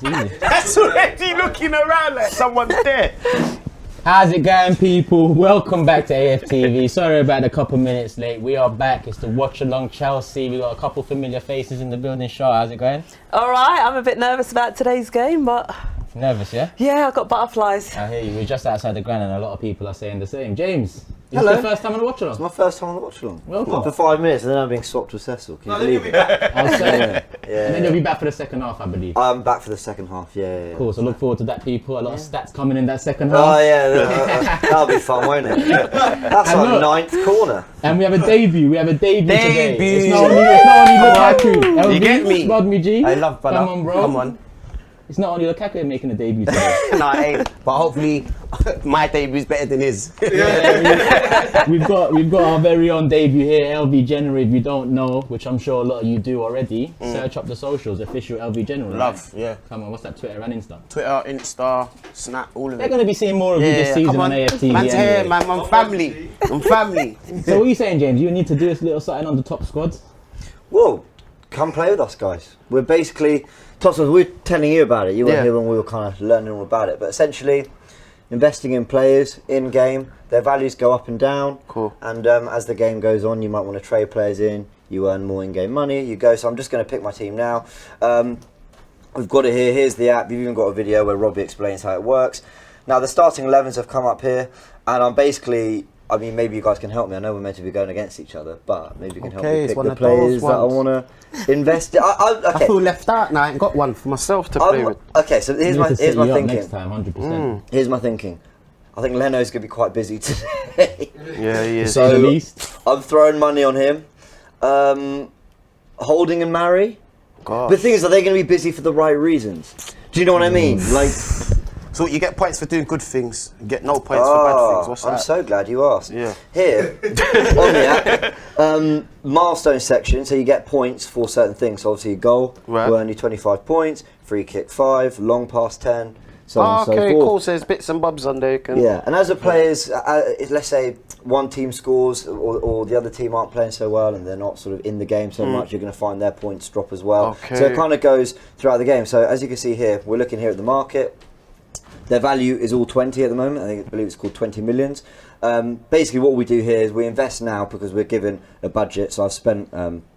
easy. That's already looking around like someone's there. How's it going, people? Welcome back to AFTV. Sorry about a couple minutes late. We are back. It's the Watch Along Chelsea. We got a couple familiar faces in the building. Shaw, how's it going? All right, I'm a bit nervous about today's game, but... Nervous, yeah? Yeah, I've got butterflies. I hear you. We're just outside the ground and a lot of people are saying the same. James, hello. It's your first time on the Watch Along? It's my first time on the Watch Along. Welcome. For 5 minutes and then I'm being swapped with Cecil. Can you believe it? I'll say. Yeah. And then you'll be back for the second half, I believe. I'm back for the second half, yeah. Cool, so look forward to that, people. A lot of stats coming in that second half. Oh yeah, that'll be fun, won't it? That's our ninth corner. And we have a debut. We have a debut today. Debut. It's not only Lukaku. You get me? Rod me, G. I love brother. Come on, bro. Come on. It's not only Lukaku making a debut today. No, I ain't. But hopefully my debu's better than his. We've got our very own debut here, LV General. If you don't know, which I'm sure a lot of you do already, search up the socials, official LV General. Love, right? yeah. Come on, what's that? Twitter and Insta. Twitter, Insta, Snap, all of They're it. going to be seeing more of you this season come on AFTV. Man's here, anyway. man. I'm family. I'm family. So what are you saying, James? You need to do this little something on the top squad? Whoa, come play with us, guys. We're basically, Tossos, we're telling you about it. You weren't Yeah. here when we were kind of learning all about it. But essentially, investing in players in game, their values go up and down. Cool. And as the game goes on, you might want to trade players in. You earn more in-game money. You go. So I'm just going to pick my team now. We've got it here. Here's the app. You've even got a video where Robbie explains how it works. Now the starting 11s have come up here, and I'm basically. I mean, maybe you guys can help me. I know we're meant to be going against each other, but maybe you can help me pick the players that I want to invest in. Okay. I feel left out now. I ain't got one for myself to play with. Okay, so here's my thinking. Next time, 100%. Here's my thinking. I think Leno's going to be quite busy today. Yeah, he is. So, So the least. I'm throwing money on him. Holding and marry. Gosh. The thing is, are they going to be busy for the right reasons? Do you know what I mean? Like, So you get points for doing good things, you get no points for bad things. What's I'm that? so glad you asked. Yeah. Here, on the app, milestone section, so you get points for certain things. So obviously, a goal Right. will earn you 25 points, free kick 5, long pass 10, so on and so Okay, forth. cool. So there's bits and bobs on there. You can... Yeah, and as the players, let's say one team scores or the other team aren't playing so well and they're not sort of in the game so much, you're going to find their points drop as well. Okay. So it kind of goes throughout the game. So as you can see here, we're looking here at the market. Their value is all 20 at the moment. I believe it's called 20 millions. Basically what we do here is we invest now because we're given a budget. So I've spent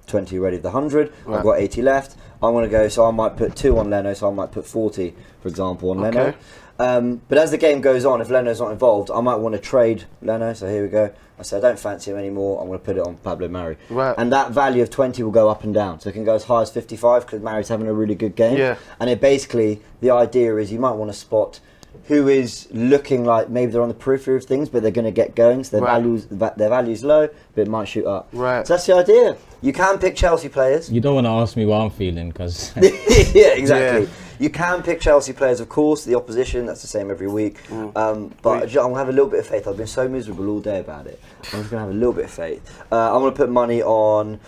20 already of the 100. Right. I've got 80 left. I want to go, so I might put 2 on Leno, so I might put 40, for example, on Leno. But as the game goes on, if Leno's not involved, I might want to trade Leno. So here we go. I say I don't fancy him anymore. I'm going to put it on Pablo Mari. Right. And that value of 20 will go up and down. So it can go as high as 55 because Mari's having a really good game. Yeah. And it basically, the idea is you might want to spot who is looking like maybe they're on the periphery of things, but they're going to get going. So their value's low, but it might shoot up. Right. So that's the idea. You can pick Chelsea players. You don't want to ask me what I'm feeling, because... Yeah, exactly. Yeah. You can pick Chelsea players, of course. The opposition, that's the same every week. But I'm going to have a little bit of faith. I've been so miserable all day about it. I'm just going to have a little bit of faith. I'm going to put money on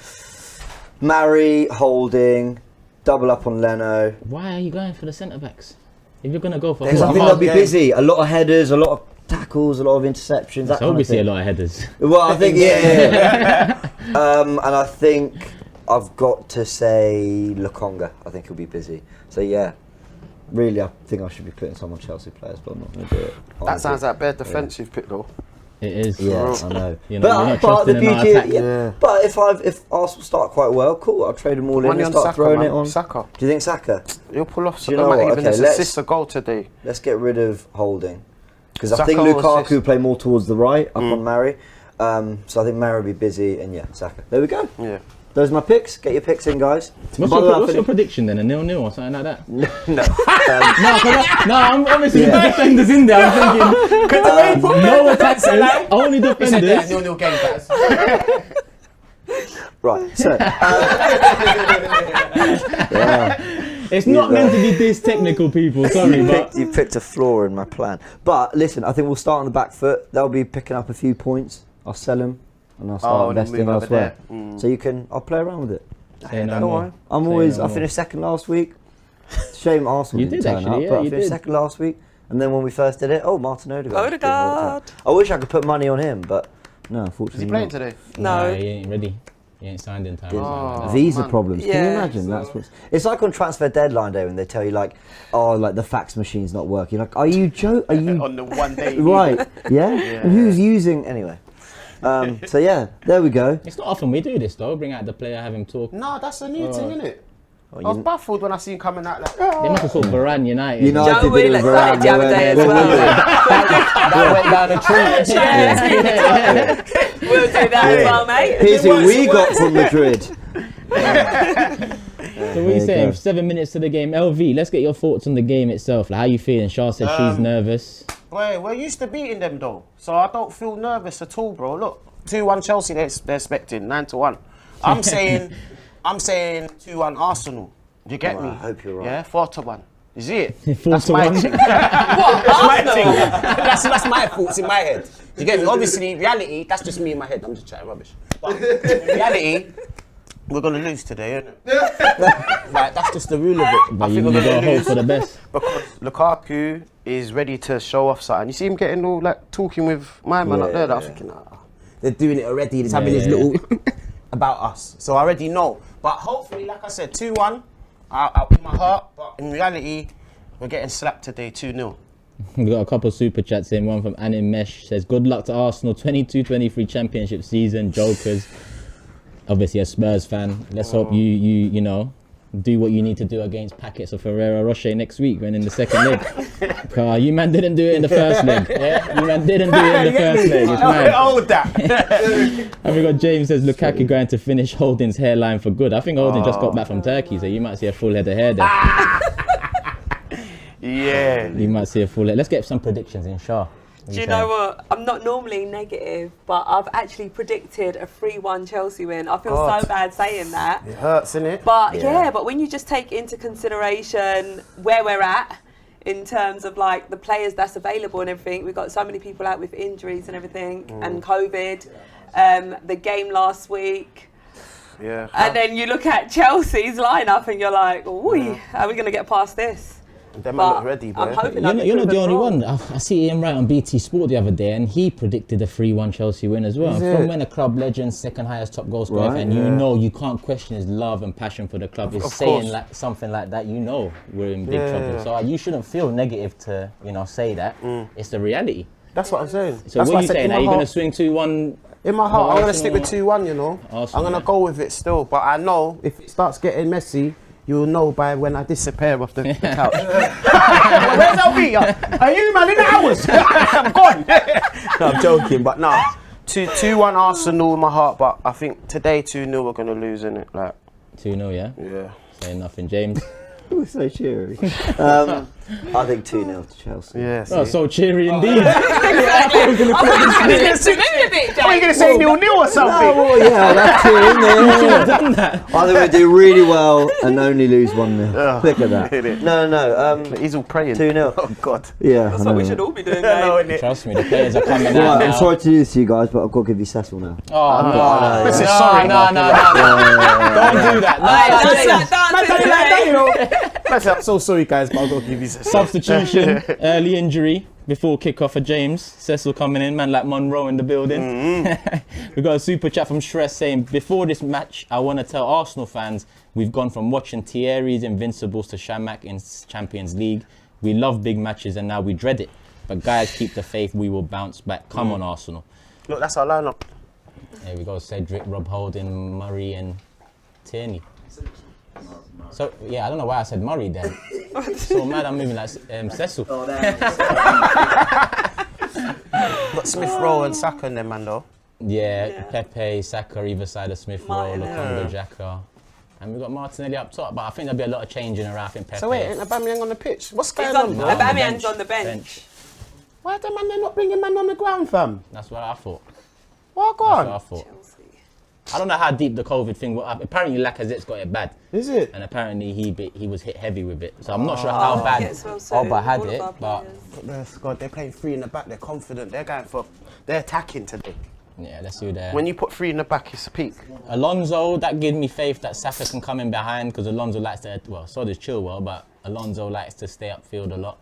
Mari, Holding, double up on Leno. Why are you going for the centre-backs? If you're going to go for... Because I think they'll be busy. A lot of headers, a lot of tackles, a lot of interceptions. That So kind of obviously a thing. lot of headers. Well, I think, yeah. And I think I've got to say Lukonga. I think he'll be busy. So, yeah. Really, I think I should be putting some on Chelsea players, but I'm not going to do it. That sounds like bare defensive pick though. It is. Yeah, I know. You know, you're not trusting in our beauty, attack. yeah. But if Arsenal start quite well, cool. I'll trade them all in Money and on start Saka, throwing man. it on. Saka. Do you think Saka? He'll pull off. Do you So know might what? even Okay, assist a goal today. Let's get rid of Holding. Because I Saka think will Lukaku assist. play more towards the right, up on Mari. So I think Mari will be busy, and yeah, Saka. There we go. Yeah. Those are my picks. Get your picks in, guys. What's your prediction then? A 0-0 or something like that? No. I'm obviously the defenders in there. I'm thinking, no attackers, only defenders. No game, guys. Right. So. It's not meant to be this technical, people. Sorry, but You picked a flaw in my plan. But listen, I think we'll start on the back foot. They'll be picking up a few points. I'll sell them and I'll start and then investing move over elsewhere. there. So I'll play around with it. Say no Don't more. worry. I'm Say always. no I more. finished second last week. Shame Arsenal You didn't did turn actually, up, yeah, but I you finished did. second last week. And then when we first did it, Martin Odegaard. Odegaard. I wish I could put money on him, but no, unfortunately Is he playing not. today? nah, No. he ain't ready. He ain't signed in time. Visa problems. Can you Yeah. imagine? That's what's. It's like on transfer deadline day when they tell you like, oh, like the fax machine's not working. Like, are you Are you On the one day. right? Yeah? And who's using anyway? So yeah, there we go. It's not often we do this though. Bring out the player, have him talk. No, that's a new thing, isn't it? Oh, I was baffled when I seen him coming out like. They must have thought Varane United. United Joe did it Willock with started Varane, the other they day as went well. That went down a tree. We'll do that as well, mate. Here's who we got from Madrid. So what are you saying? 7 minutes to the game. LV, let's get your thoughts on the game itself. Like, how you feeling? Shah said she's nervous. Wait, we're used to beating them though, so I don't feel nervous at all, bro. Look, 2-1 Chelsea, they're expecting 9-1. I'm saying 2-1 Arsenal. Do you get me? I hope you're right. Yeah, 4-1. You see it? 4-1. That's my thing. That's my thoughts in my head. Do you get me? Obviously, reality, that's just me in my head. I'm just chatting rubbish. But reality, we're gonna lose today, innit? Like, that's just the rule of it. But I you think we're gotta gonna hope lose for the best. because Lukaku is ready to show off something. You see him getting all like talking with my man up there. That I was thinking, they're doing it already. He's having his little about us. So I already know. But hopefully, like I said, 2-1. I'll in my heart. But in reality, we're getting slapped today, 2-0. We got a couple of super chats in. One from Anim Mesh says, "Good luck to Arsenal 22-23 championship season, Jokers." Obviously a Spurs fan. Let's hope you know do what you need to do against packets of Ferrero Rocher next week when in the second leg. You man didn't do it in the first leg. Yeah, you man didn't do it in the first leg. It's mad. Hold that. And we got James says Lukaku going to finish Holding's hairline for good. I think Holding just got back from Turkey, so you might see a full head of hair there. Yeah. You might see a full head. Let's get some predictions in Shah. Do you know what? I'm not normally negative, but I've actually predicted a 3-1 Chelsea win. I feel so bad saying that. It hurts, innit? But yeah, but when you just take into consideration where we're at in terms of like the players that's available and everything, we've got so many people out with injuries and everything and COVID, the game last week. Yeah. And then you look at Chelsea's lineup and you're like, "Oi, how are we going to get past this?" Them man look ready, boy. I'm hoping You're not the only one. I see him right on BT Sport the other day, and he predicted a 3-1 Chelsea win as well. From when a club legend, second highest top goal scorer, and you know you can't question his love and passion for the club. Is saying like something like that, you know we're in big trouble. So you shouldn't feel negative to say that. It's the reality. That's what I'm saying. So That's what are you I said, saying? in Are my you going to heart- swing 2-1? In my heart, I'm going to stick with Arsenal? 2-1, you know. Arsenal, I'm going to go with it still. But I know if it starts getting messy, you'll know by when I disappear off the couch. Where's LB? Are you man in the hours? I'm gone. No, I'm joking, but no. 2-1 Arsenal in my heart, but I think today 2-0 we're going to lose, innit? Like, 2-0, yeah? yeah. Saying nothing, James. We're so cheery. I think 2-0 to Chelsea. Yeah. Oh, so cheery indeed. I'm going to say a bit, Are you going to say 0-0 or something? Oh, well, yeah, that's it, isn't it? I think we do really well and only lose 1-0. Look at that. No. He's all praying. 2-0. Oh, God. Yeah. That's I what we know. should all be doing, No, mate. innit? Trust me, the players are coming out Right, now. I'm sorry to do this to you guys, but I've got to give you Cecil now. Oh, no. Listen, No, sorry. no. Don't do that. I'm so sorry, guys, but I'll go give you this. Substitution, early injury before kick-off for James. Cecil coming in, man like Monroe in the building. We got a super chat from Shress saying, before this match, I want to tell Arsenal fans we've gone from watching Thierry's Invincibles to Shamak in Champions League. We love big matches and now we dread it. But guys, keep the faith, we will bounce back. Come on, Arsenal. Look, that's our lineup. There we go, Cedric, Rob Holding, Murray and Tierney. So, yeah, I don't know why I said Murray then. So mad I'm moving like Cecil. Got Smith Rowe and Saka in there, man, though. Yeah, Pepe, Saka either side of Smith Rowe, Lokonga, Xhaka. And we've got Martinelli up top, but I think there'll be a lot of changing around. I think Pepe. So wait, ain't Aubameyang on the pitch? What's going He's on? on, bro? Aubameyang's on the bench. Why the man they're not bringing man on the ground, fam? That's what I thought. What That's what I on? thought. I don't know how deep the COVID thing was. Apparently Lacazette's got it bad. Is it? And apparently he was hit heavy with it. So I'm not sure how bad Yes, well said. Alba had All of it, our but players. God, they're playing 3 in the back. They're confident. They're attacking today. yeah, let's see there. When you put 3 in the back, it's a peak. Alonso, that gave me faith that Saka can come in behind because Alonso likes to, well, so does Chilwell, but Alonso likes to stay upfield a lot.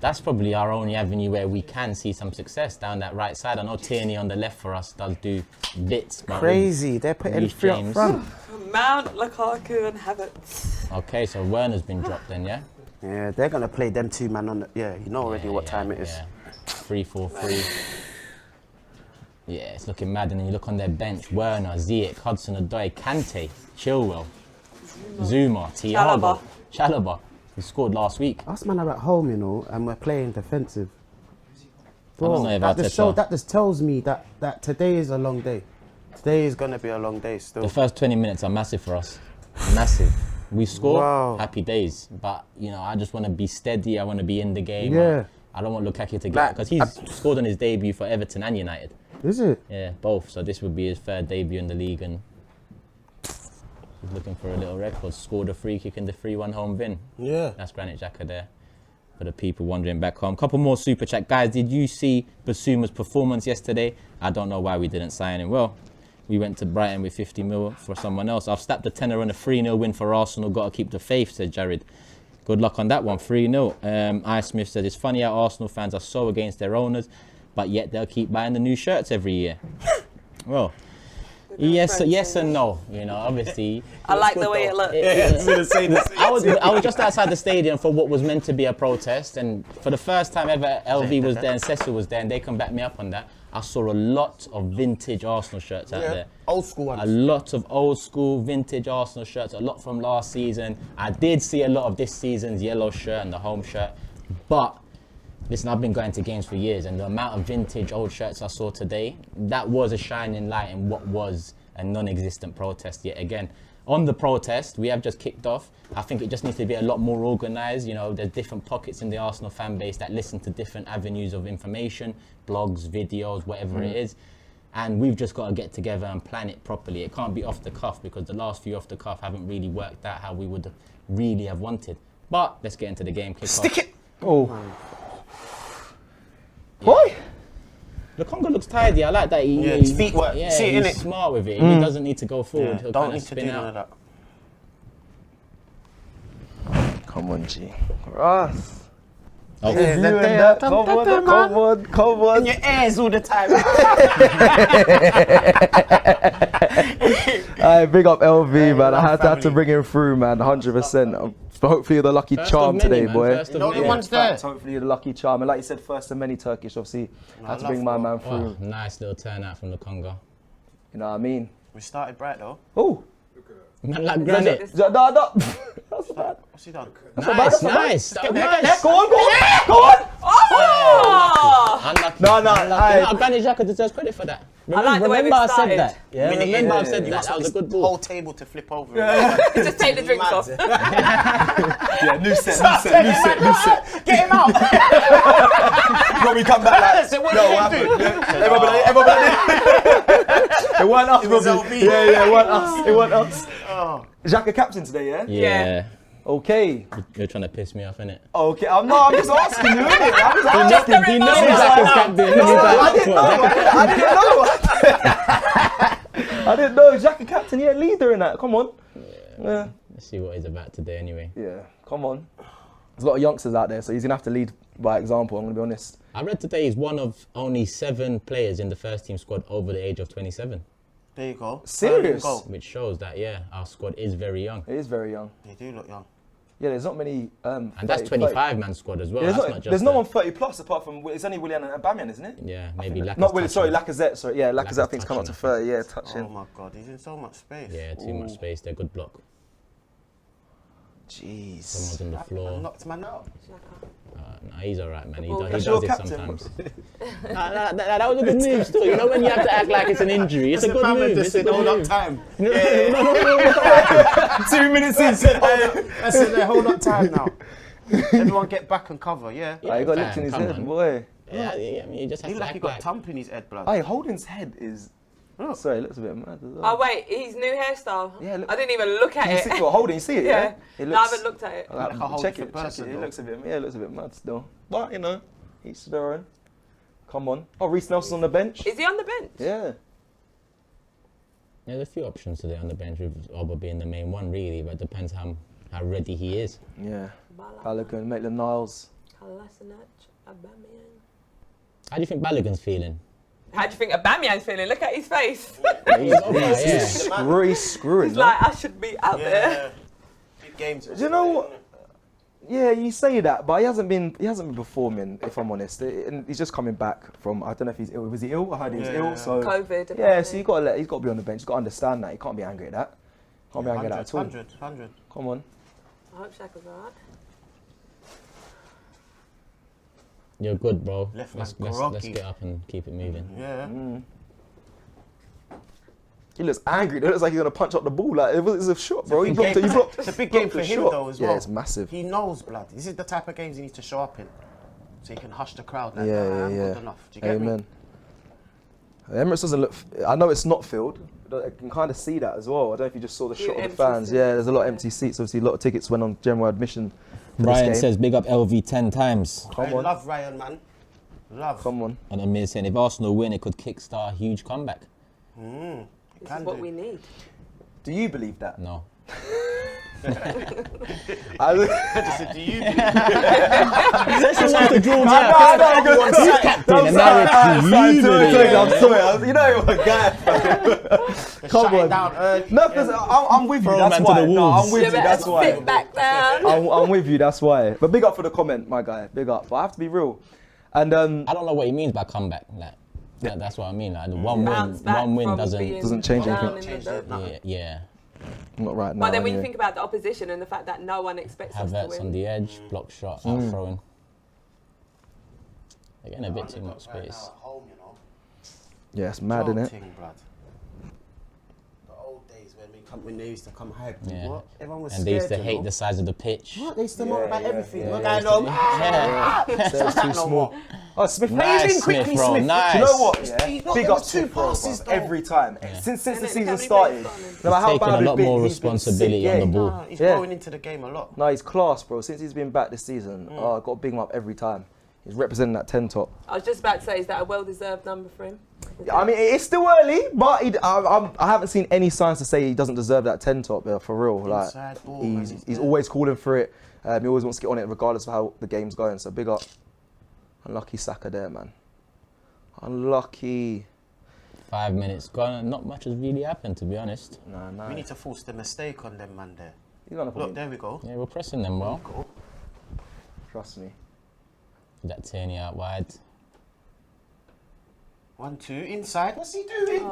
that's probably our only avenue where we can see some success down that right side. I know Tierney on the left for us does do bits. But Crazy, they're putting Reece 3 up James. front. Mount, Lukaku, and Havertz. Okay, so Werner's been dropped then, yeah? Yeah, they're gonna play them 2 man on the. Yeah, you know already what time it is. Yeah. 3-4-3. Yeah, it's looking mad. And then you look on their bench: Werner, Ziyech, Hudson-Odoi, Kante, Chilwell, Zuma, Thiago, Chalobah, who scored last week. Us man are at home, you know, and we're playing defensive. I don't know if that just tells me that today is a long day. Today is gonna be a long day still. The first 20 minutes are massive for us. Massive. We score, Wow. happy days. But, you know, I just want to be steady. I want to be in the game. Yeah. I don't want Lukaku to get... Like, Because he's scored on his debut for Everton and United. Is it? Yeah, both. So this would be his third debut in the league. And he's looking for a little record. Scored a free kick in the 3-1 home win. Yeah. That's Granit Xhaka there. For the people wandering back home. Couple more super chat. Guys, did you see Basuma's performance yesterday? I don't know why we didn't sign him. Well, we went to Brighton with 50 mil for someone else. I've slapped the tenner on a 3-0 win for Arsenal. Got to keep the faith, said Jared. Good luck on that one, 3-0. I Smith said, it's funny how Arsenal fans are so against their owners, but yet they'll keep buying the new shirts every year. Well, yes and no. You know, obviously. I like the way it looks. I was just outside the stadium for what was meant to be a protest, and for the first time ever, LV was there and Cecil was there, and they can back me up on that. I saw a lot of vintage Arsenal shirts out there. Old school ones. A lot of old school vintage Arsenal shirts, a lot from last season. I did see a lot of this season's yellow shirt and the home shirt. But, listen, I've been going to games for years, and the amount of vintage old shirts I saw today, that was a shining light in what was a non-existent protest yet again. On the protest, we have just kicked off. I think it just needs to be a lot more organised. You know, there's different pockets in the Arsenal fan base that listen to different avenues of information, blogs, videos, whatever it is. And we've just got to get together and plan it properly. It can't be off the cuff because the last few off the cuff haven't really worked out how we would really have wanted. But let's get into the game. Stick it. Oh. Boy. Lukonga looks tidy. I like that. His feet work. Yeah, See it, he's innit? smart with it. He doesn't need to go forward. He'll Don't kind need of to spin do none out. of that. Come on, G. Ross. Oh, Come on. In your ears all the time. Alright, big up LV, man. I had to family. bring him through, man. 100%. Hopefully you're the lucky First charm of many, today, man. boy. First of No, many. the one's there. Facts, hopefully you're the lucky charm. And like you said, first of many Turkish, obviously. I had to bring my man through. Wow, nice little turnout from Lukonga. You know what I mean? We started bright though. Oh. Man, like granite. No. That's bad. What's he done? Nice. Nice. Go on. Oh! Unlucky. No. Unlucky. No, Granit Xhaka deserves credit for that. like the way Remember we I said started. that. Yeah, Minute remember in, I said you that. got That was a good whole ball. table to flip over. Just take the drinks off. Yeah, new set. Get him out. When we come back, like, What yo, did what he do? happened? Everybody. It wasn't us, was bro. LV. Yeah, it wasn't us. Xhaka captain today, yeah? Yeah. Okay. You're trying to piss me off, innit? Okay, I'm just asking you, innit? I'm just asking. He knows reminder. Xhaka's captain. I didn't know. Xhaka captain, yeah, leader in that. Come on. Yeah. Let's see what he's about today anyway. Yeah, come on. There's a lot of youngsters out there, so he's going to have to lead by example, I'm going to be honest. I read today he's one of only 7 players in the first team squad over the age of 27, There you go. Serious? Go. which shows that, yeah, our squad is very young. He is very young. They do look young. Yeah, there's not many... And that's 25-man squad as well. Yeah, That's not just there's no one 30 plus apart from... It's only Willian and Aubameyang, isn't it? Yeah, maybe Lacazette. Not Willian, sorry, Lacazette. Sorry, yeah, Lacazette I Lacazette's think's come up to touching, 30, yeah, Oh touching. my god, he's in so much space. Yeah, too much space. They're good block. Jeez. Someone's on the floor. Knocked man out. Nah, he's alright, man. He That's does your it captain, sometimes. That was a good move still. You know when you have to act like it's an injury. It's a good move. It's a good hold up move. time. 2 minutes in. I said they hold up time now. Everyone get back and cover, yeah. He got licked in his come head, on. boy. Yeah, I mean, you just have He to like he act got like. thump in his head, blood. Hey, Holding's head is... Sorry, it looks a bit mad as well. Oh wait, his new hairstyle. Yeah, look- I didn't even look at You see it. what Holding, you see it, yeah? Yeah. It No, I haven't looked at it. Like a whole check different it, check person, it. It though. looks a bit, it looks a bit mad still. But, you know, each to their own. Come on. Oh, Reece Nelson's on the bench. Is he on the bench? Yeah. There's a few options today on the bench, with Oba being the main one, really, but it depends how ready he is. Yeah. Balogun, Maitland-Niles. Kolasinac, Aubameyang. How do you think Balogun's feeling? How do you think Aubameyang's feeling? Look at his face. He's screwing. He's like, I should be out there. Big games. Do you know what? Yeah, you say that, but he hasn't been performing, if I'm honest. And he's just coming back from, I don't know if he's ill. Was he ill? I heard he was ill. So COVID. yeah, so he's got to be on the bench. He's got to understand that. He can't be angry at that. Can't be angry at that at all. 100. Come on. I hope Shaka's alright. You're good, bro. Left Let's man, get up and keep it moving. Yeah. He looks angry. It looks like he's gonna punch up the ball. Like it's a shot, bro. He blocked it. He blocked. It's a big game for him though as well. Yeah, it's massive. He knows, blood. This is the type of games he needs to show up in, so he can hush the crowd. Like, Yeah. Good enough. Do you get me? Amen. Emirates doesn't look. I know it's not filled. But I can kind of see that as well. I don't know if you just saw the shot of the fans. seats. Yeah, there's a lot of empty seats. Obviously, a lot of tickets went on general admission. For Ryan this game. says big up LV 10 times. I love Ryan, man. Love. Come on. And Amir saying if Arsenal win, it could kickstart a huge comeback. This is what we need. Do you believe that? No. Do you? Cecil wants to draw me I out. know. He's captain, and now it's you, really. I'm sorry. You know what, guy. Come on. Down early. No, because I'm with you. Throw a That's man to why. the No, wolves. I'm with you. That's Sit why. back down. I'm with you. That's why. But big up for the comment, my guy. Big up. But I have to be real. And I don't know what he means by comeback. Like, that's what I mean. Like, one win doesn't change down anything. in the dirt. Yeah. Not right now. But then when you anyway. think about the opposition and the fact that no one expects us to Havertz on win. the edge, block shot, out throwing. They're getting a bit too much space. Yeah, it's mad, isn't it? The old days when they used to come hype. Yeah. What? Everyone was And they used to scared, hate the size of the pitch. What? They used to moan about everything. yeah, We're yeah. going home. It's too small. Oh, Smith, Nice, Phase in quickly, Smith, bro, Smith. nice. Do you know what? He's Yeah? not- Big there up was two Smith, bro, passes, bro. Every time. Since the Isn't it? season How many started. players No matter how Taking bad a we've lot been, more he's been responsibility sick, on the yeah. ball. He's Yeah. growing into the game a lot. No, he's class, bro. Since he's been back this season, I've got to big him up every time. He's representing that 10 top. I was just about to say, is that a well-deserved number for him? I mean, it's still early, but I haven't seen any signs to say he doesn't deserve that 10 top, for real. Like, Inside ball, man, he's there. always calling for it. He always wants to get on it regardless of how the game's going. So big up. Unlucky Saka there, man. Unlucky. 5 minutes gone, not much has really happened, to be honest. Nah. We need to force the mistake on them, man. There. He's gonna put Look, me. there we go. Yeah, we're pressing them well. Trust me. That Tierney out wide. 1-2 inside. What's he doing?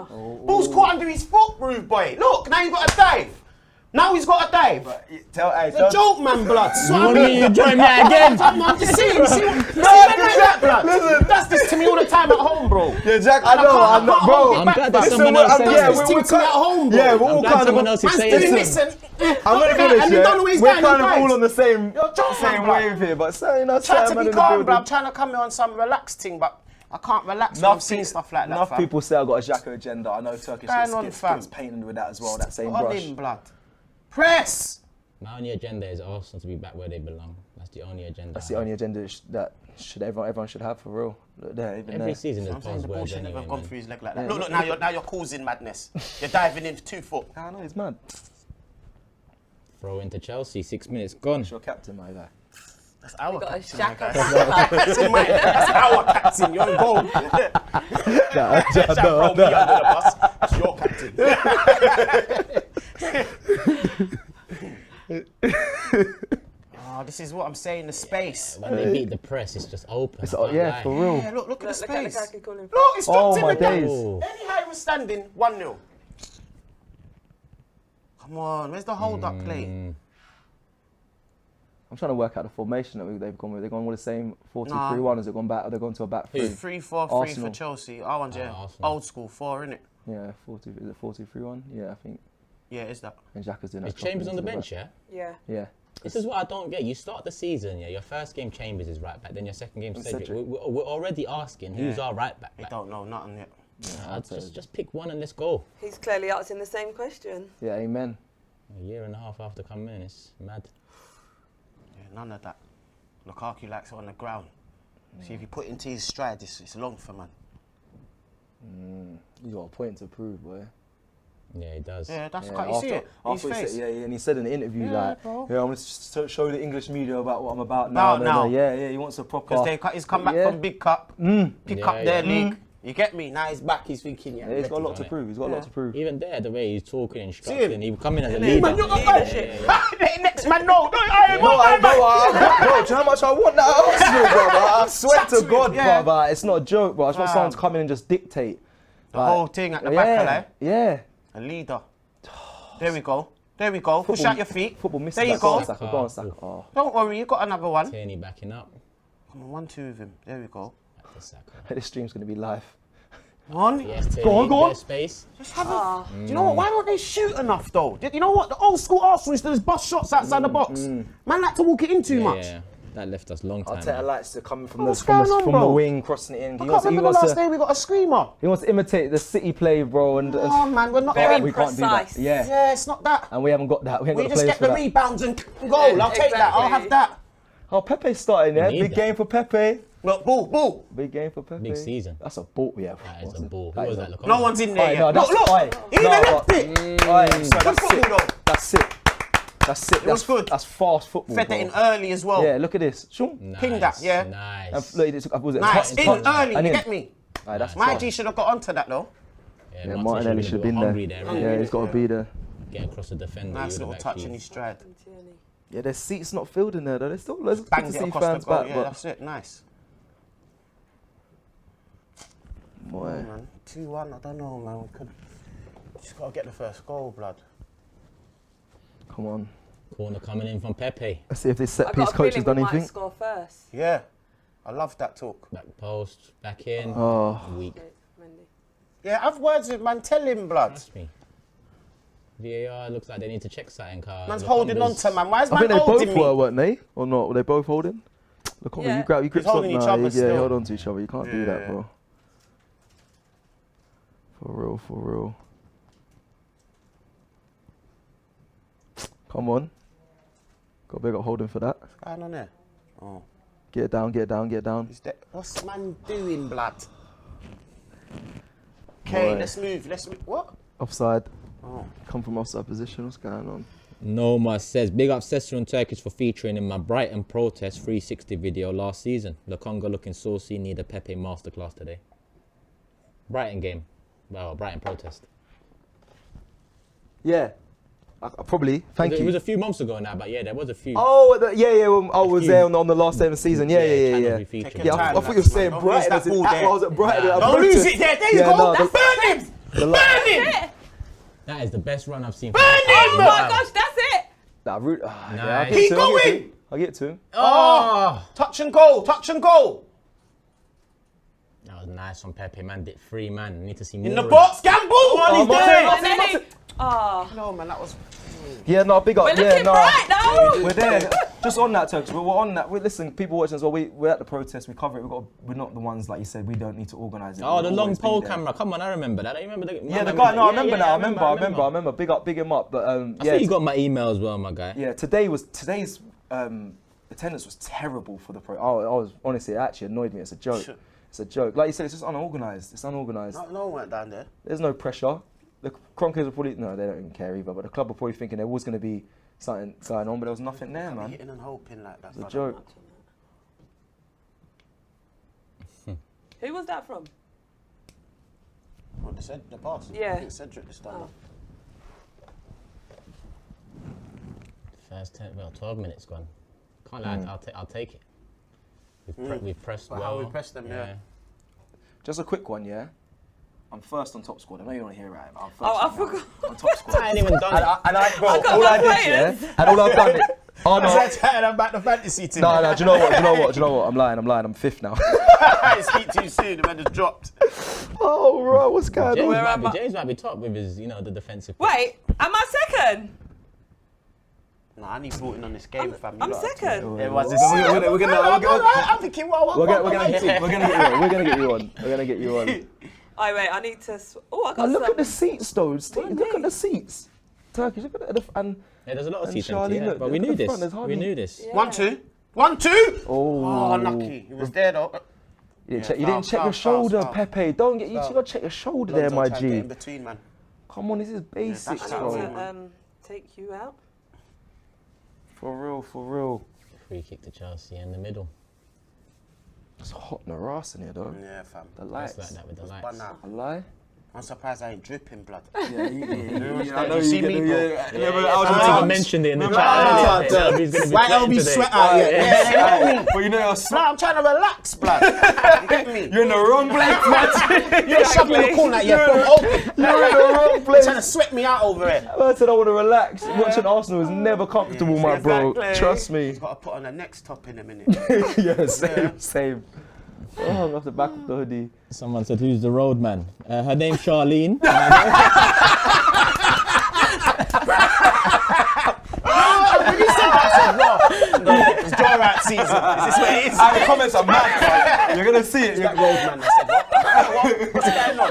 Ball's caught under his foot, rude boy. Look, now he's got a dive. Now he's got a dive. It's a joke, man, blood. You want me to join me again? I'm just saying. See that, blood? Listen, does this to me all the time at home, bro. Yeah, Jack, I know, bro. I'm glad that someone else said Yeah, it. we're to me at home, bro. Yeah, we're all I'm glad kind someone of. else is Man's saying doing it. this and I'm gonna be and honest, you don't know where he's we're going, kind of he all dives. on the same joking, blood. wave here, but so, you know, Try to man be in the calm, building. bro. I'm trying to come here on some relaxed thing, but I can't relax when I'm seeing stuff like that. Enough fam. people say I've got a Xhaka agenda. I know Turkish Going on, fam. gets painted with that as well, that same On brush. him, blood. Press. My only agenda is Arsenal to be back where they belong. That's the only agenda. That's the only agenda that everyone should have for real. Look there, even Every there. season I'm is saying the ball buzzwords should never anyway, have gone man. through his leg like that. Yeah. Look, now you're causing madness. You're diving in 2 foot. I know, he's mad. Throw into Chelsea, 6 minutes gone. It's your captain, my guy. That's our Got a captain, my Shaka. guy. That's our captain. You're in goal. Don't throw me under the bus. That's your captain. Oh, this is what I'm saying. The space. When they beat the press, it's just open. It's, I can't yeah, lie. for real. Yeah, look at the Look at space. Lukaku calling for Look, it's dropped Oh him my again. days. Anyhow, he was standing 1-0. Come on, where's the hold-up play? I'm trying to work out the formation that they've gone with. They've gone with the same 4-2-3-1. Has it gone back? Or they've gone to a back three? 3-4-3 for Arsenal. Chelsea. Our one's Arsenal. old school 4, innit? Yeah, 4-2. Is it 4-2-3-1? Yeah, I think. Yeah, it's that. And Xhaka's doing Is that. Chambers on the bench, yeah? Yeah. Yeah. This is what I don't get. You start the season, yeah. Your first game Chambers is right back, then your second game Cedric. Cedric. We're already asking who's our right back. They Like, don't know nothing yet. just pick one and let's go. He's clearly asking the same question. Yeah, amen. A year and a half after coming in, it's mad. Yeah, none of that. Lukaku likes it on the ground. See, if you put it into his stride, it's long for man. You got a point to prove, boy. Yeah, he does. Yeah, that's Yeah, quite. You see it? His after he face. said, yeah, and he said in the interview Yeah, like, bro. yeah, I'm gonna show the English media about what I'm about now. Now. Yeah, he wants a proper. Because he's come back Yeah. from Big Cup, pick Yeah, up their yeah. league. You get me? Now he's back. He's thinking, Yeah, he's got a lot to prove. He's got a lot to prove. Even there, the way he's talking, him? instructing, he come in as a Hey, man, leader. you got next man, no, Bro, do you know how much I want that Arsenal, brother? I swear to God, Yeah. brother, it's not a joke, bro. I just want someone to come in and just dictate. The whole thing at the back, like, Yeah. a leader. There we go. There we go. Push out your feet. Football misses There you that. go. Go on, Saka. Oh. Don't worry, you got another one. Tierney backing up. Come on, 1-2 with him. There we go. Back to Saka. This stream's gonna be live. One. Yes, Tierney, Go on. bit of space. Just have a. Do you know what? Why don't they shoot enough though? You know what? The old school Arsenal used to just bust shots outside the box. Man like to walk it in too much. Yeah, that left us long time. Arteta likes to come from What's the going on, from bro? the wing, crossing it in. I can't remember the last day we got a screamer. He wants to imitate the City play, bro, and Oh man, we're not Very we can't do that. precise. Yeah. Yeah, it's not that. And we haven't got that. We ain't We got the just players get for the that. rebounds and goal. I'll take that. I'll Exactly. have that. Oh, Pepe's starting, yeah? We need Big that. game for Pepe. Look, ball. Big game for Pepe. Big season. That's a ball, yeah. That is a ball. Who That was is that? Look, No one's in there Aye, yet. no, that's Look, aye. he even left it. Aye, Good that's football sick. though. That's sick. That's sick. It was good. That's fast football. Fed bro. it in early as well. Yeah, look at this. Shoo. Nice, Ping that, yeah. Nice. Look, it took- was it a Nice. touch- In touch? early, And you in. get me? Aye, that's My fast. G should have got onto that though. Yeah, Martinelli should have been hungry there. right? Yeah, he's got to be there. Get across the defender. Nice you little would have touch actually- in his stride. Yeah, there's seats not filled in there though. There's still loads of Banged it City across the fans goal. back, Yeah, but that's it. Nice. boy, Man, 2-1. I don't know, man. We could just gotta get the first goal, blood. come on. Corner coming in from Pepe. Let's see if this set I've piece got a coach has feeling done we might anything. score first. Yeah, I love that talk. Back post, back in. Oh, Weak. Yeah, I've words with man. Tell him, blood. Trust me. VAR looks like they need to check something. Man's holding on to man. Why is I think man they holding both me? were, weren't they? Or not? Were they both holding? Look, Yeah. you grab, you grip holding something. each Nah, other yeah, still. you hold on to each other. You can't do that, Yeah. bro. For real, for real. Come on. Got big up holding for that. What's going on there? Oh, Get it down, get it down, get it down. is that, what's man doing, blood? Okay, Boy. let's move. What? Offside. Oh. Come from offside position. What's going on? Noma says, big up Cecil and Turkish for featuring in my Brighton protest 360 video last season. Lokonga looking saucy, need a Pepe masterclass today. Brighton game. Well, Brighton protest. Yeah. I probably. Thank It you. was a few months ago now, but yeah, there was a few. Oh, yeah. I was few. there on the last day of the season. Yeah. channels we featured. Take your Yeah, I time, thought you were lads, saying man. Don't Brighton. lose that I ball there. was at Brighton. I Don't booked lose it. it there. There you Yeah, go. no, That's burn him. Burn him. That is the best run I've seen. Burn him. Oh my gosh, that's it! Nah, Nice. I'll Keep get to him, going. I'll get to him. Oh! Touch and goal. Touch and goal. That was nice from Pepe, man. Did three, man. Need to see more. In the of box. Gamble. He's there. Martinelli. Oh, No, man, that was. Yeah, no, big up. we're Yeah, looking no. bright now. We're there. Just on that, Turks. We're on that. Listen, people watching as well. We're at the protest. We cover it. We're not the ones like you said. We don't need to organise it. Oh, the We'll long always be pole there. camera. Come on, I remember that. I remember the. Yeah, the guy. No, I Yeah, remember yeah, that. I I remember. Big him up. But I yeah, think you got my email as well, my guy. yeah. Today's attendance was terrible for the pro. I was honestly, it actually annoyed me. It's a joke. It's a joke. Like you said, it's just unorganised. It's unorganised. No one went down there. There's no pressure. The Kroenkes are probably they don't even care either. But the club are probably thinking there was going to be something going on, but there was nothing there, man. Hitting and hoping like that. It's a joke. Who was that from? What, the pass? Yeah. I think Cedric this time. Oh. First 12 minutes gone. Can't lie, I'll take it. We've pressed But well. how we pressed them, yeah. Just a quick one, yeah. I'm first on top squad. I know you don't hear it. I'm first. Oh, I right now. forgot. On top squad. I ain't even done it. And I, bro, got all my I did, players. yeah, and all I've done it. Oh no, I'm back to fantasy team. no, do you know what? I'm lying. I'm fifth now. I speak too soon. The man just dropped. Oh, bro, what's going James, on? James might be top with his, the defensive. Wait, am I second? Nah, I need voting on this game, fam. You I'm lot are second. too- Everyone's We're I'm thinking, We're gonna get you on. We're gonna get you on. Oh wait, I need to. I got Now look some. at the seats, though. Look at the seats. Turkish. Look at the and Yeah, there's a lot of And seats Charlene, empty, yeah. look, But we look knew at the this. front, there's We hardly- knew this. Yeah. 1-2. 1-2. oh, Oh, unlucky. He was there though. You Yeah, didn't check your foul, shoulder, foul. Pepe. Don't get you. Foul. gotta check your shoulder there, Lonzo my tried to get G. in between, man. Come on, this is basics, that's bro. To, take you out. For real, for real. Free kick to Chelsea in the middle. It's hot in the ass in here, though. Yeah, fam. The lights. Just like that with the But lights. now, I lie. I'm surprised I ain't dripping blood. Yeah, I know you see me, bro. I mentioned it in the chat. He's gonna be Why don't sweating be today. sweat out yet? Yeah, But you know, no, I'm trying to relax, blood. You get me? you're in the wrong place, man. You're shoving the corner, yeah, from open. You're in the wrong You're place. trying to sweat me out over here. I said I want to relax. Watching Arsenal is never comfortable, my bro. Exactly. Trust me. He's got to put on the next top in a minute. Yeah, same. Oh, I'm off the back of the hoodie. Someone said, "Who's the road man?" Her name's Charlene. When you said that, I said, "Wow, it's dry out season. Is this what it is?" The comments are mad, bro. You're gonna see it. That road man. I said, "What's going on?"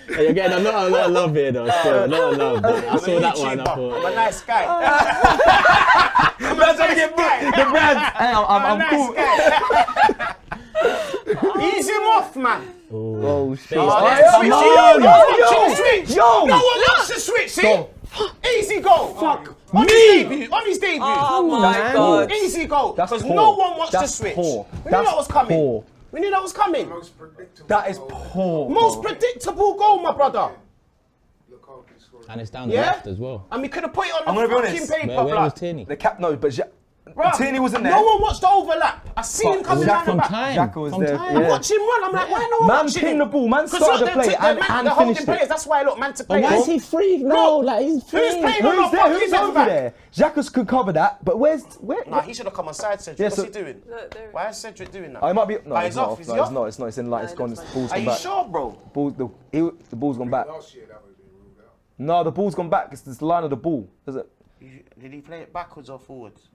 Hey, you're getting a lot of love here, though. Still, a lot of love. But I saw that one. I I'm thought, a nice guy. I'm not trying to get the brand. Hey, I'm cool. Guy. Ease him off, man. Oh shit! Oh, Come switch. on. No one watched the switch. Yo. No one watched the switch. See? Go. Easy goal. Fuck On me. his debut. On his debut. Oh my man. God. Easy goal. That's Because poor. no one watched That's the switch. poor. We knew That's that was coming. poor. We knew that was coming. That is poor. Most predictable goal, my brother. and it's down the Yeah? left as well. And we could have put it on I'm the gonna be fucking honest. paper, Where was blood. Tierney? The cap, no, but Bruv, Tierney wasn't there. No one watched the overlap. I see him coming Was down that the from back. time? Xhaka was From there, time. yeah. I'm watching one. I'm like, why no one Man watching pinned him? the ball, man 'Cause started look, the play and the holding finished players. it. That's why I look man to But play. why is he free? No, like he's free. Who's playing on Who's the there? fucking Who's left over back? there? Xhaka could cover that, but where? Nah, he should have come on side, Cedric. Yeah, What's so- he doing? Look, there. Why is Cedric doing that? Oh, it might be. No, Oh, it's he's not. off. Is No, he it's off? not. It's not. It's in light. It's No, gone. that's The fine. ball's Are gone you back. sure, bro? The ball's gone back. Last year that would have been ruled out. No, the ball's gone back. It's this line of the ball. Is it? Did he play it backwards or forwards?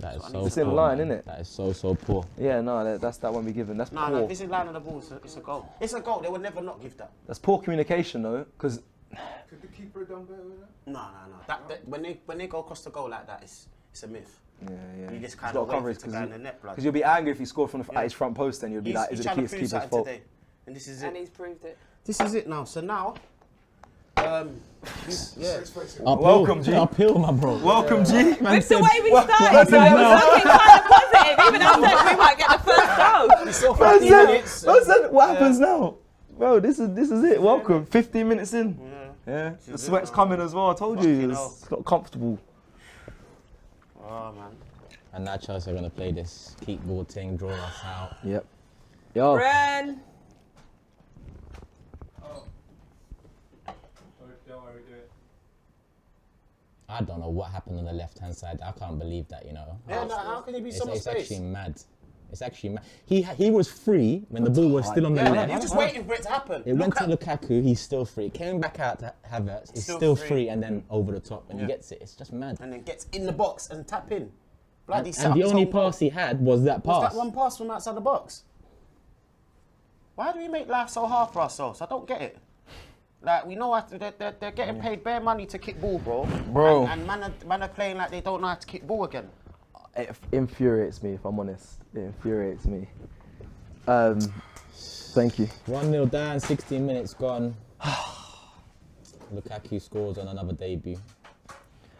That is so It's in poor, line, man. innit? That is so poor. Yeah, no, that's that one we given. That's No, poor. no, this is line of the ball. It's a goal. It's a goal. They would never not give that. That's poor communication, though, because Could the keeper have done better with that? No. That when they go across the goal like that, it's a myth. yeah. You just He's kind got of wait for coverage it to go in the net, blood. because you'll be angry if he scored from Yeah. at his front post, then you'll be like, is He's it the trying to prove keeper's something fault? today, and this is And it. he's proved it. This is it now. So now, yeah. Let's face it. Uphill. Welcome, G. Uphill, my bro. Welcome, G. Man With the said, way we what started, so happened it was now? looking kind of positive. Even I said we might get the first goal. So Man 15 said, minutes. man said, what happens now? Bro, this is it. Welcome. 15 minutes in. Yeah. The sweat's coming as well. I told you. Fucking It's hell. not comfortable. Oh man. And now Chelsea are going to play this keep ball thing, draw us out. Yep. Yo. Ren. I don't know what happened on the left-hand side. I can't believe that, you know. Yeah, no, how can he be so much It's space? actually mad. It's actually mad. He was free when the ball was still on the Yeah, left. you're just waiting for it to happen. It went to Lukaku, he's still free. Came back out to Havertz, he's still free, and then over the top, and he gets it. It's just mad. And then gets in the box and tap in. Bloody set And up the his only own goal. pass he had was that Was pass. that one pass from outside the box? Why do we make life so hard for ourselves? I don't get it. Like, we know how to, they're getting paid bare money to kick ball, bro. Bro. And man are playing like they don't know how to kick ball again. It infuriates me, if I'm honest. It infuriates me. Thank you. 1-0 down, 16 minutes gone. Lukaku scores on another debut.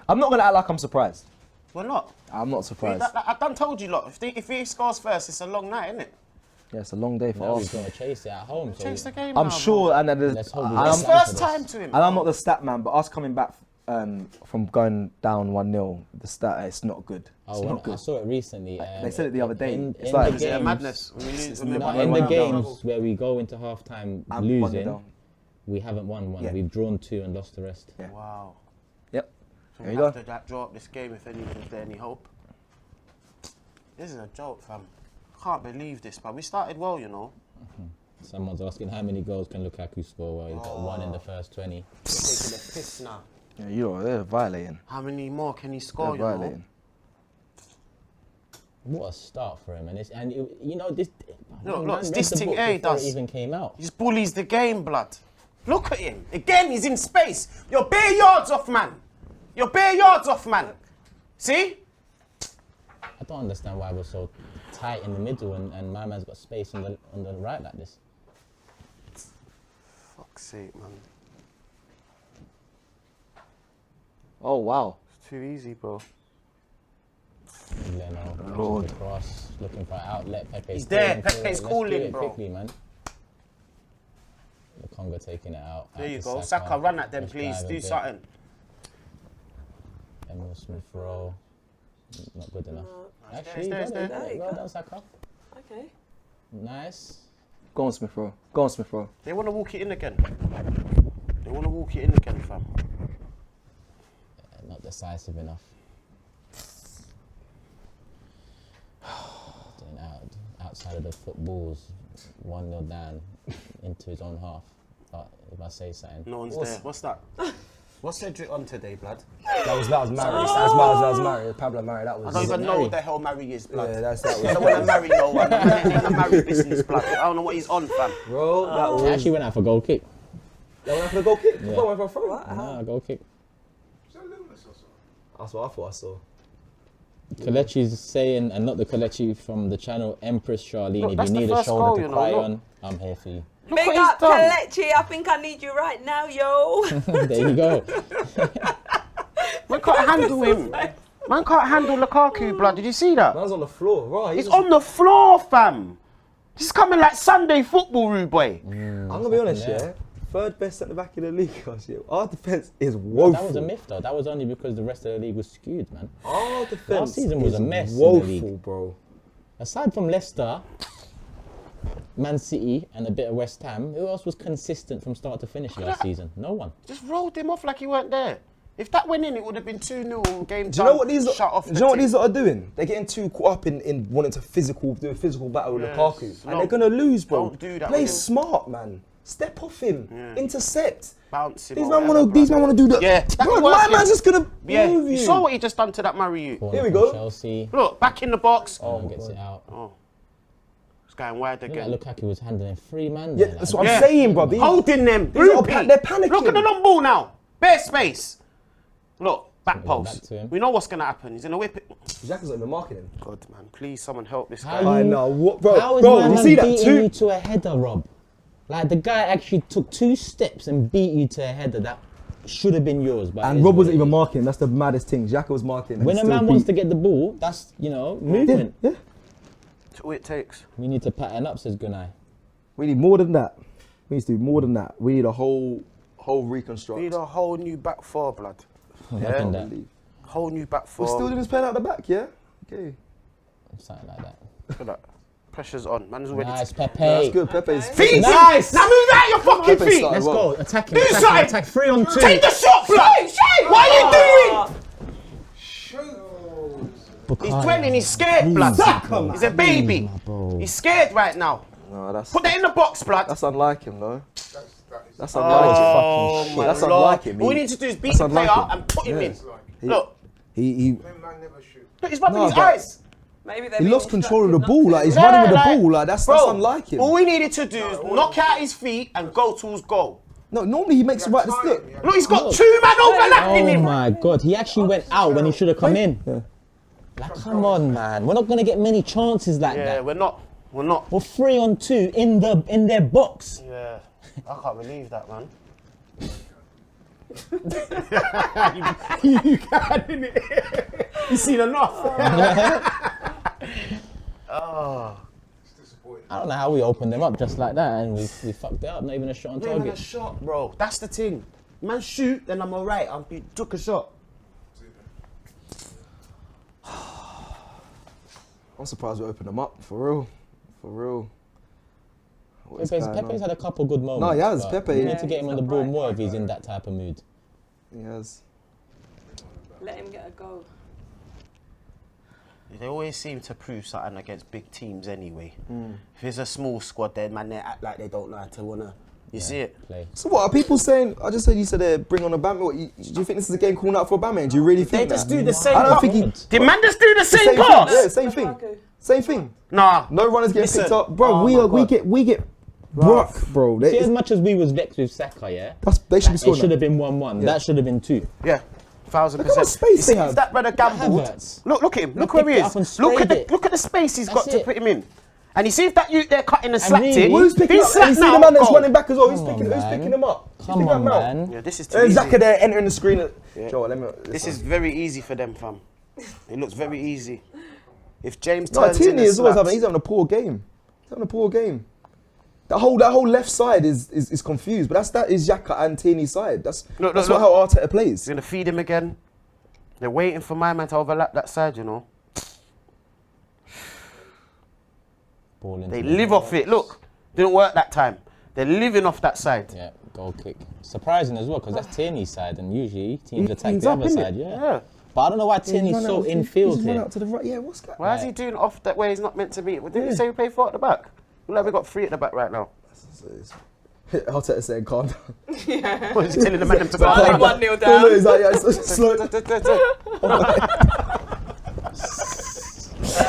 I'm not gonna act like I'm surprised. We're not. I'm not surprised. I done told you, lot. If he scores first, it's a long night, isn't it? Yeah, it's a long day for Now he's Arsenal. going to chase it at home. So Chase the game I'm now, sure, bro. and then Let's hope we I'm, get It's back first to time this. to him. and I'm not the stat man, but us coming back from going down 1-0, the stat, it's not good. It's Oh, when not I good. saw it recently. They said it the other day. In It's the like- games, Yeah, madness. When we lose, when we No, win in the 1-0. games where we go into half-time I'm 1-0 losing, down. we haven't won one. Yeah. We've drawn 2 and lost the rest. Yeah. Wow. Yep. So There we you have go. to draw up this game if there's any hope. This is a joke, fam. Can't believe this, but we started well, you know. Someone's asking how many goals can Lukaku score? Well, he's got 1 in the first 20. We're taking the piss now. Yeah, they're violating. How many more can he They're score, you know? violating. What a start for him! You know this. Look, man this read the thing book A before does. it even came out. He just bullies the game, blood. Look at him. Again, he's in space. You're bare yards off, man. You're bare yards off, man. See? I don't understand why we're so tight in the middle and my man's got space on the right like this. Fuck's sake, man. Oh wow. It's too easy, bro. Leno, Lord. cross, looking for an outlet. Pepe's He's there. calling for it. Pepe's Let's calling, do it bro. quickly, man. The Congo taking it out. There out you to go. Saka, run at them, Let's please. drive a Do bit. something. Emil Smith Rowe. Not good enough. No. Actually, Stay, stay. well done, Saka. Okay. Nice. Go on, Smith Rowe. Go on, Smith Rowe. They want to walk it in again. They want to walk it in again, fam. Not decisive enough. Doing outside of the footballs, 1-0 down into his own half. But if I say something, No one's there. What's that? What's Cedric on today, blood? That was Mary. That was Mary. Pablo Mary. That I was. don't even know Mary? what the hell Mary is, blood. Yeah, that I was. don't want to marry no one. The man ain't in the marry business, blood. I don't know what he's on, fam. Bro, that was. he actually went out for goal kick. That went for the goal kick. Yeah. That went for a throw. Nah, goal kick. Is that Loomis or something? That's what I thought I saw. Kelechi's saying, and not the Kelechi from the channel, Empress Charlene, Look, if that's you the need a first shoulder goal, to you know, cry look. on, I'm here for you. Look Big what up he's done. Kelechi. I think I need you right now, yo. There you go. Man can't handle him. Man can't handle Lukaku, blood. Did you see that? Man's on the floor, right? He's on the floor, fam. This is coming like Sunday football, rude boy. I'm gonna be honest, there. yeah. Third best at the back of the league last year. Our defense is woeful. That was a myth though. That was only because the rest of the league was skewed, man. Our defense season was is a mess in the woeful, league. bro. Aside from Leicester, Man City, and a bit of West Ham, who else was consistent from start to finish last season? No one. Just rolled him off like he weren't there. If that went in, it would have been 2-0 game. Do you know what these? Shut off. Do you know what these lot are doing? They're getting too caught up in wanting to do a physical battle with Yes. Lukaku, No, and they're gonna lose, bro. don't do that Play with him. smart, man. Step off him. Intercept. Bounce him. These or men whatever, wanna do the. Yeah, that's bro, my working. man's just gonna Yeah, move you saw what he just done to that Murray you. Corner Here we from go. Chelsea. Look, back in the box. Gets it out. Oh, it's going wide Look again. like Lukaku was handling 3 man. Yeah, there, that's like, what Yeah. I'm saying, bro. Holding them. These are Groupie. they're panicking. Look at the long ball now. Bare space. Look, back Go back post. to him. We know what's gonna happen. He's gonna whip it. Xhaka's not even marking him. God, man, please, someone help this How guy. you- I know, what, bro. How is Bro, my you man see that beating too? you to a header, Rob? Like the guy actually took 2 steps and beat you to a header that should have been yours. But it And is Rob what wasn't it even is. marking. That's the maddest thing. Xhaka was marking. and When he a still man wants beat. to get the ball, that's, movement. Yeah. That's all it takes. We need to pattern up, says Gunai. We need more than that. We need to do more than that. We need a whole reconstruct. We need a whole new back four, blood. Reckon that. Whole new back four. We're still doing this playing out the back, yeah? Okay. Something like that. Look at that. Pressure's on. Man's already. Nice, Pepe. That's good. Pepe's. Feet! Nice. Now move out your fucking Pepe feet! started Let's well. go. Attacking. Do Attacking. something. Attack 3 on 2. Take the shot, blood! What are you doing? He's dwelling, he's scared, blood. He's a baby. He's scared right now. No, that's Put that in the box, blood. that's unlike him, though. That's Oh, unlike him. my That's Lord. unlike him. All we He- need to do is beat that's the player unlike him. and put him in. He- Look, He Them man never shoot. look, he's rubbing No, his but- eyes. Maybe he lost control of the ball. Like he's Yeah, running with the like- ball. Like that's Bro, unlike him. all we needed to do is knock out his feet and go towards goal. No, normally he makes it right. This look. Look, he's got 2 men overlapping Oh him. my God. He actually went out when he should have come in. Yeah. Like, come on, man. We're not going to get many chances like Yeah, that. we're not. We're 3 on 2 in their box. Yeah, I can't believe that, man. you can, innit? You seen enough. Oh, It's disappointing. I don't know how we opened them up just like that and we fucked it up. Not even a shot on not even a target. shot, bro. That's the thing. Man, shoot, then I'm alright. I took a shot. I'm surprised we opened them up for real. For real. What is going on? Pepe's had a couple good moments. No, he has, but Pepe. We need to get him on the ball Right. more if he's in that type of mood. He has. Let him get a goal. They always seem to prove something against big teams anyway. If it's a small squad, then man, they act like they don't know how to wanna. You see it? Play. So what are people saying? I just said you said bring on a Bama. What, do you think this is a game calling out for Bama? Do you really They think just that? do the same. I don't pass. think he. Did man just do the same Same thing. pass? Yeah, same thing. Lukaku. Same thing. Nah. No runners getting Listen. picked up, bro. Oh we my are. We God. get rock, bro. See, as much as we was vexed with Saka, yeah, They should be it scoring. should that. have been 1-1. Yeah. That should have been 2. Yeah. 1000%. Look how much space You see, they have. if that brother gambled. Havertz. Look at him. Look He where he picked it up and is. Look at sprayed it. the space he's got That's to it. put him in. And you see if that youth there cutting and slapped really- it. Who's picking he's up? And you slapped see the now, man that's goal. running back as well. Who's Come on, picking man. him up? Come on, man. Yeah, this is too easy. Xhaka there entering the screen. Yeah. Joe, let me. This is very easy for them, fam. It looks very easy. If James No, turns in Tierney and is always slaps, he's having a poor game. He's having a poor game. That whole left side is confused, but that is Xhaka and Tierney's side. That's Look, not look. how Arteta plays. he's gonna feed him again. They're waiting for my man to overlap that side, you know. Ball into They the live off it. Look, didn't work that time. They're living off that side. Yeah, goal kick. Surprising as well, because that's Tierney's side, and usually teams attack he's the up, other innit? side. Yeah. Yeah. But I don't know why He's Tierney's run so out- infield he's run here. out to the right. Yeah, what's that? Why is he doing off that way he's not meant to be? Well, didn't you say we play 4 at the back? Look like we got 3 at the back right now. Arteta saying calm down. Well, he's telling the man to go. Well, calm down. 1-0 No, down. he's like, yeah, slow.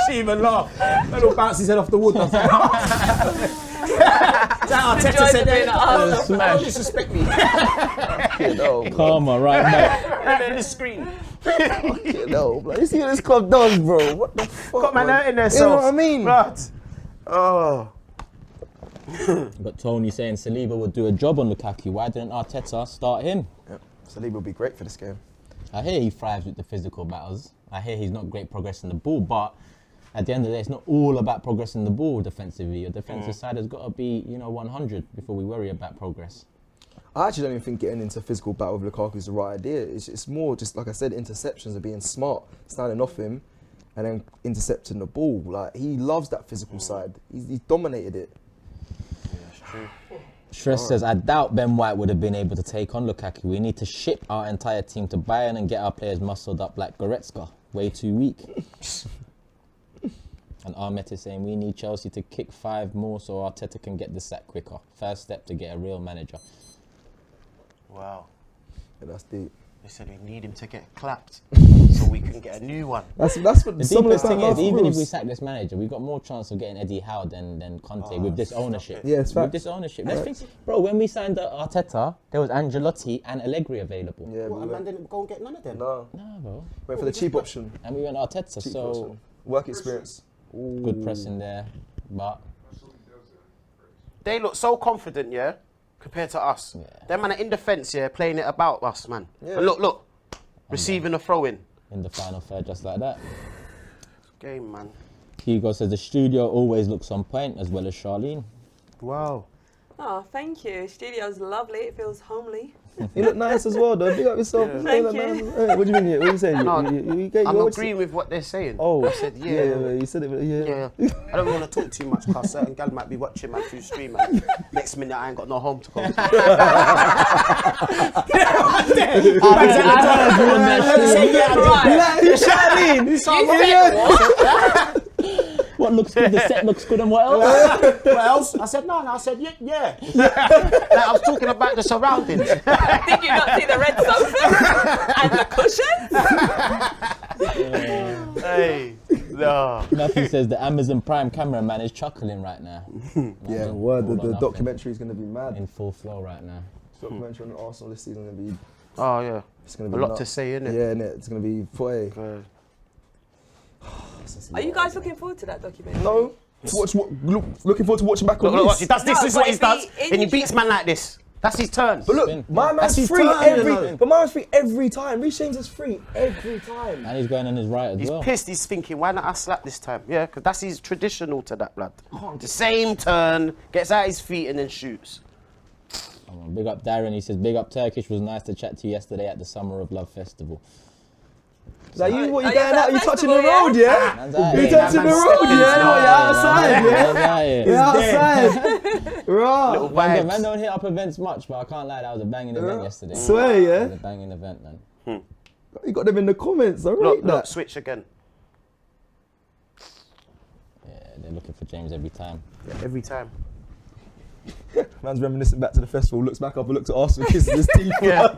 She even laughed. Little bounce his head off the wood. Arteta said that. Smash. Disrespect me. No, Karma, right now. Right in the screen. no. Like, you see what this club does, bro? What the fuck? Got man hurting You know themselves. what I mean? Right. Oh. But Tony saying Saliba would do a job on Lukaku. Why didn't Arteta start him? Yep. Saliba will be great for this game. I hear he thrives with the physical battles. I hear he's not great progressing the ball, but at the end of the day, it's not all about progressing the ball defensively. Your defensive side has got to be, 100 before we worry about progress. I actually don't even think getting into physical battle with Lukaku is the right idea. It's more just, like I said, interceptions and being smart, standing off him and then intercepting the ball. Like, he loves that physical side. He's dominated it. Stress says, I doubt Ben White would have been able to take on Lukaku. We need to ship our entire team to Bayern and get our players muscled up like Goretzka. Way too weak. And Ahmed is saying, we need Chelsea to kick 5 more so Arteta can get the sack quicker. First step to get a real manager. Wow. Yeah, that's deep. They said we need him to get clapped so we can get a new one. That's what The some of deepest the thing is, even if we rules. sack this manager, we've got more chance of getting Eddie Howe than Conte with this ownership. Yeah, it's With facts. this ownership. Let's think, bro, when we signed Arteta, there was Ancelotti and Allegri available. Yeah, What, we a man went, didn't go and get none of them? no, No, bro. went for the cheap option. And we went Arteta, Cheap so option. Work experience. good pressing there. But They look so confident, yeah, compared to us. Yeah. Them man are in defence, yeah, playing it about us, man. Yeah. And look, receiving a throw in. in the final third, just like that. Game, man. Hugo says the studio always looks on point, as well as Charlene. Wow. Oh, thank you. Studio's lovely. It feels homely. You look nice as well, though. Big up yourself. Yeah. You Thank look you. nice. Hey, what do you mean? What are you saying? No, I'm you agreeing with what they're saying. Oh, I said, yeah. You said it, but yeah. Yeah, I don't want to talk too much because certain gal might be watching my through stream and next minute I ain't got no home to go to. What looks good? The set looks good, and what else? What else? I said, no, I said, yeah. Like, I was talking about the surroundings. Did you not see the red sofa and the cushions? Hey, no. Matthew says the Amazon Prime cameraman is chuckling right now. Yeah, word. All or The nothing. documentary is going to be mad. In full flow right now. Documentary on Arsenal this season is going to be. Oh, yeah. It's going A to be lot nuts. to say, innit? Yeah, innit? It's going to be foy. Are you guys looking forward to that documentary? No. Looking forward to watching back on Look, watch, this. he does this, No, this is what but he if does. he And he beats man like this. That's his turn. But look, Spin. my man's his free turn, you know. but my man's free every time. Reece James is free every time. And he's going on his right as He's well. pissed, he's thinking, why not I slap this time? Yeah, because that's his traditional to that blood. The same turn, gets out his feet and then shoots. Come on, big up Darren. He says, big up Turkish. Was nice to chat to you yesterday at the Summer of Love Festival. Like you, what you Are you going at out? You that touching the festival, road, yeah? yeah? Man's out You here. touching the road, yeah? No, you're outside, yeah? Yeah. You're outside, right? Little Man vibes. don't hit up events much, but I can't lie, that was a banging event yesterday. Swear, It yeah? was a banging event, man. You got them in the comments. I rate Look, that. switch again. Yeah, they're looking for James every time. Yeah, every time. Man's reminiscing back to the festival. Looks back up and looks at Arsenal, kisses his teeth. Yeah.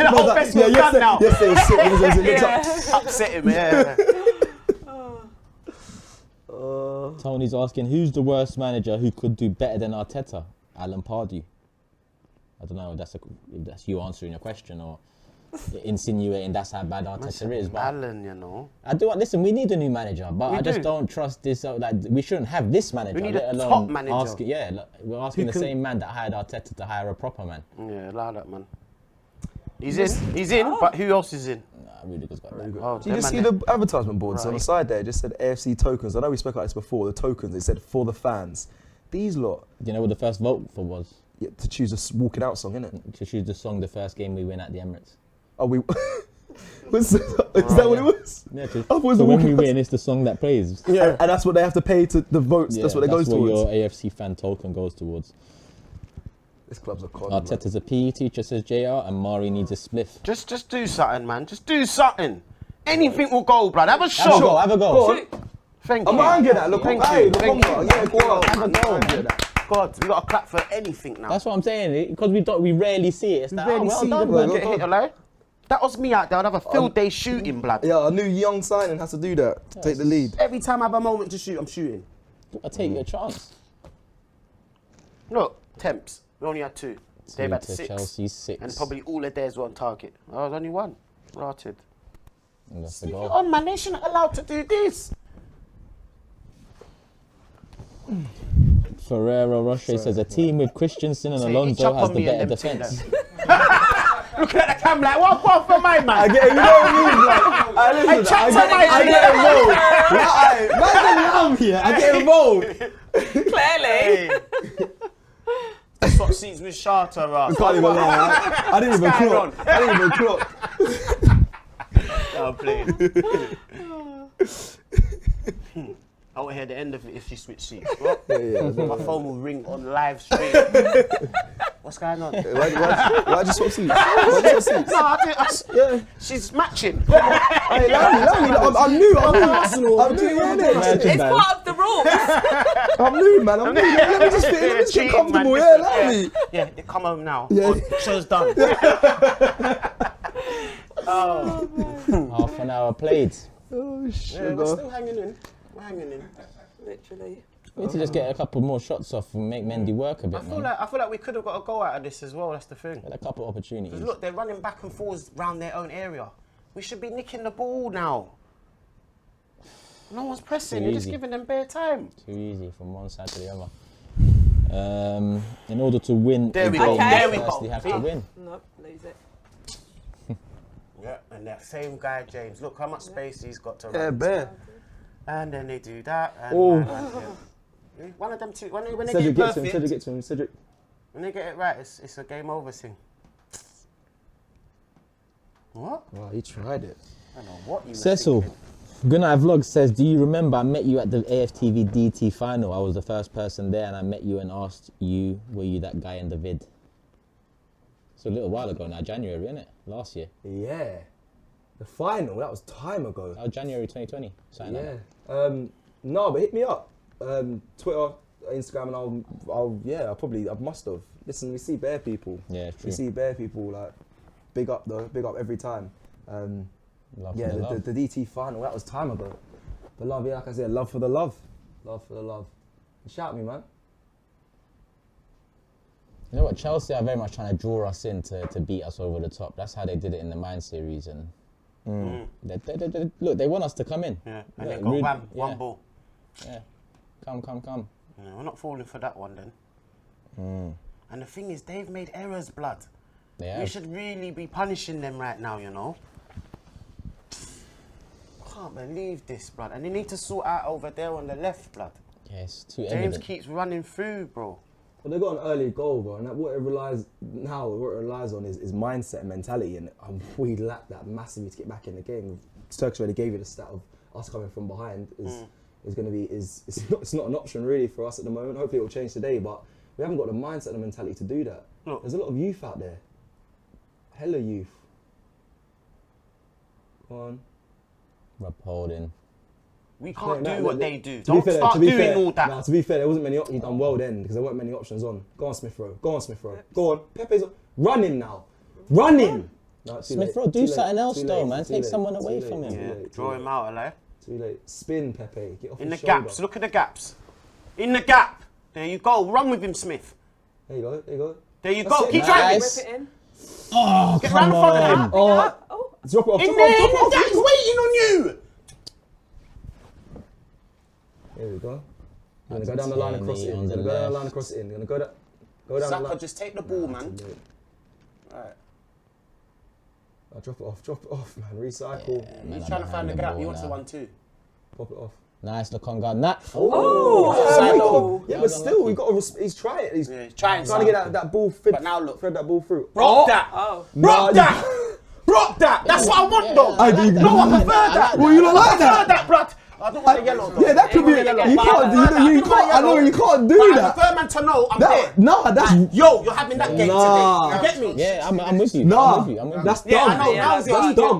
The whole festival's done now. Yes, it was sick. It looks up. Upset him, yeah. Tony's asking, who's the worst manager who could do better than Arteta? Alan Pardew. I don't know if that's you answering your question or... insinuating that's how bad Arteta is. But Alan, you know. I do. Listen, we need a new manager, but We I just do. don't trust this. Like, we shouldn't have this manager. We need let a alone top manager. Asking, we're asking the can- same man that hired Arteta to hire a proper man. Yeah, allow that, man. He's in, but who else is in? Nah, Rudiger's got that. Oh, Do you them just see man the advertisement boards on the Right. side there? It just said AFC tokens. I know we spoke about this before. The tokens. It said for the fans. These lot, Do you know what the first vote for was? yeah, to choose a walking out song, innit? To choose the song the first game we win at the Emirates. Oh, we. is that what it was? Yeah, I thought it was so a when walking we out. win, it's the song that plays. Yeah, and that's what they have to pay to the votes. Yeah, that's what it goes towards. your AFC fan token goes towards. This club's a con. man. Arteta's a PE teacher, says JR, and Mari needs a spliff. Just do something, man. Just do something. Anything will go, blood. Have a Have a shot. go, have a go. Thank I'm you. angry that. Look, Thank hey, you. look, Thank you. yeah, go on. Have a I'm go. angry at that. God, we got to clap for anything now. That's what I'm saying, because we rarely see it. It's like, Really well see done, the ball man. get hit, alive. That was me out there. I'd have a field day shooting, blood. Yeah, a new young signing has to do that. Take the lead. Every time I have a moment to shoot, I'm shooting. I'll take your chance. Look, temps. We only had 2. They've had 3 to 6. Chelsea, 6. And probably all of theirs were on target. I was only 1. Rotted. And that's the Leave it goal. on, man. They shouldn't allowed to do this. Ferreira Roche says a team with Christensen and See, Alonso chop has on the me and better them defence. Looking at the camera like, what go for my man? I get, you know what I mean? Like, I listen, chat to my I get involved. I get involved. Clearly. That's what seats with Charter, Ross. Can't even lie. I didn't even What's going clock. I didn't even clock. No, I'm playing. I will hear the end of it if she switched seats. What? Yeah. My phone will ring on live stream. What's going on? Why just swap seats? Why just swap seats? No, I think she's matching. Hey, I'm new. I'm Arsenal. I'm new, innit? It's part of the rules. I'm new, man. I'm new. Let me just get Cheating, comfortable. man. Yeah, allow me. Yeah, they come home now. Yeah. Oh, show's done. Half an hour played. Oh, Yeah, sugar. we're still hanging in. We're hanging in. Literally. We need to just get a couple more shots off and make Mendy work a bit, I feel man. like we could have got a goal out of this as well. That's the thing. Get a couple opportunities. Look, they're running back and forwards round their own area. We should be nicking the ball now. No one's pressing. Too You're just easy. giving them bare time. Too easy from one side to the other. In order to win There a we game, go. There we you firstly go. have to win. Nope, lose it. Yeah, and that same guy, James. Look how much space he's got to run. Yeah, bear. And then they do that. And Oh. one of them two. When they Cedric get gets him. perfect, Cedric gets him. Cedric. when they get it right, it's a game over thing. What? Wow, he tried it. I don't know what you were Cecil, thinking. Good Night Vlog says, do you remember I met you at the AFTV DT final? I was the first person there and I met you and asked you, were you that guy in the vid? It's a little while ago now, January, innit? Last year. Yeah. The final, that was time ago. Oh, January 2020. Something like Yeah. that. No, but hit me up. Twitter, Instagram, and I must have. Listen, we see bare people. Yeah, true. We see bare people, like, big up every time. Love Yeah, for the love. the DT final, that was time ago. The love, yeah, like I said, love for the love. Love for the love. Shout me, man. You know what? Chelsea are very much trying to draw us in to beat us over the top. That's how they did it in the Mind series. And look, they want us to come in. Yeah, and Look, then go Rude- wham, yeah, one ball. Yeah. Come. Yeah, we're not falling for that one then. And the thing is, they've made errors, blood. They We have. should really be punishing them right now, you know. Can't believe this, blood. And they need to sort out over there on the left, blood. Yeah, it's too James evident. keeps running through, bro. Well, they got an early goal, bro, and what it relies on is mindset and mentality, and we lack that massively to get back in the game. Turkish already gave you the stat of us coming from behind is going to be it's not an option really for us at the moment. Hopefully it will change today, but we haven't got the mindset and the mentality to do that. Look. There's a lot of youth out there, hella youth. Go on. Rob Holding. We can't No, do no, what no, they do. to be Don't fair- start to be doing fair- all that. Nah, to be fair, there wasn't many. He done well then because there weren't many options on. Go on, Smith Rowe. Go on, Smith Rowe. Go on. Pepe's running now. Running. No, too Smith late, Rowe, do too late, something else too though, late, man. too Take late, someone too away late, from him. too Yeah, late, draw too him late. out, alive. Too late. Spin, Pepe. Get off In the his shoulder. gaps. Look at the gaps. In the gap. There you go. Run with him, Smith. There you go. There you go. There you That's go. it. Keep Nice. driving. Whip it in. Oh, Get come round the front of him. on. Oh, Drop it off. In Drop there, it off. Drop it off. Dad's waiting on you. Here we go. You're gonna go down the line and cross it in. You're gonna go down the line and cross it in. You're gonna go down the Saka, line. just take the ball, man. Right. Oh, drop it off, man. Recycle. He's trying to find the gap. He wants the 1-2. Pop it off. Nice look on guard. Nah. Oh. Yeah, but still, we got to. He's trying it. He's trying to get that ball. But now look. Thread that ball through. Rock that. Oh. Rock that. Rock that. That's what I want, though. I do. No, I prefer that. Well, you don't like I prefer that. that, blood. I don't want the yellow, though. Yeah, that could be. You can't. I know you can't do But I that. prefer man to know I'm there. Nah, that's. Yo, you're having that game Nah. today. You get me? Yeah, I'm with you. Nah, I'm with you. that's Yeah, I dumb. know. Yeah, That was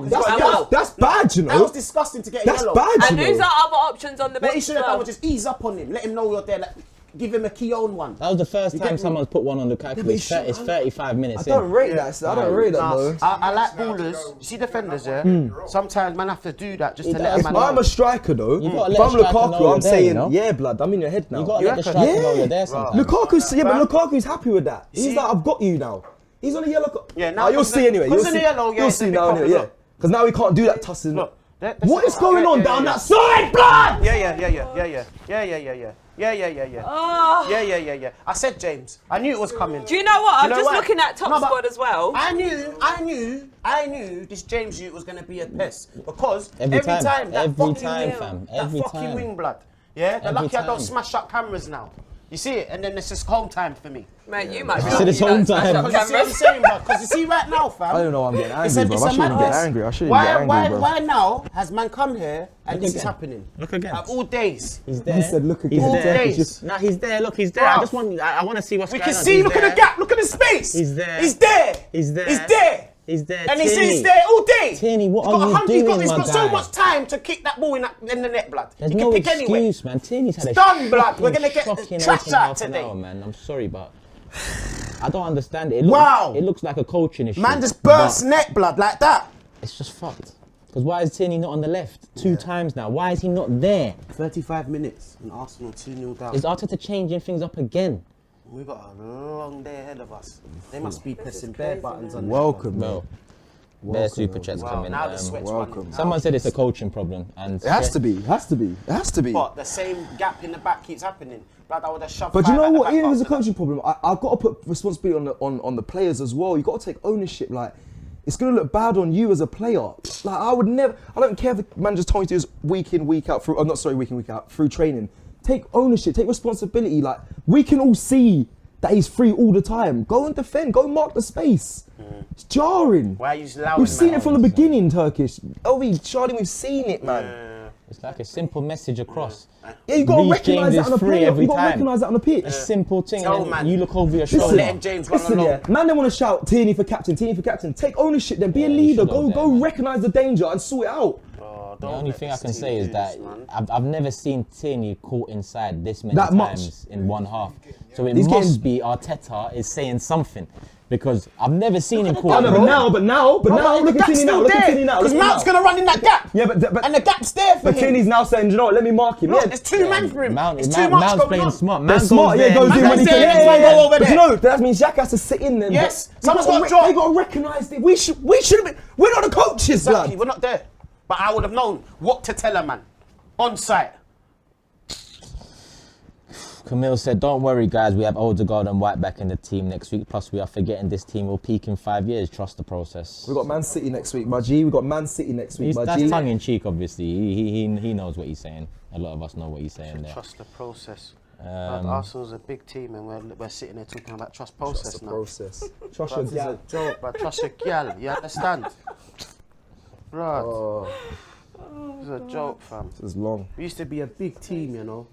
That's dumb. That's bad, you That was know. disgusting to get That's yellow. bad, And you who's know. our other options on the What he bench? should have done was just ease up on him. Let him know you're there. Like, give him a Keown one. That was the first You time get me? someone's put one on the calculator. but It's, it's 35 minutes I don't in. rate that. I don't rate that, though. I like ballers. You see defenders, yeah? Sometimes man have to do that just to let a If man I'm know. a striker, though, You gotta if let I'm a striker know Lukaku, you're I'm there, saying, you know? yeah, blood, I'm in your head now. You gotta You let the reckon? striker know Yeah. you're there sometimes. Lukaku's Lukaku's happy with that. He's See? like, I've got you now. He's on a yellow card. Yeah, now you'll because see the- anyway. because You'll of the see. yellow, yeah, You'll it's a see big now problem, anyway. Yeah, look. because now he can't do that tussling. Look. What is going on down that side, blood? Yeah. I said James. I knew it was coming. Do you know what? I'm know just what? looking at top No, but squad as well. I knew this James Youth was going to be a pest because Every every time. time that Every fucking time, wing, fam. that Every fucking time. wing blood. Yeah, they're Every lucky I don't time. smash up cameras now. You see it, and then it's just home time for me. Mate, you might be said it's lucky you home don't smash time. up Because you see what I'm cameras. saying, bro? Because you see right now, fam. I don't know why I'm getting It's angry, a bro. I shouldn't get madness. angry. I shouldn't get angry, bro. Why now has man come here and this is again. happening? Look again. Like, all days. He's there. He said, look He's again. there. Days. Just- Nah, he's there. Look, he's there. Bruv. I just want. I want to see what's We going can on. see, He's look at there. the gap, look at the space. He's there. He's there. He's there. He's there. He's there. And he Tierney. says there all day. Tierney, what He's are got you 100 doing, He's my got so guy? much time to kick that ball in the net, blood. There's He no can pick anyway. excuse, man. Tierney's had a done, blood. We're gonna get shocking trash opening out half an today. hour, man. I'm sorry, but I don't understand it. It looks, Wow. It looks like a coaching issue. Man just burst but net, blood, like that. It's just fucked. Because why is Tierney not on the left? Two times now. Why is he not there? 35 minutes and Arsenal 2-0 down. Is Arteta changing things up again? We've got a long day ahead of us. They must be pressing bare buttons on Welcome, this man. Well, bare super chats one. coming. Now the sweat's welcome. running. Someone said it's a coaching problem, and It has to be. It has to be. It has to be. But the same gap in the back keeps happening. Blood, I would have shoved But you five know at the what? back Even if it's a after that. coaching problem, I've got to put responsibility on the players as well. You got to take ownership. Like, it's gonna look bad on you as a player. Like, I would never. I don't care if the man just told me to do this week in, week out. Week in, week out through training. Take ownership. Take responsibility. Like, we can all see that he's free all the time. Go and defend. Go mark the space. It's jarring. Why are you allowing We've seen man it from the beginning, Turkish. Charlie, we've seen it, man. it's like a simple message across. Yeah, you got to Reece recognise James that is on the free play. every You got to time. recognise that on the pitch. A simple thing, Tell and then man. you look over your Listen, shoulder. letting James run Listen, along. yeah, man, they want to shout Tierney for captain, Tierney for captain. Take ownership, then be a leader. should have Go there, man. recognise the danger and sort it out. Oh, The don't only let thing I this can team say is lose, that man. I've never seen Tierney caught inside this many That much. times in one half. So it He's must getting- be Arteta is saying something, because I've never seen him Oh, caught. no, but now, Bro, look the at gap's Tierney now. still Look at there. Tierney now. Because look at Mount's him now. going to run in that gap. Yeah, but And the gap's there for but him. Tierney's now saying, you know what? Let me mark him. Look, Yeah, there's two men for him. Mount, There's Mount, too much Mount's going playing on. smart. they're Mount smart. Yeah, there, goes Mount in when he goes can. there, Yeah, man, yeah, go over But you there. know, that means Xhaka has to sit in then. Yes, but someone's got to drop. They got to recognise it. We should have been. We're not the coaches, Exactly, blood. we're not there. But I would have known what to tell a man on site. Camille said, "Don't worry, guys. We have Odegaard and White back in the team next week. Plus, we are forgetting this team will peak in 5 years. Trust the process." We got Man City next week, my G. We got Man City next week, my That's G. tongue in cheek, obviously. He knows what he's saying. A lot of us know what he's saying there. Trust the process. Arsenal's a big team and we're sitting there talking about trust process Trust the now. process. Trust But your it's a joke, but trust your gal, you understand? Right. Oh, It's a joke, fam. this is long. We used to be a big team, you know.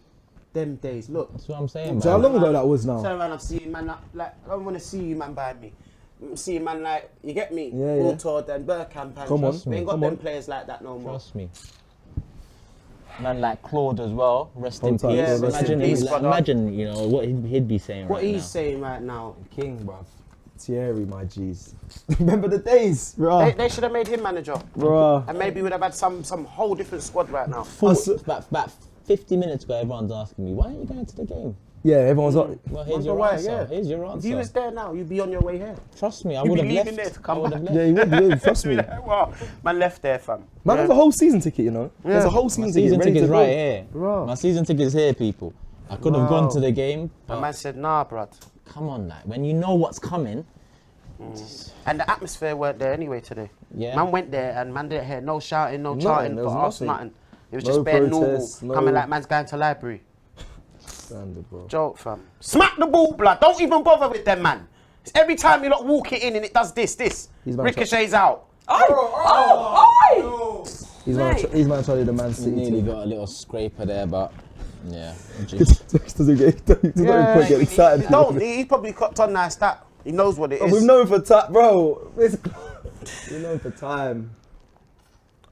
Them days, look. That's what I'm saying, So how man. long ago that was now? Turn around, I'm seeing man like I don't want to see you man by me. I'm seeing man like you get me. Yeah, yeah. Waltord and Bergkamp and Come on, we ain't got come them on. players like that no more. Trust me. Man like Claude as well. Rest in Hold tight, peace. yeah, rest in Imagine, peace, like, brother. imagine, you know, what he'd be saying What right he's now. saying right now, King, bruv. Thierry, my G's. Remember the days, bruh. they should have made him manager, Bruh. and maybe we'd have had some whole different squad right now. About 50 minutes ago, everyone's asking me, why aren't you going to the game? Yeah, everyone's up. Well, here's Wonder your why, answer. yeah. Here's your If you was answer. there now, you'd be on your way here. Trust me, I You'd would be have leaving left. there to come I would back. have left. Yeah, you would, trust me. Well, man left there, fam. Man, Yeah. have a whole season ticket, you know. There's a whole My season ticket season ready ticket's to right go. here. Bro. My season ticket's here, people. I could have gone to the game, And but man said, nah, bruv. come on, like, when you know what's coming, And the atmosphere weren't there anyway today. Yeah. Man went there and man didn't hear no shouting, no Nothing, chanting there for was us, nothing. nothing. It was No just bare protests, normal, no- coming like man's going to library. Standard, bro. Joke, fam. Smack the ball, blood. Don't even bother with them, man. It's every time you lot walk it in and it does this. He's man Ricochets out. He's man trying to do the Man City nearly team. got a little scraper there, but yeah. Doesn't get excited. He's probably got on nice that. He knows what it is. We've known for time, bro. We've known for time.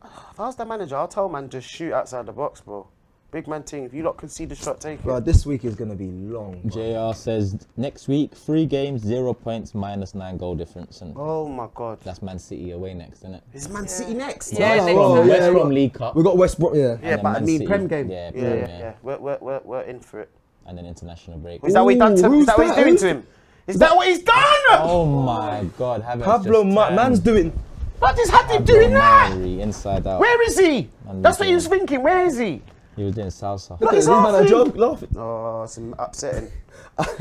If I was the manager, I'll tell man just shoot outside the box, bro. Big man thing. If you lot can see the shot, take Bro, it. this week is gonna be long. Bro. JR says next week, 3 games, 0 points, -9 goal difference, and Oh my God. that's Man City away next, isn't it? Is Man City next? Yeah, West next Brom, time. West yeah, Brom League Cup, We got West Brom, yeah. Yeah, And then but I Man mean City. Prem game. Yeah, yeah, Prem, yeah. We're in for it. and then international break. Is that what he done to him? Who's Is that what he's that? doing to him? Is that what he's done? Oh my God, Pablo, man's doing. What is happening doing that? inside out. Where is he? Man, That's what he was listen. thinking. Where is he? He was doing salsa. Look at he's this man, a laughing. joke, laughing. Oh, it's upsetting.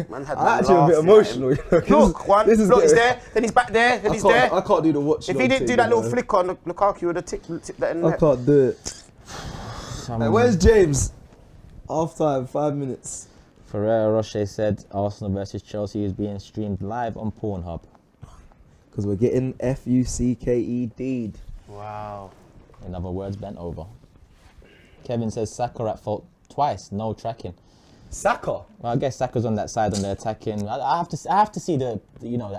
Man had I'm actually a bit emotional. You know, Look, one. this is Look, he's getting- there. Then he's back there. Then he's I there. can't do the watch. If he didn't do that little flick on Lukaku, would have tipped that in the I net. can't do it. Hey, where's James? Half time, 5 minutes. Ferreira Rocher said Arsenal versus Chelsea is being streamed live on Pornhub. Because we're getting FUCKED'd. Wow. In other words, bent over. Kevin says Saka at fault twice, no tracking. Saka. Well, I guess Saka's on that side on the attacking. I have to see the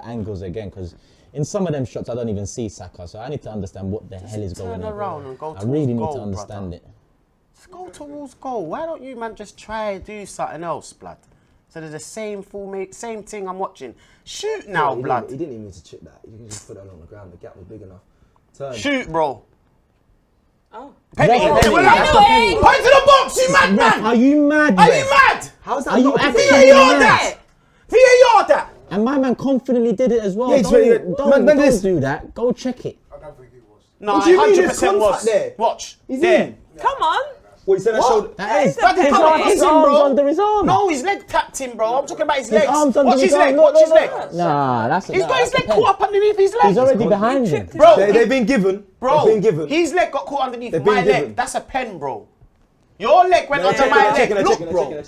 angles again, because in some of them shots I don't even see Saka, so I need to understand what the hell is going Turn on. around and go I really need towards to goal, understand brother. it. Just go towards goal. Why don't you, man, just try and do something else, blood? So there's the same same thing I'm watching. Shoot now, He blood. didn't even need to chip that. You can just put that on the ground. The gap was big enough. Turn. Shoot, bro. Oh. Penny. Penny. Point to the box, you mad man. Are you mad? Are Ref? you mad? How's that Are you not a actually penalty? VAR mad? that. VAR that. And my man confidently did it as well. Yeah, Don't man, this- do that. Go check it. I don't think it was. No, What do you mean there's 100% was. contact there? Watch. He's there. in. Come on. What, you said I showed? That is. is a His penalty. his He's in, arms bro. under his arm. No, his leg tapped him, bro. I'm talking about his His legs. arms under Watch his his arm. leg. Look, Watch his look, leg. look. Nah, that's He's got his that's a leg pen. caught up underneath his leg. He's already behind him. Bro, They've been given. bro, They've been given. his leg got caught underneath They've my been leg. given. That's a pen, bro. Your leg went under my leg. Look, bro.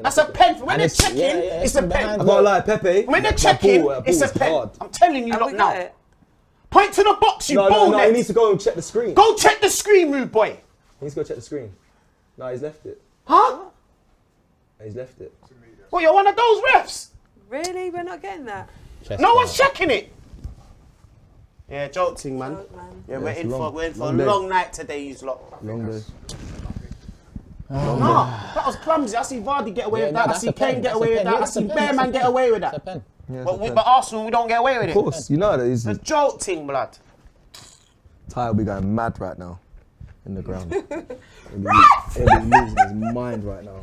That's a pen. When And they're it's- checking, yeah, yeah, it's from a behind. pen. I can't lie, Pepe. When they're that checking, ball it's a was pen. hard. I'm telling you Have lot we got now. it? Point to the box, you No, ball he needs to go and check the screen. Go check the screen, rude boy. He needs to go check the screen. No, he's left it. Huh? He's left it. Well, you're one of those refs. Really? We're not getting that? Chest No one's down. checking it. Yeah, joking, man. Joke, man. Yeah, we're it's in long. for a Long day. long night today, you lot. Long day. No, that was clumsy. I see Vardy get away Yeah, with no, that. I that's see a pen, Kane get that's a away with pen, that. yeah, I that's see a pen, Bearman that's a get pen. away with It's a that. pen. Yeah, But Arsenal, we don't get away with of it. course, you know that he's. The joke thing, blood. Ty will be going mad right now in the ground. He'll be losing his mind right now.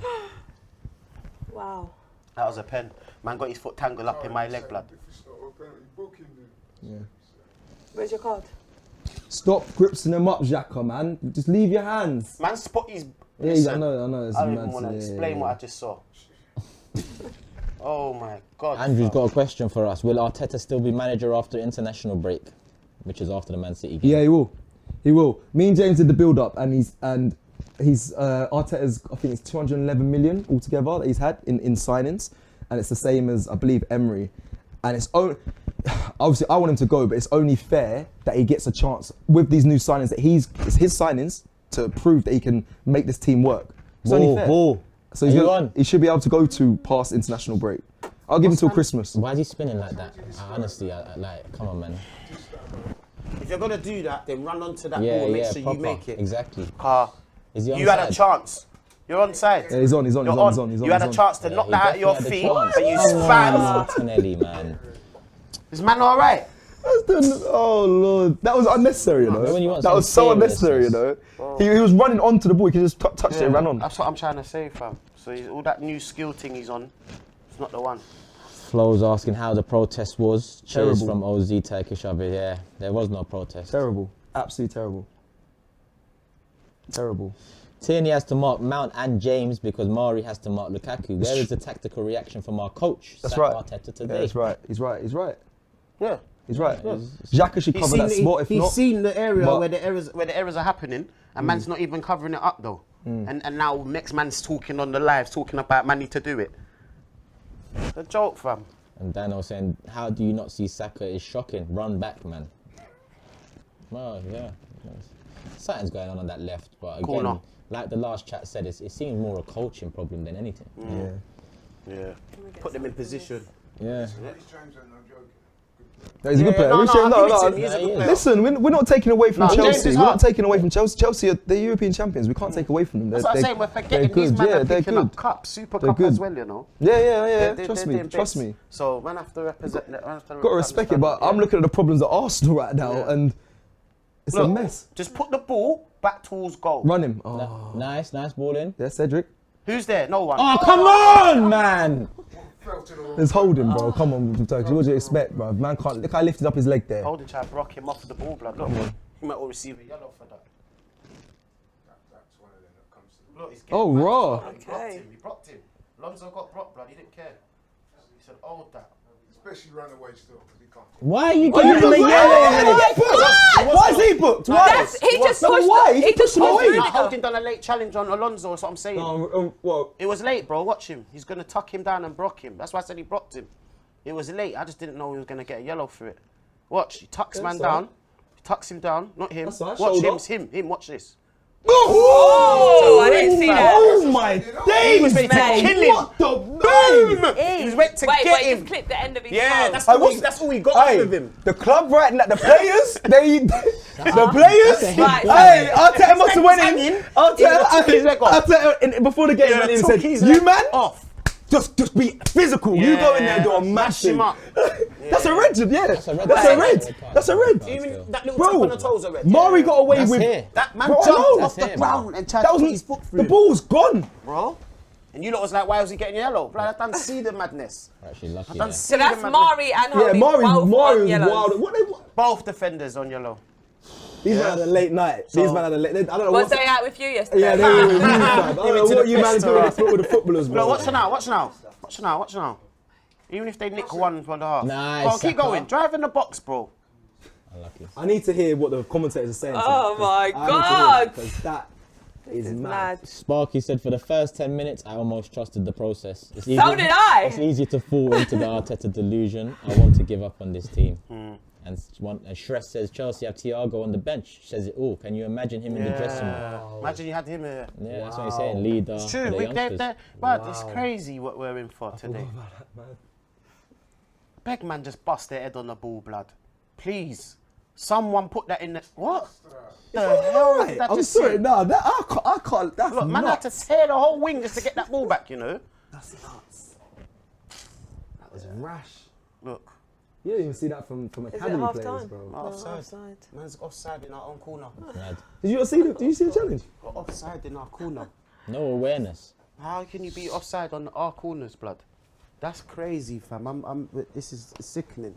Wow. That was a pen. Man got his foot tangled up in my leg, blood. If it's not a penalty, book him then. Where's your card? Stop gripsing him up, Xhaka, man. Just leave your hands. Man spot his. Yeah, Listen, I know. It's I don't mad. even want to Yeah, explain yeah, what I just saw. Oh my God. Andrew's fam. got a question for us. Will Arteta still be manager after international break, which is after the Man City game? Yeah, he will. He will. Me and James did the build-up, and he's Arteta's. I think it's 211 million altogether that he's had in signings, and it's the same as I believe Emery, and it's only. Obviously, I want him to go, but it's only fair that he gets a chance with these new signings. That it's his signings to prove that he can make this team work. It's only fair. So Are you on? he should be able to go to past international break. I'll give him till Christmas. Why is he spinning like that? Honestly, like, come on, man. If you're gonna do that, then run onto that Yeah, ball and make yeah, sure proper. you make it. Exactly. Is he You had a onside? chance. You're onside. Yeah, he's on. You're on. You had a chance to Yeah, knock he that out of your definitely feet, had a chance. but you Come on, spat. Martinelli, man. Is man alright? Oh Lord, that was unnecessary, you know. When you want That was so some unnecessary, you know. He was running onto the ball. He could just touch it and ran on. That's what I'm trying to say, fam. So all that new skill thing he's on, it's not the one. Flo's asking how the protest was. Cheers Terrible. from OZ Turkish over here. There was no protest. Terrible. Absolutely terrible. Terrible. Tierney has to mark Mount and James because Mari has to mark Lukaku. Where is the tactical reaction from our coach? That's Sack right. Arteta Yeah, today. that's right. He's right. He's right. Yeah. He's right. Yeah. Xhaka should cover that spot. If he's not, seen the area but- where the errors are happening, and man's not even covering it up though. And now next man's talking on the live, talking about man need to do it. It's a joke, fam. And Dano saying, how do you not see Saka is shocking? Run back, man. Well, yeah. Something's going on that left, but again, Corner. like the last chat said, it seems more a coaching problem than anything. Yeah. Put them in position. Yeah. These James ain't no joking. No, he's a good Yeah, player. no, We no, should- I'll give it to him. He's a good player. Listen, we're not taking away from No, James Chelsea. is We're hard. not taking away from Chelsea. Chelsea are the European champions. We can't take away from them. That's what I'm saying. We're forgetting they're these good. men Yeah, are they're picking good. up cups, Super They're Cup good. as well, you know. Yeah. They're Trust doing me. Trust bits. me. So man have to represent. Got to respect it, but I'm looking at the problems at Arsenal right now, Yeah. and it's a Look, mess. Just put the ball back towards goal. Run him. Oh, Nice ball in. yeah, Cedric. Who's there? No one. Oh, come on, man! Fell to the wrong. Let's hold him, bro. Come on, from Turkish. What do you expect, bro? Man can't. Look how he lifted up his leg there. Holding try to rock him off the ball, blood. Look, he might all receive a yellow for that. That's one of them that comes to the Look, he's getting Oh, back. raw. He blocked Okay. him. He blocked him. Lonzo got blocked, blood. He didn't care. He said, "Oh, that." especially run away still because he can't. Why are you Why giving him a you yellow? Why is he booked? Why? He just No, pushed. why? He He just pushed him pushed away. Rudiger. Holding done a late challenge on Alonso. That's what I'm saying. Well, It was late, bro. Watch him. He's gonna tuck him down and block him. That's why I said he blocked him. It was late. I just didn't know he was gonna get a yellow for it. Watch. He tucks man That's down. all right. He tucks him down. Not him. That's all right. Watch Shoulder. him. It's him. Him. Watch this. Oh, I didn't see that. Oh my days! He was ready to Mate. kill him. What the boom? He was ready to Wait, get just him. clip the end of his Yeah, toe. that's all he got out of him. The club right now, the players, the players. Right. Hey, Arteta must have went hanging. in. He took his leg off. Arteta before the game Yeah, went in and took said, his "You leg man, off. just be physical. You go in there and do a Smash him massive." up. That's a red, yeah. That's a red a card. red. That's a red. Even that little Bro, tap on the toes are red. Mari got away That's with here. That man Bro, I jumped know. off the That's him. ground and tried that. to Was put his foot through. the ball's gone. Bro. And you lot was like, why was he getting yellow? Blood, I done see the madness. We're actually lucky I done there. see So that's the madness. Mari and Yeah, Holy Mari both was on yellows. wild. What Both defenders on yellow. These man had a late night. These man had a late. I don't know Was what. they out with you yesterday? Yeah, they were with you, fam. I don't know to what the you man are doing festival. with the footballers, bro. No, watch now, watch now. Watch now, watch now. Even if they nick 1.5. Nice, Go on, keep Saka. going. Drive in the box, bro. Unlucky. I need to hear what the commentators are saying. Oh my God. Because that is mad. Mad. Sparky said, for the first 10 minutes, I almost trusted the process. It's So did I. It's easy to fall into the Arteta delusion. I want to give up on this team. And Shress says, Chelsea have Thiago on the bench. Says it all. Can you imagine him in the dressing room? Imagine you had him here. Yeah, that's what he's saying. Leader. It's for true, the we, youngsters. but it's crazy what we're in for today. Beg man just bust their head on the ball, blood. Please. Someone put that in the... What? The hell is that I'm just sorry, saying? no, that, I can't. That's Look, man had nuts. to tear the whole wing just to get that ball back, you know? That's nuts. That was rash. Look. You didn't even see that from Is it academy half players, time? bro. Offside. Man's offside in our own corner. Mad. Did you not see Did you see the challenge? Got offside in our corner. No awareness. How can you be offside on our corners, blood? That's crazy, fam. This is sickening.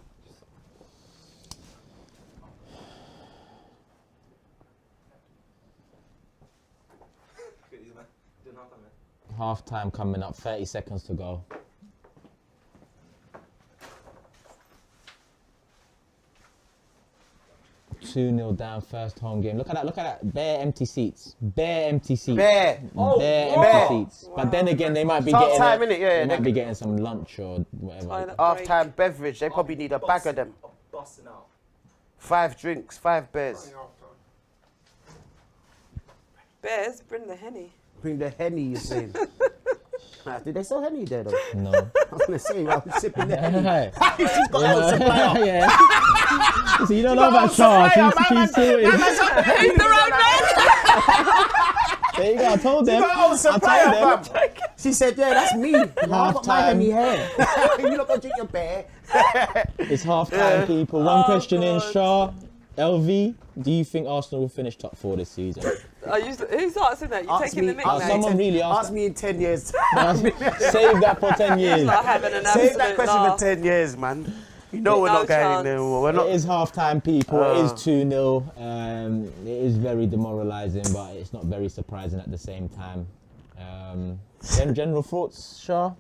Half time coming up. 30 seconds to go. Two 0 down, first home game. Look at that! Look at that! Bare empty seats. Bare empty seats. Bare. Bare Bare. empty seats. But then again, they might be Half getting. time, innit? Yeah, they might they- be getting some lunch or whatever. Toilet. Half-time beverage. They probably need a bag of them. 5 drinks, 5 beers. Bears, bring the Henny. Bring the Henny, you're saying. Did they sell Henny there, though? No. I was going to say, I'm sipping the Henny. Hey. She's got a supplier. Yeah. So you don't know about supplier, Charles. man, She's sorted. Who's the road man? There you go. I told them. Got a I supplier, told them. fam. She said, yeah, that's me. I got my Half-time. Henny here. You not going to drink your beer. It's half time, people. One question in, Shah. LV, do you think Arsenal will finish top 4 this season? Who's asking that? You're taking the mic, mate. Someone really asked Ask me in 10 years. Save that for 10 years. Like having an Save that absolute question laugh. for 10 years, man. You know we're No not going chance. anywhere. We're not. It is half-time, people. It is 2-0. It is very demoralising, but it's not very surprising at the same time. General thoughts, Shah?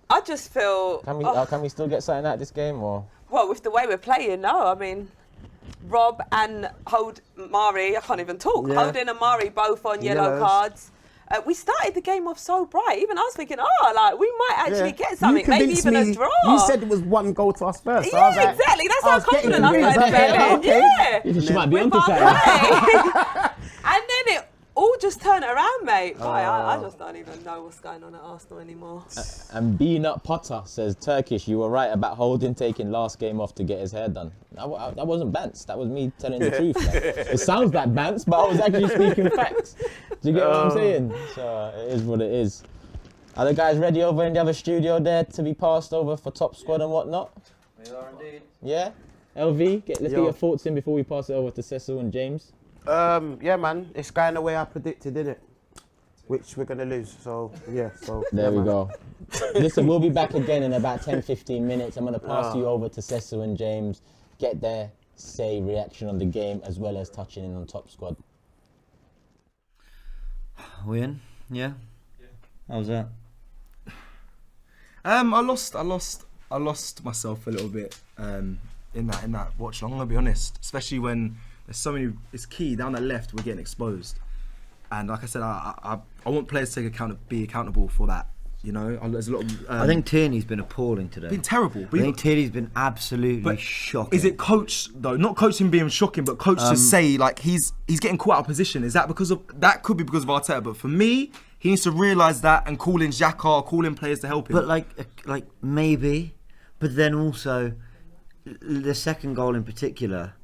I just feel. Can we still get something out of this game, or? Well, with the way we're playing, no. I mean, Rob and Mari, I can't even talk. Yeah. Holding and Mari both on yellow Yellows. cards. We started the game off so bright. Even I was thinking, like we might actually get something, You maybe convinced even me. a draw. You said it was 1 goal to us first. So I was Yeah, like, exactly. That's I how was getting confident I'm convinced. feeling. Okay. Yeah. She might be With onto our something. play. And then it all just turned around, mate. I just don't even know what's going on at Arsenal anymore. And B-Nut Potter says, Turkish, you were right about Holding taking last game off to get his hair done. That wasn't Bants, that was me telling the truth. Like, it sounds like Bants, but I was actually speaking facts. Do you get what I'm saying? So it is what it is. Are the guys ready over in the other studio there to be passed over for top squad and whatnot? We are indeed. Yeah? LV, let's get your thoughts in before we pass it over to Cecil and James. Yeah, man. It's going the way I predicted, innit? Which we're going to lose. So, yeah. So There yeah, we man. go. Listen, we'll be back again in about 10-15 minutes. I'm going to pass you over to Cecil and James. Get their reaction on the game as well as touching in on top squad. We in? Yeah. How was that? I lost myself a little bit in that watch. I'm gonna be honest, especially when there's so many. It's key down the left. We're getting exposed, and like I said, I want players to be accountable for that. You know, there's a lot of. I think Tierney's been appalling today. been terrible. I think Tierney's been absolutely shocking. Is it coach though? Not coach him being shocking, but coach to say like he's getting caught out of position. Is that because of that? Could be because of Arteta, but for me, he needs to realise that and call in Xhaka, call in players to help him. But like maybe, but then also the second goal in particular,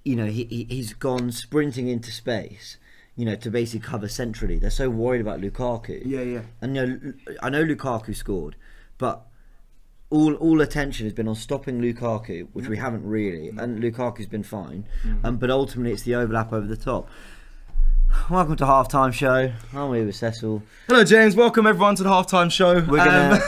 you know, he's gone sprinting into space, you know, to basically cover centrally. They're so worried about Lukaku. Yeah. And you know, I know Lukaku scored, but all attention has been on stopping Lukaku, which we haven't really, and Lukaku's been fine. But ultimately, it's the overlap over the top. Welcome to Halftime Show. I'm here with Cecil. Hello, James. Welcome everyone to the halftime show. We're gonna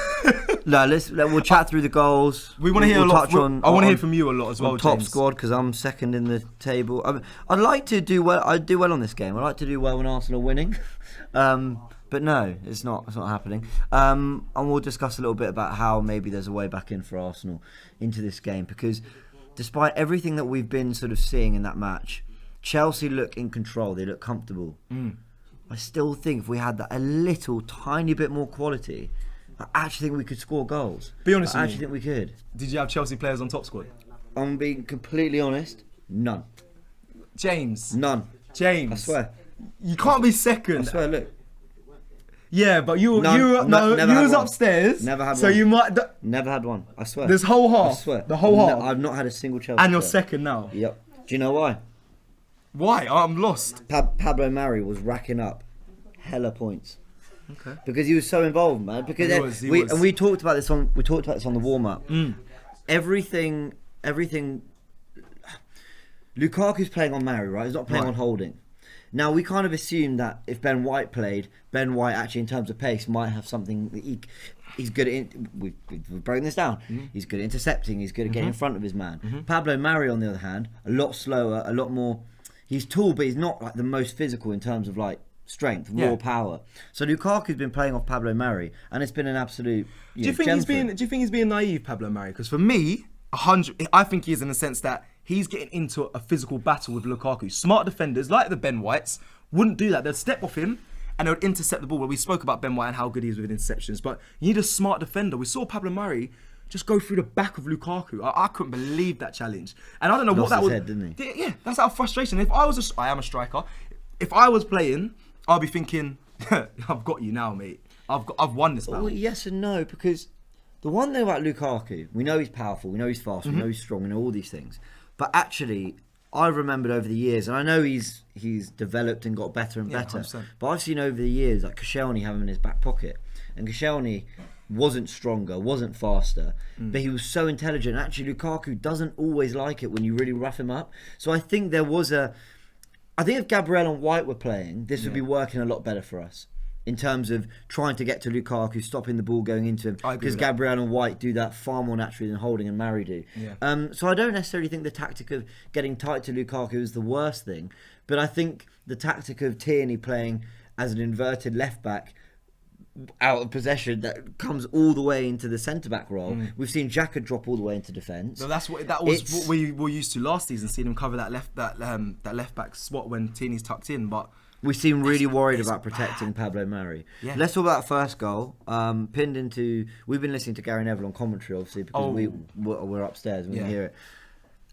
we'll chat through the goals. We want to hear a lot. I want to hear from you a lot as well, on top James. squad because I'm second in the table. I'd like to do well. I'd do well on this game. I like to do well when Arsenal are winning, but no, it's not. It's not happening. And we'll discuss a little bit about how maybe there's a way back in for Arsenal into this game because despite everything that we've been sort of seeing in that match, Chelsea look in control. They look comfortable. I still think if we had that a little tiny bit more quality, I actually think we could score goals. Be honest I with actually me. think we could. Did you have Chelsea players on top squad? I'm being completely honest. None. James. None. James. I swear. You can't be I second. swear. Look. Yeah, but you None. you No, never had was one. upstairs. Never had so one. you might. Never had one. I swear. This whole I half. swear. The whole half. I've not had a single Chelsea. And you're player. second now. Yep. Do you know why? Why? I'm lost. Pablo Mari was racking up hella points. Okay. Because he was so involved, man. Because He was. and we talked about this on the warm up. Everything. Lukaku's playing on Mari, right? He's not playing on Holding. Now we kind of assumed that if Ben White played, Ben White actually in terms of pace might have something. He's good at. We've broken this down. He's good at intercepting. He's good at getting in front of his man. Pablo Mari, on the other hand, a lot slower, a lot more. He's tall, but he's not like the most physical in terms of like strength, raw power. So Lukaku's been playing off Pablo Mari, and it's been an absolute. Do you think he's being naive, Pablo Mari? Because for me, 100. I think he is in the sense that he's getting into a physical battle with Lukaku. Smart defenders like the Ben Whites wouldn't do that. They'd step off him and they would intercept the ball. Well, we spoke about Ben White and how good he is with interceptions, but you need a smart defender. We saw Pablo Mari just go through the back of Lukaku. I couldn't believe that challenge. And I don't know what that was. Head, didn't he? Yeah, that's out of frustration. If I was I am a striker. If I was playing, I'd be thinking, I've got you now, mate. I've won this battle. Well, yes and no, because the one thing about Lukaku, we know he's powerful, we know he's fast, we know he's strong, we know all these things. But actually, I've remembered over the years, and I know he's developed and got better and better. 100%. But I've seen over the years like Koscielny have him in his back pocket, and Koscielny, wasn't stronger, wasn't faster, but he was so intelligent. Actually, Lukaku doesn't always like it when you really rough him up. So I think I think if Gabriel and White were playing, this would be working a lot better for us in terms of trying to get to Lukaku, stopping the ball going into him. Because Gabriel and White do that far more naturally than Holding and Mari do. Yeah. So I don't necessarily think the tactic of getting tight to Lukaku is the worst thing, but I think the tactic of Tierney playing as an inverted left back out of possession that comes all the way into the centre back role. We've seen Xhaka drop all the way into defence. No, that was what we were used to last season, seeing him cover that left back spot when Tierney's tucked in. But we seem really worried about protecting Pablo Mari. Yeah. Let's talk about first goal. Pinned into. We've been listening to Gary Neville on commentary, obviously, because we're upstairs and we can hear it.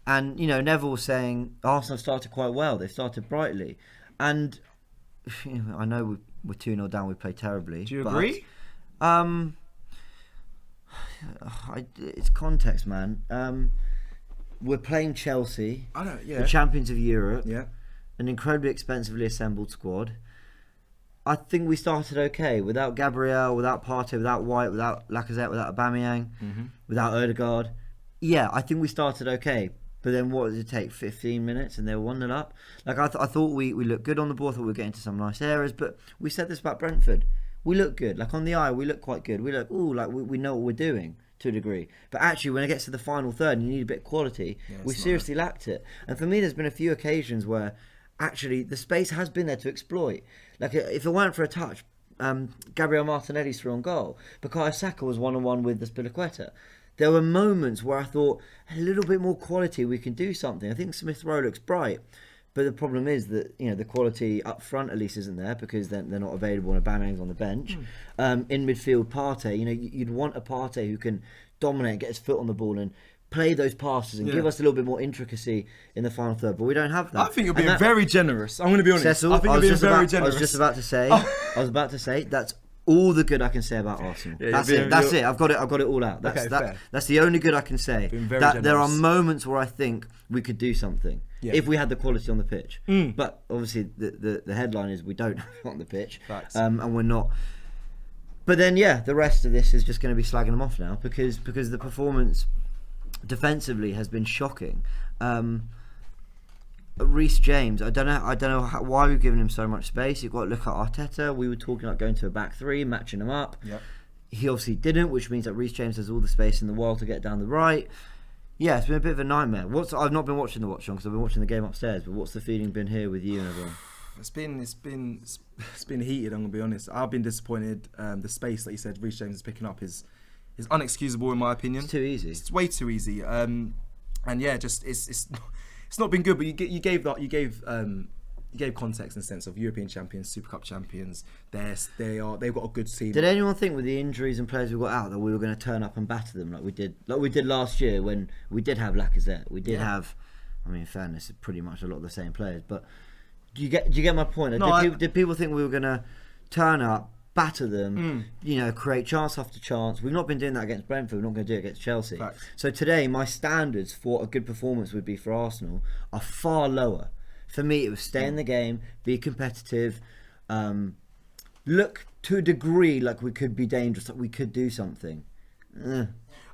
And Neville was saying Arsenal started quite well. They started brightly, and I know we're 2-0 down. We played terribly. Do you agree? It's context, man. We're playing Chelsea. I know. Yeah. The champions of Europe. Yeah. An incredibly expensively assembled squad. I think we started okay without Gabriel, without Partey, without White, without Lacazette, without Aubameyang, without Odegaard. Yeah, I think we started okay. But then what did it take? 15 minutes and they were 1-0 up. Like I thought we looked good on the ball. I thought we were getting to some nice areas. But we said this about Brentford. We look good. Like on the eye, we look quite good. We look we know what we're doing to a degree. But actually, when it gets to the final third and you need a bit of quality, we seriously lacked it. And for me, there's been a few occasions where actually the space has been there to exploit. Like if it weren't for a touch, Gabriel Martinelli's through on goal. Bukayo Saka was 1-on-1 with the Spilicueta. There were moments where I thought a little bit more quality, we can do something. I think Smith Rowe looks bright, but the problem is that the quality up front at least isn't there because they're not available and Aubameyang's on the bench. In midfield, Partey, you'd want a Partey who can dominate, get his foot on the ball and play those passes and give us a little bit more intricacy in the final third, but we don't have that. I think you're being very generous. I'm going to be honest. Cecil, I think you're being very generous. I was about to say that's all the good I can say about Arsenal. That's it. I've got it all out. That's the only good I can say. There are moments where I think we could do something if we had the quality on the pitch. But obviously the headline is we don't have it on the pitch, and we're not. But then the rest of this is just going to be slagging them off now because the performance defensively has been shocking. Reece James, I don't know why we've given him so much space. You've got to look at Arteta. We were talking about going to a back three, matching him up. Yep. He obviously didn't, which means that Reece James has all the space in the world to get down the right. Yeah, it's been a bit of a nightmare. I've not been watching the watch on because I've been watching the game upstairs. But what's the feeling been here with you and everyone? It's been heated. I'm gonna be honest. I've been disappointed. The space that you said Reece James is picking up is unexcusable in my opinion. It's too easy. It's way too easy. And yeah, just it's not been good. But you gave context in the sense of European champions, Super Cup champions. They've got a good team. Did anyone think with the injuries and players we got out that we were going to turn up and batter them like we did last year when we did have Lacazette? We did have. I mean, in fairness, pretty much a lot of the same players. But do you get my point? No, did people think we were going to turn up, batter them, create chance after chance? We've not been doing that against Brentford. We're not going to do it against Chelsea. Facts. So today, my standards for a good performance would be for Arsenal are far lower. For me, it was stay in the game, be competitive, look to a degree like we could be dangerous, like we could do something.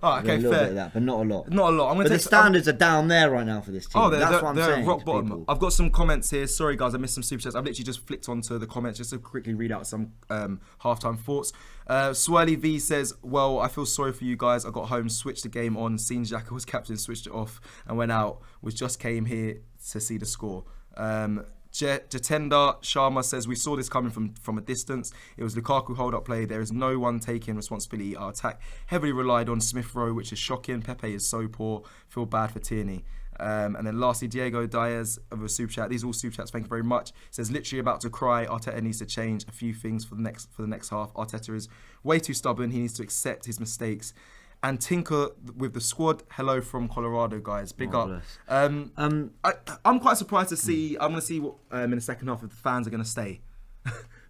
Okay, a little fair. bit of that, but not a lot. Not a lot. But the standards are down there right now for this team. That's what I'm saying. Rock bottom. I've got some comments here. Sorry guys, I missed some super chats. I've literally just flicked onto the comments just to quickly read out some halftime thoughts. Swirly V says, "Well, I feel sorry for you guys. I got home, switched the game on, seen Xhaka was captain, switched it off, and went out. We just came here to see the score." Jatenda Sharma says, "We saw this coming from a distance. It was Lukaku hold-up play. There is no one taking responsibility. Our attack heavily relied on Smith Rowe, which is shocking. Pepe is so poor. Feel bad for Tierney." And then lastly, Diego Diaz of a super chat. These are all super chats. Thank you very much. Says, "Literally about to cry. Arteta needs to change a few things for the next half. Arteta is way too stubborn. He needs to accept his mistakes and tinker with the squad. Hello from Colorado, guys. Big up." I'm quite surprised to see. I'm going to see what in the second half if the fans are going to stay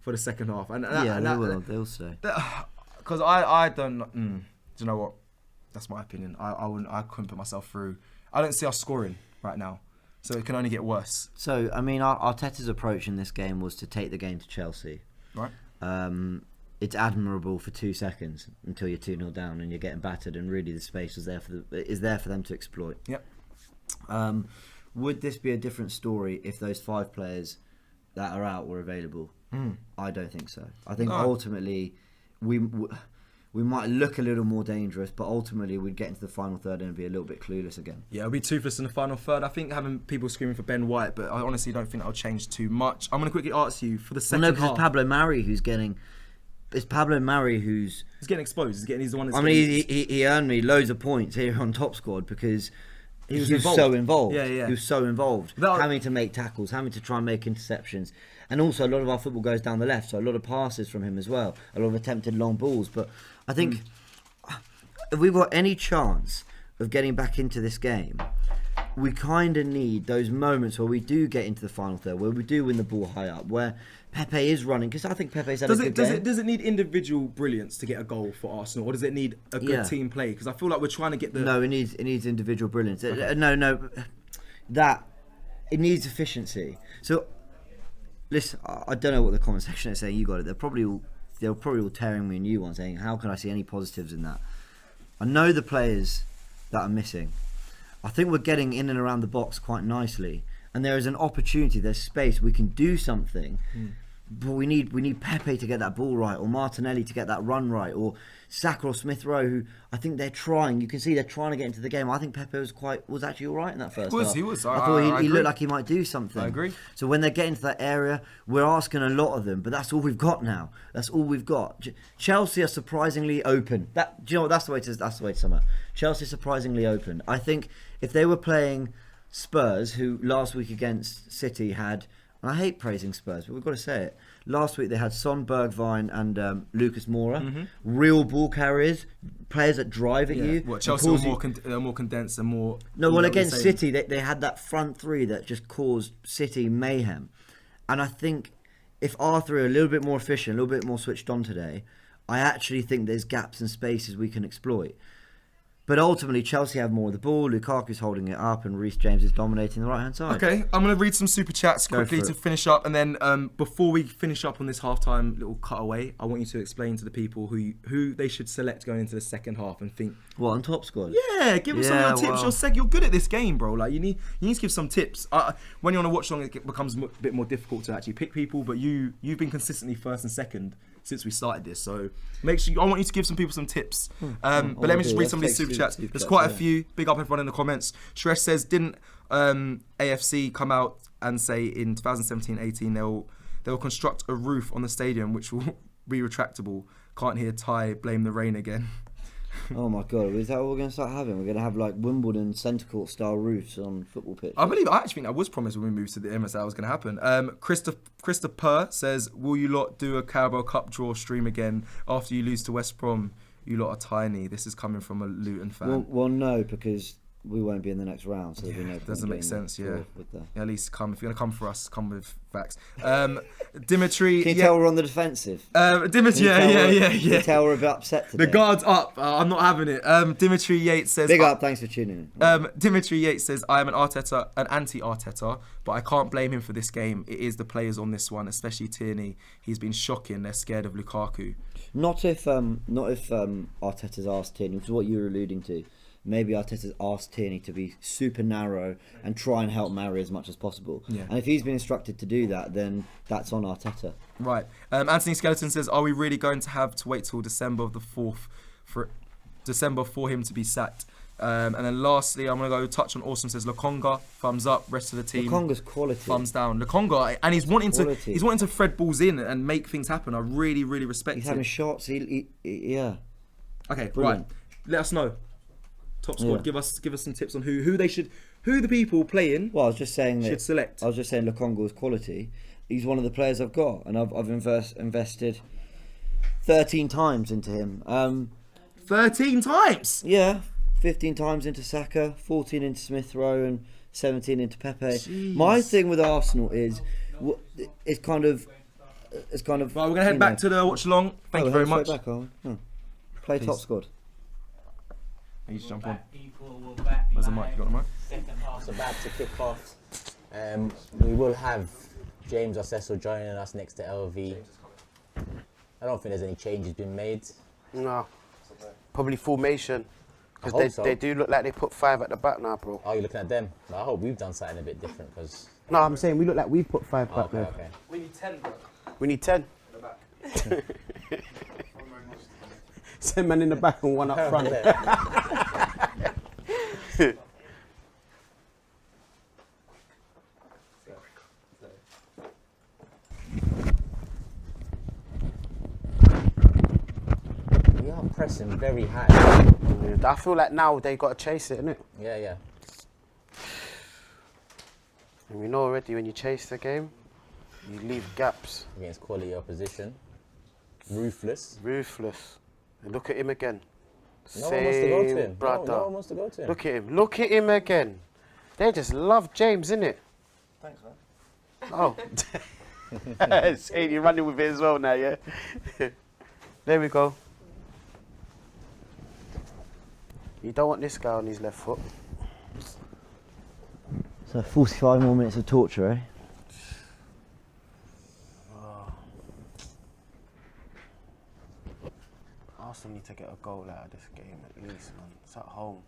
for the second half. They will. They'll stay. Because I don't. Do you know what? That's my opinion. I couldn't put myself through. I don't see us scoring right now, so it can only get worse. So I mean, Arteta's approach in this game was to take the game to Chelsea. Right. it's admirable for 2 seconds until you're 2-0 down and you're getting battered, and really the space is there for them to exploit. Yep. Would this be a different story if those 5 players that are out were available? I don't think so. I think ultimately we might look a little more dangerous, but ultimately we'd get into the final third and be a little bit clueless again. Yeah, it'll be toothless in the final third. I think having people screaming for Ben White, but I honestly don't think that'll change too much. I'm going to quickly ask you for the second half. Because it's Pablo Mari who's getting... It's Pablo Mari who's... He's getting exposed. He's the one that's... I mean, he earned me loads of points here on Top Squad because... He was so involved. Yeah. He was so involved. Having to make tackles, having to try and make interceptions. And also, a lot of our football goes down the left, so a lot of passes from him as well. A lot of attempted long balls. But I think if we've got any chance of getting back into this game, we kind of need those moments where we do get into the final third, where we do win the ball high up, where Pepe is running, because I think Pepe's had a good game. Does it need individual brilliance to get a goal for Arsenal, or does it need a good team play? Because I feel like we're trying to get the... No, it needs individual brilliance. Okay. No, it needs efficiency. So, listen, I don't know what the comment section is saying. You got it. They're probably all tearing me a new one, saying, how can I see any positives in that? I know the players that are missing. I think we're getting in and around the box quite nicely, and there is an opportunity, there's space, we can do something, but we need Pepe to get that ball right, or Martinelli to get that run right, or Saka or Smith Rowe, who I think they're trying. You can see they're trying to get into the game. I think Pepe was actually all right in that first half. He was. I thought he looked like he might do something. I agree. So when they get into that area, we're asking a lot of them, but that's all we've got now. That's all we've got. Chelsea are surprisingly open. Do you know what? That's the way to sum up. Chelsea are surprisingly open. I think if they were playing Spurs, who last week against City had, and I hate praising Spurs, but we've got to say it. Last week they had Son, Bergwijn and Lucas Moura, real ball carriers, players that drive at you. Well, Chelsea are more condensed and more... No, well, against City, they had that front three that just caused City mayhem. And I think if Arthur are a little bit more efficient, a little bit more switched on today, I actually think there's gaps and spaces we can exploit. But ultimately, Chelsea have more of the ball. Lukaku's holding it up, and Reece James is dominating the right-hand side. Okay, I'm going to read some super chats quickly to finish up, and then before we finish up on this halftime little cutaway, I want you to explain to the people who they should select going into the second half and think. What, on Top Squad? Yeah, give them some of your tips. You're good at this game, bro. Like you need to give some tips. When you're on a watch long, it becomes a bit more difficult to actually pick people. But you've been consistently first and second since we started this, so make sure I want you to give some people some tips. But let me just read some of these super chats. There's quite a few. Big up everyone in the comments. Shresh says, didn't AFC come out and say in 2017-18 they'll construct a roof on the stadium which will be retractable? Can't hear Ty blame the rain again. Oh my God, is that what we're going to start having? We're going to have like Wimbledon centre court style roofs on football pitches. I actually think that was promised when we moved to the Emirates that was going to happen. Christopher says, will you lot do a Carabao Cup draw stream again after you lose to West Brom? You lot are tiny. This is coming from a Luton fan. Well, no, because we won't be in the next round, so there'll be no point. Doesn't make sense, yeah. At least come. If you're going to come for us, come with facts. Dimitri... Can you tell we're on the defensive? Dimitri, yeah. Can you tell we're a bit upset today? The guard's up. I'm not having it. Dimitri Yates says... Big up, thanks for tuning in. Dimitri Yates says, I am an anti-Arteta, but I can't blame him for this game. It is the players on this one, especially Tierney. He's been shocking. They're scared of Lukaku. Not if Arteta's asked Tierney, which is what you were alluding to. Maybe Arteta's asked Tierney to be super narrow and try and help Mari as much as possible. Yeah. And if he's been instructed to do that, then that's on Arteta. Right. Anthony Skeleton says, are we really going to have to wait till December of the 4th for him to be sacked? And then lastly, I'm going to go touch on Awesome says, Lokonga, thumbs up, rest of the team. Lokonga's quality. Thumbs down. Lokonga, and he's wanting to thread balls in and make things happen. I really, really respect it. He's having shots. Yeah. Okay, brilliant. Right. Let us know. Top Squad, give us some tips on who the people playing. Well, I was just saying should select. I was just saying Lokonga's quality. He's one of the players I've got, and I've invested 13 times into him. 13 times? Yeah, 15 times into Saka, 14 into Smith Rowe, and 17 into Pepe. Jeez. My thing with Arsenal is it's kind of. Right, we're gonna head back to the watch along. Thank you very much. Back, play Please. Top Squad. You just jump on. Where's the mic? You got the mic? Second half's about to kick off. We will have James or Cecil joining us next to LV. I don't think there's any changes been made. No. Probably formation. I hope Because so. they do look like they put 5 at the back now, bro. Oh, you're looking at them? I hope we've done something a bit different because. No, I'm saying we look like we put 5 back Okay, there. okay. We need 10, bro. We need 10. Ten men in the back and 1 up front. We are pressing very high. I feel like now they got to chase it, innit? Yeah, yeah. And we know already when you chase the game, you leave gaps. Against quality opposition. Ruthless. Ruthless. And look at him again. No one wants to go to Same him. brother. No one wants to go to him. Look at him. Look at him again. They just love James, innit? Thanks, man. Oh. Saying you're running with it as well now, yeah? There we go. You don't want this guy on his left foot. So 45 more minutes of torture, eh? Arsenal need to get a goal out of this game at least, man. It's at home.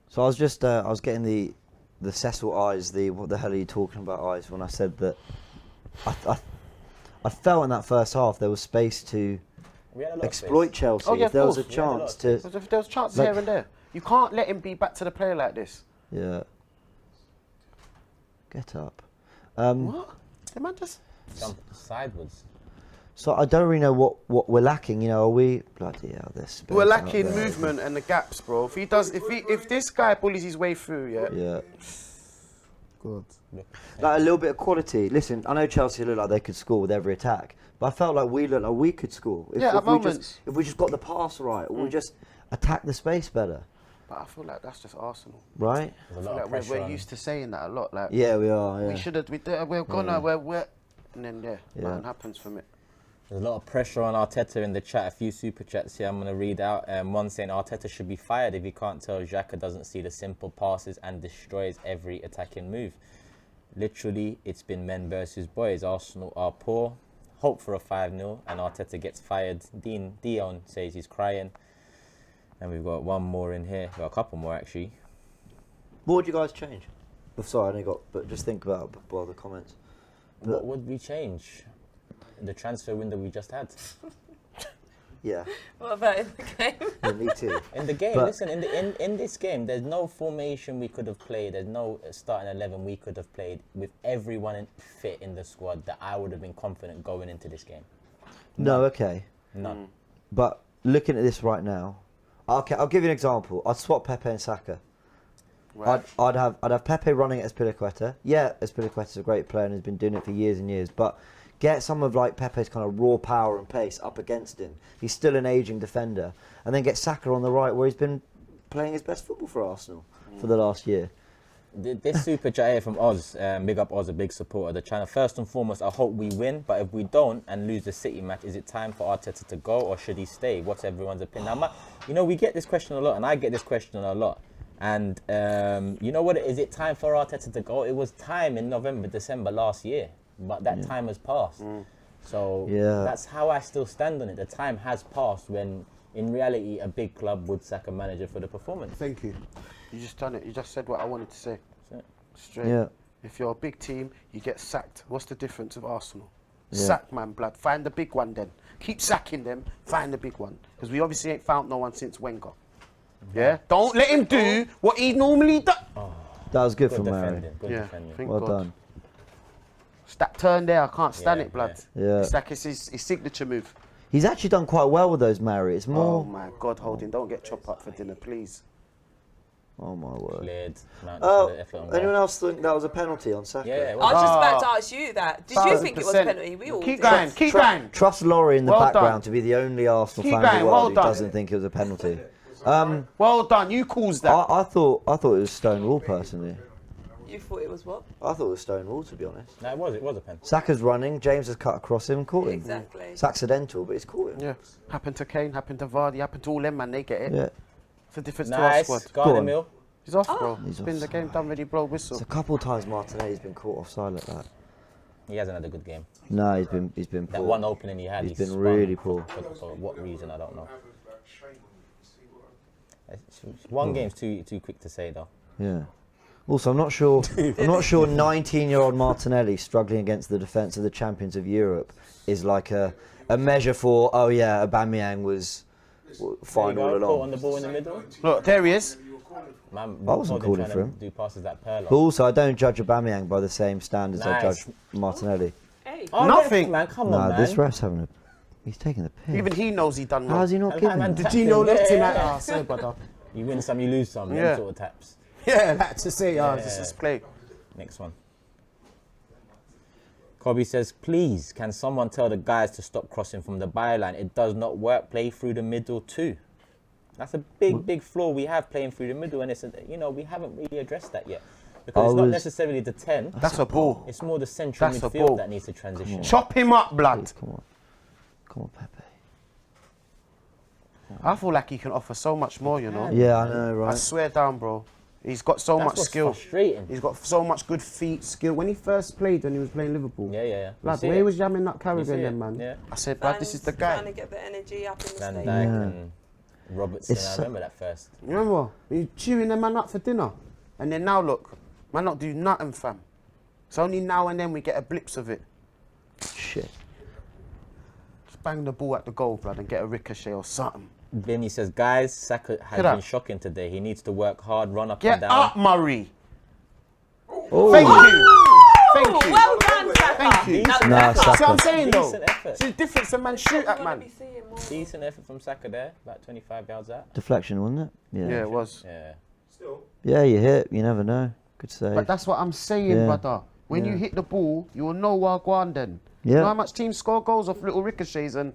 So I was just, I was getting the Cecil eyes, what the hell are you talking about eyes, when I said that I felt in that first half there was space to We had a lot of exploit space. Chelsea. Oh, yeah, if there was a of course. We had a lot chance of to, There was chances Like- here and there. You can't let him be back to the player like this. yeah. Get up. What? The man just... Some sideways. So I don't really know what we're lacking. You know, are we bloody hell? This space We're out lacking there. movement and the gaps, bro. If this guy bullies his way through, yeah. Yeah. God. Like a little bit of quality. Listen, I know Chelsea look like they could score with every attack, but I felt like we looked like we could score. Yeah, at moments. If we just got the pass right, or we just attack the space better, But I feel like that's just Arsenal. right? There's a I lot feel of like pressure we're on. used to saying that a lot. Like, Yeah, we are. Yeah. we should have, we're gonna, we're, and then nothing happens from it. There's a lot of pressure on Arteta in the chat. A few super chats here I'm going to read out. One saying Arteta should be fired if he can't tell Xhaka doesn't see the simple passes and destroys every attacking move. Literally, it's been men versus boys. Arsenal are poor. Hope for a 5-0 and Arteta gets fired. Dion says he's crying. And we've got one more in here. Well, a couple more actually. What would you guys change? Oh, sorry, I only got, but just think about it while the comments. What would we change? The transfer window we just had. Yeah, What about in the game? yeah, me too. In the game, But- listen, in this game, there's no formation we could have played. There's no starting 11 we could have played with everyone fit in the squad that I would have been confident going into this game. No, okay. None. But looking at this right now, okay, I'll give you an example. I'd swap Pepe and Saka. Right. I'd have Pepe running at Azpilicueta. Yeah, Azpilicueta's a great player and has been doing it for years and years. But get some of like Pepe's kind of raw power and pace up against him. He's still an ageing defender, and then get Saka on the right where he's been playing his best football for Arsenal for the last year. This super chat here from Oz, big up Oz, a big supporter of the channel. First and foremost, I hope we win, but if we don't and lose the City match, is it time for Arteta to go or should he stay? What's everyone's opinion? Now, we get this question a lot, and I get this question a lot. And you know what? Is it time for Arteta to go? It was time in November, December last year, but that time has passed. So that's how I still stand on it. The time has passed when, in reality, a big club would sack a manager for the performance. Thank you. You just done it. You just said what I wanted to say. That's it. Straight. Yeah. If you're a big team, you get sacked. What's the difference of Arsenal? Yeah. Sack, man, blood. Find the big one then. Keep sacking them. Find the big one. Because we obviously ain't found no one since Wenger. Yeah? Don't let him do what he normally does. That was good Good from Mary. defending. Good Yeah. defending. Thank Well God. done. That turn there, I can't stand Yeah, it, blood. yeah. It's like it's his signature move. He's actually done quite well with those, Mary. It's Oh more. my God, Holding, don't get chopped up for dinner, please. Oh my word. Cleared. Mount Oh, for the effort on goal. anyone else think that was a penalty on Saka? Yeah, I well, was just about to ask you that. Did you think it was a 100%. penalty? We all Keep did. going, keep going. Trust Laurie in the Well background done. to be the only Arsenal Keep fan in going, the world well who done. doesn't think it was a penalty. Well done, you caused that. I thought it was Stonewall personally. You thought it was what? I thought it was Stonewall, to be honest. no, it was a pen. Saka's running, James has cut across him, caught him. Exactly. It's accidental, but he's caught him. Yeah, happened to Kane, happened to Vardy, happened to all them, man. They get it. Yeah. It's a difference to our Nice. squad. Go on. Garden Mill. He's off, bro. He's It's been the game offside. done, ready, bro. Whistle. It's a couple of times Martinelli's been caught offside like that. He hasn't had a good game. No, he's been That poor. one opening he had, He's he been spun really poor. For what reason, I don't know. Like, shame on him. See what One game's too quick to say though. Yeah. Also, I'm not sure 19-year-old Martinelli struggling against the defence of the champions of Europe is like a measure for, oh yeah, Aubameyang was fine all Caught on along. the ball in the middle. Look, there he is. Man, I wasn't more than calling trying for to him. Do passes that Perlo. But also, I don't judge Aubameyang by the same standards I Nice. judge Martinelli. Hey. Oh, Nothing. Man, come Nah, on, man. this ref's having a... He's taking the piss. Even he knows he done wrong. How's he not giving man, him? Did Gino look at him like, Yeah. oh, sorry, brother. You win some, you lose some. Yeah. Them sort of taps. Yeah, that's to say, Yeah. this is play. Next one. Kobe says, please, can someone tell the guys to stop crossing from the byline? It does not work. Play through the middle too. That's a big flaw we have playing through the middle, and we haven't really addressed that yet. Because it's not necessarily the 10. That's a ball. It's more the central That's a ball. midfield that needs to transition. Chop him up, blood. Come on, Pepe. I feel like he can offer so much more, you know. Yeah, I know, I right? swear down, bro. He's got so That's much what's skill. frustrating. He's got so much good feet, skill. When he first played, when he was playing Liverpool, Yeah. lad, You where see he it? was jamming that You see Caribbean, it? then, man. Yeah. I said, blood, this is the Trying to guy. get the energy up in the Van stadium. Dijk Yeah. and Robertson, It's I so- remember that first. You remember? He's chewing them man up for dinner. And then now look, man not do nothing, fam. It's only now and then we get a blips of it. Shit. Just bang the ball at the goal, blood, and get a ricochet or something. Benny says, guys, Saka has Get up. been shocking today. He needs to work hard, run up Get and down. up, Murray. Oh, Thank you. Thank you. Well done, Saka. Thank you. That was Nah, effort. See what I'm Saka. saying, though? Decent effort. See the difference a man shoot at, I wanna man. be seeing more. Decent effort from Saka there, about 25 yards out. deflection, wasn't it? Yeah, it was. Yeah. Yeah, you hit. You never know. Good save. But that's what I'm saying, Yeah. brother. When you Yeah. hit the ball, you will know where going then. Yeah. You know how much teams score goals off little ricochets and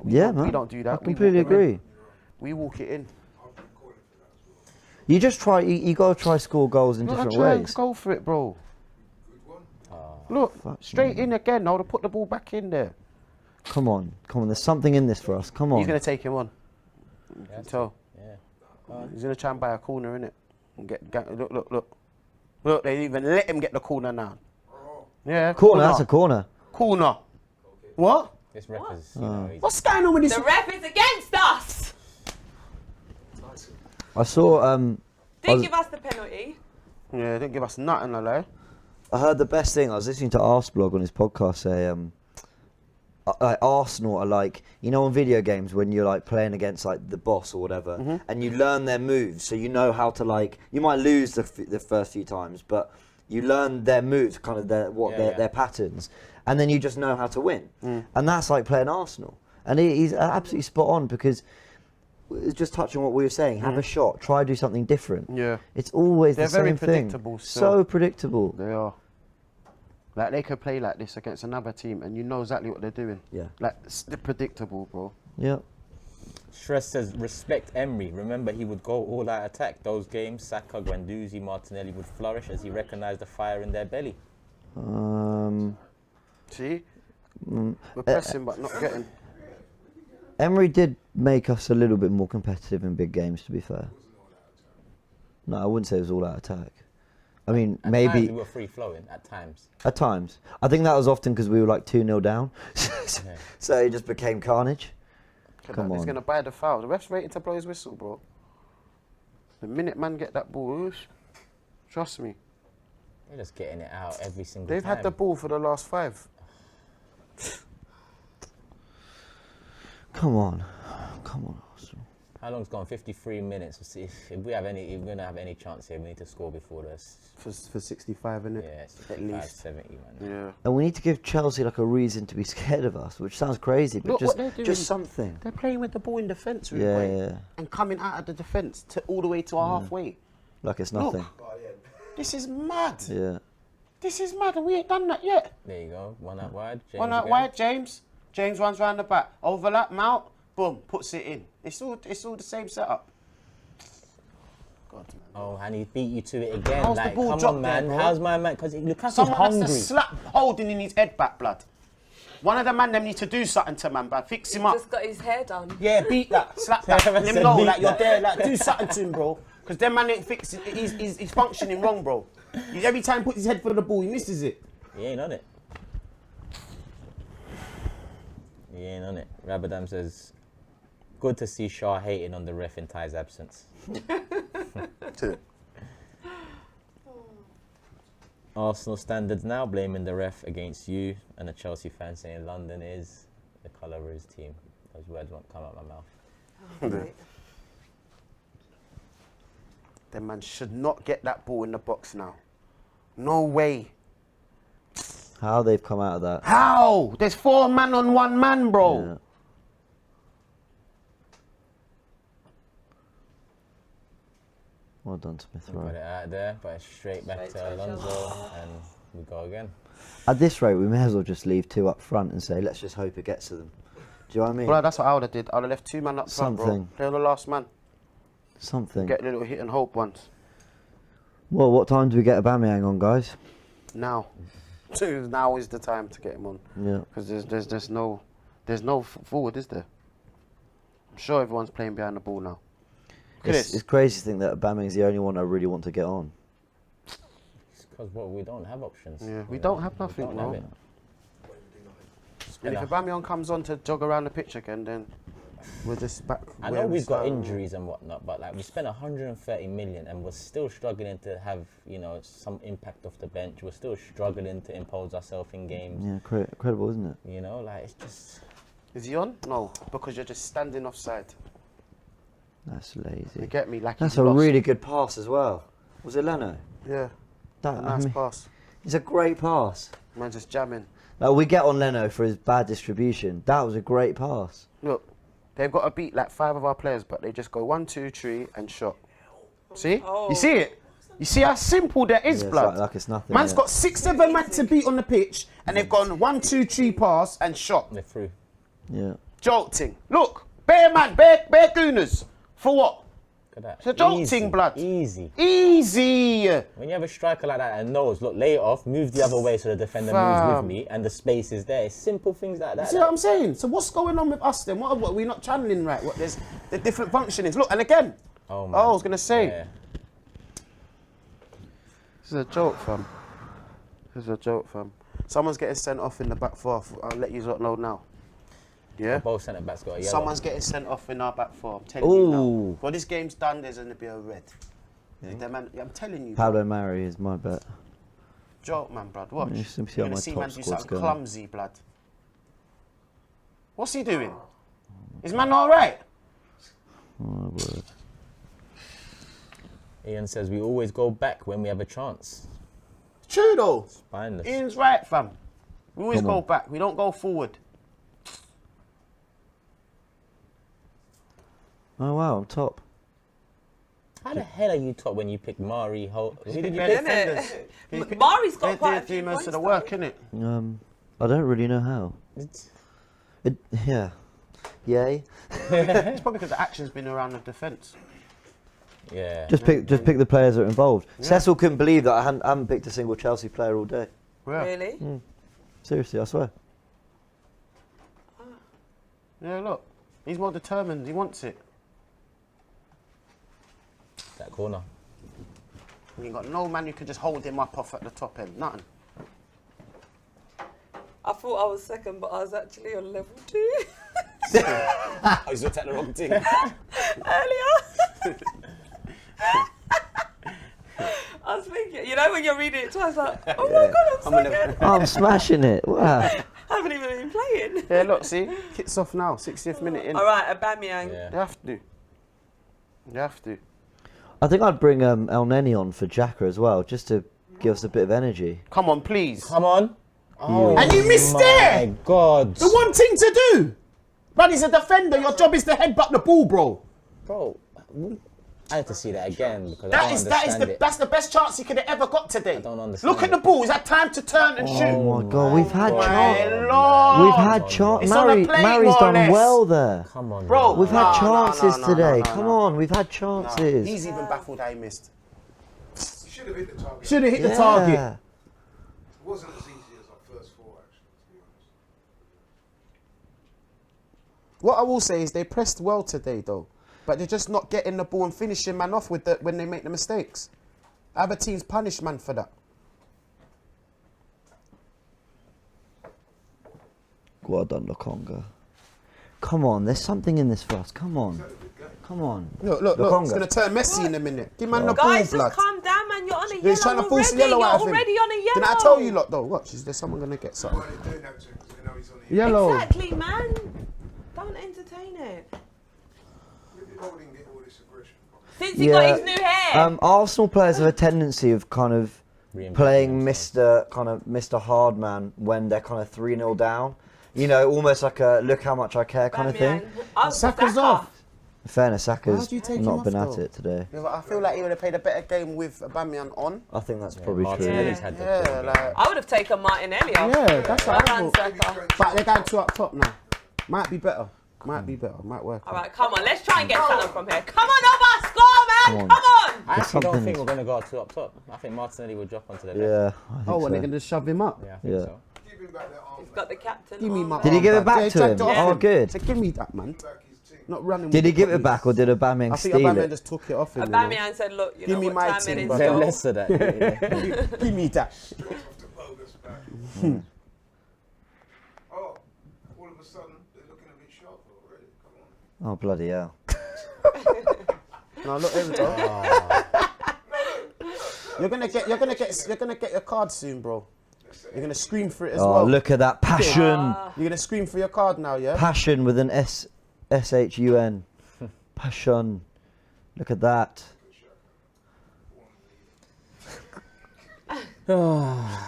Yeah, we man. don't do that. I We completely walk them in. agree. We walk it in. You just try. You got to try score goals in You gotta different try and ways. go for it, bro. Oh. Look, straight in again. I would have put the ball back in there. Come on. There's something in this for us. Come on. He's gonna take him on. You can tell. Yeah. He's gonna try and buy a corner, innit? And look. Look, they even let him get the corner now. Yeah. Corner. That's a corner. Corner. What? This ref is, you know, he's What's going on with this? The ref is against us. I saw. Didn't give us the penalty. Yeah, didn't give us nothing, like. I heard the best thing. I was listening to Arseblog on his podcast say, like Arsenal are like, you know, on video games when you're like playing against like the boss or whatever, and you learn their moves, so you know how to like. You might lose the first few times, but you learn their moves, kind of their patterns, and then you just know how to win. And that's like playing Arsenal. And he's absolutely spot on because. It's just touching on what we were saying. Have a shot. Try to do something different. Yeah. It's always They're the same very thing. predictable still. So predictable. They are. Like, they could play like this against another team and you know exactly what they're doing. Yeah. Like, they're predictable, bro. Yeah. Stress says, respect Emery. Remember, he would go all out attack. Those games, Saka, Guendouzi, Martinelli would flourish as he recognised the fire in their belly. See? We're pressing but not getting. Emery did make us a little bit more competitive in big games, to be fair. No, I wouldn't say it was all out attack. I mean, At maybe times we were free flowing. At times. at times. I think that was often because we were like 2-0 down. So it just became carnage. Come He's on. going to buy the foul. The ref's waiting to blow his whistle, bro. The minute man get that ball, whoosh, trust me. They're just getting it out every single They've time. had the ball for the last 5. Come on, Arsenal. How long's gone? 53 minutes. We'll see if we're going to have any chance here. We need to score before this. For 65, innit? Yeah, it's At 55, least. 70, man. Yeah. And we need to give Chelsea like a reason to be scared of us, which sounds crazy, but Look what they're doing. just something. They're playing with the ball in defence, Yeah, Rude, yeah. and coming out of the defence to all the way to our halfway. Like it's Look. nothing. This is mad. Yeah. This is mad, and we ain't done that yet. There you go. One out wide. James One out again. wide, James. James runs round the back. Overlap, Mount. Boom, puts it in. It's all the same setup. God, man. Oh, and he beat you to it again. How's the Like, ball come dropped on, there, man. bro? How's my man? Because look, he's Someone has hungry. to slap Holding in his head back, blood. One of the man them need to do something to man, blood. Fix him He's up. just got his hair done. Yeah, beat that, slap that. Let him Said know, beat like, you're that. there, like, do something to him, bro. Because them man ain't fixing, he's functioning wrong, bro. Every time he puts his head for the ball, he misses it. He ain't on it. He ain't on it. Rabadam says, good to see Shah hating on the ref in Ty's absence. Arsenal standards now blaming the ref against you, and a Chelsea fan saying London is the colour of his team. Those words won't come out my mouth. Oh, right. The man should not get that ball in the box now. No way. How they've come out of that. How? There's 4 man on 1 man, bro. Yeah. Well done, Smith We got Rowe. it out of there, but it's straight back Straight to to Alonso, Alonso. and we go again. At this rate, we may as well just leave 2 up front and say, let's just hope it gets to them. Do you know what I mean? Bro, that's what I would have did. I would have left 2 man up front, bro. Something. They're the last man. Something. Get a little hit and hope once. Well, what time do we get Aubameyang on, guys? Now. Now is the time to get him on. Yeah. Because there's no forward, is there? I'm sure everyone's playing behind the ball now. Look at It's this. crazy to think that Aubameyang's the only one I really want to get on. It's because we don't have options. Yeah, we You don't know, have nothing, we bro. don't have it. And if Aubameyang comes on to jog around the pitch again, then we're just back. I know we've got injuries and whatnot, but like we spent 130 million and we're still struggling to have, you know, some impact off the bench. We're still struggling to impose ourselves in games. Yeah, incredible, isn't it? You know, like it's just. Is he on? No, because you're just standing offside. That's You lazy. get me? Like That's he's a lost. really good pass as well. Was it Leno? Yeah, That, a nice I mean, pass. it's a great pass. Man just jamming. Like, we get on Leno for his bad distribution. That was a great pass. Look, they've got to beat like 5 of our players, but they just go 1, 2, 3 and shot. See? Oh. You see it? You see how simple that is, Yeah, it's blood? like it's nothing. Man's yeah. got 6, 7 man to beat on the pitch, and they've gone 1, 2, 3 pass and shot. They're through. Yeah. Jolting. Look, bare man, bare gooners. For what? Look at that. It's a jolting, Easy, blood. Easy. Easy. When you have a striker like that and knows, look, lay it off, move the other way so the defender moves with me, and the space is there. It's simple things like that. See what I'm saying? So what's going on with us then? What are we not channeling right? What there's the different functionings. Look, and again. Oh, man. I was gonna say. Yeah. This is a joke, fam. This is a joke, fam. Someone's getting sent off in the back four. I'll let you lot know now. Yeah? Both centre backs got a yellow. Someone's getting sent off in our back four. I'm telling you now. Ooh. When this game's done, there's going to be a red. The man, I'm telling you. Pablo Mari is my bet. Joke, man, blood. Watch. You should see You're how going my to see top man do squad's something going. clumsy, blood. What's he doing? Is man all right? Oh, my word. Ian says we always go back when we have a chance. True, though. Spineless. Ian's right, fam. We always Come go on. back. We don't go forward. Oh, wow, I'm top. How the hell are you top when you pick Mari? Who did you They're pick? defenders. Mari's got They quite a do few most points of the though. work, innit? I don't really know how. Yeah. Yay. It's probably because the action's been around the defence. Yeah. Just pick the players that are involved. Cecil couldn't believe that I haven't picked a single Chelsea player all day. Yeah. Really? Seriously, I swear. Yeah, look. He's more determined. He wants it. That corner. You ain't got no man who can just hold him up off at the top end. Nothing. I thought I was second, but I was actually on level 2 I was looked at the wrong thing. earlier. I was thinking, you know, when you're reading it twice, like, oh my god, I'm second. I'm smashing it. Wow. I haven't even been playing. Yeah, look, see? Kicks off now. 60th minute in. All right, Aubameyang. Yeah. You have to. You have to. I think I'd bring El Neni on for Xhaka as well, just to give us a bit of energy. Come on, please. Come on. Oh, And you missed my it! God. The one thing to do! But he's a defender. Your job is to headbutt the ball, bro. Bro, I have to see that again because I don't understand it. That's the best chance he could have ever got today. I don't understand Look at the it. ball. He's had time to turn and shoot. Oh my God, we've had My chances. Lord. We've had chances. It's on the plate, Mari's more or done less. well there. Come on, Bro, man. We've had chances no, today. no, Come no. on, we've had chances. He's even baffled that he missed. Should have hit the target. Should have hit the Yeah. target. It wasn't as easy as our first 4, actually, to be honest. What I will say is they pressed well today, though. But they're just not getting the ball and finishing man off with when they make the mistakes. Other teams punish man for that. Well done, Lokonga. Come on, there's something in this for us. Come on. Come on. Look. Lokonga. It's going to turn Messi in a minute. Give man the ball, Guys, blood. just calm down, man. You're on a He's yellow trying to force already. the yellow You're out of him. already on a yellow. Didn't I tell you lot though? Watch, is there someone going to get something? Yellow. Exactly, man. Don't entertain it. Since he got his new hair. Arsenal players have a tendency of kind of Reinventing playing themselves. Mr. Hardman when they're kind of 3-0 down. You know, almost like a look how much I care kind of thing. Saka's off. In fairness, Saka's How'd you take him not off, been at though? it today. Yeah, but I feel like he would have played a better game with Aubameyang on. I think that's probably true. Martinelli's had the Yeah, ball. like. I would have taken Martinelli off. Yeah, that's what I Around thought. Saka. But they're going 2 up top now. Might be better. Might work. All right, come on. Let's try and get something from here. Come on, Oba, score, man. Come on. I actually don't something- think we're going to go 2 up top. I think Martinelli will drop onto the left. Yeah, I think Oh, and so. they're going to shove him up. Yeah, I think Yeah. so. He's got the captain. Give me on. my Did he arm give it back Yeah, to dragged him? it off Oh, him. good. So give me that, man. Not running. Did he with give the it back or did Aubameyang I think steal Aubameyang it? just took it off him. you know. Aubameyang said, look, you Give know me what my time team, it is. brother. Then so- less of that. Give me that. Oh, all of a sudden they're looking a bit sharp already. Come on. Oh, bloody hell. No, look, here we go. You're gonna get your card soon, bro. You're gonna scream for it as Oh, well. look at that passion. You're gonna scream for your card now, yeah? Passion with an S-H-U-N. Passion. Look at that.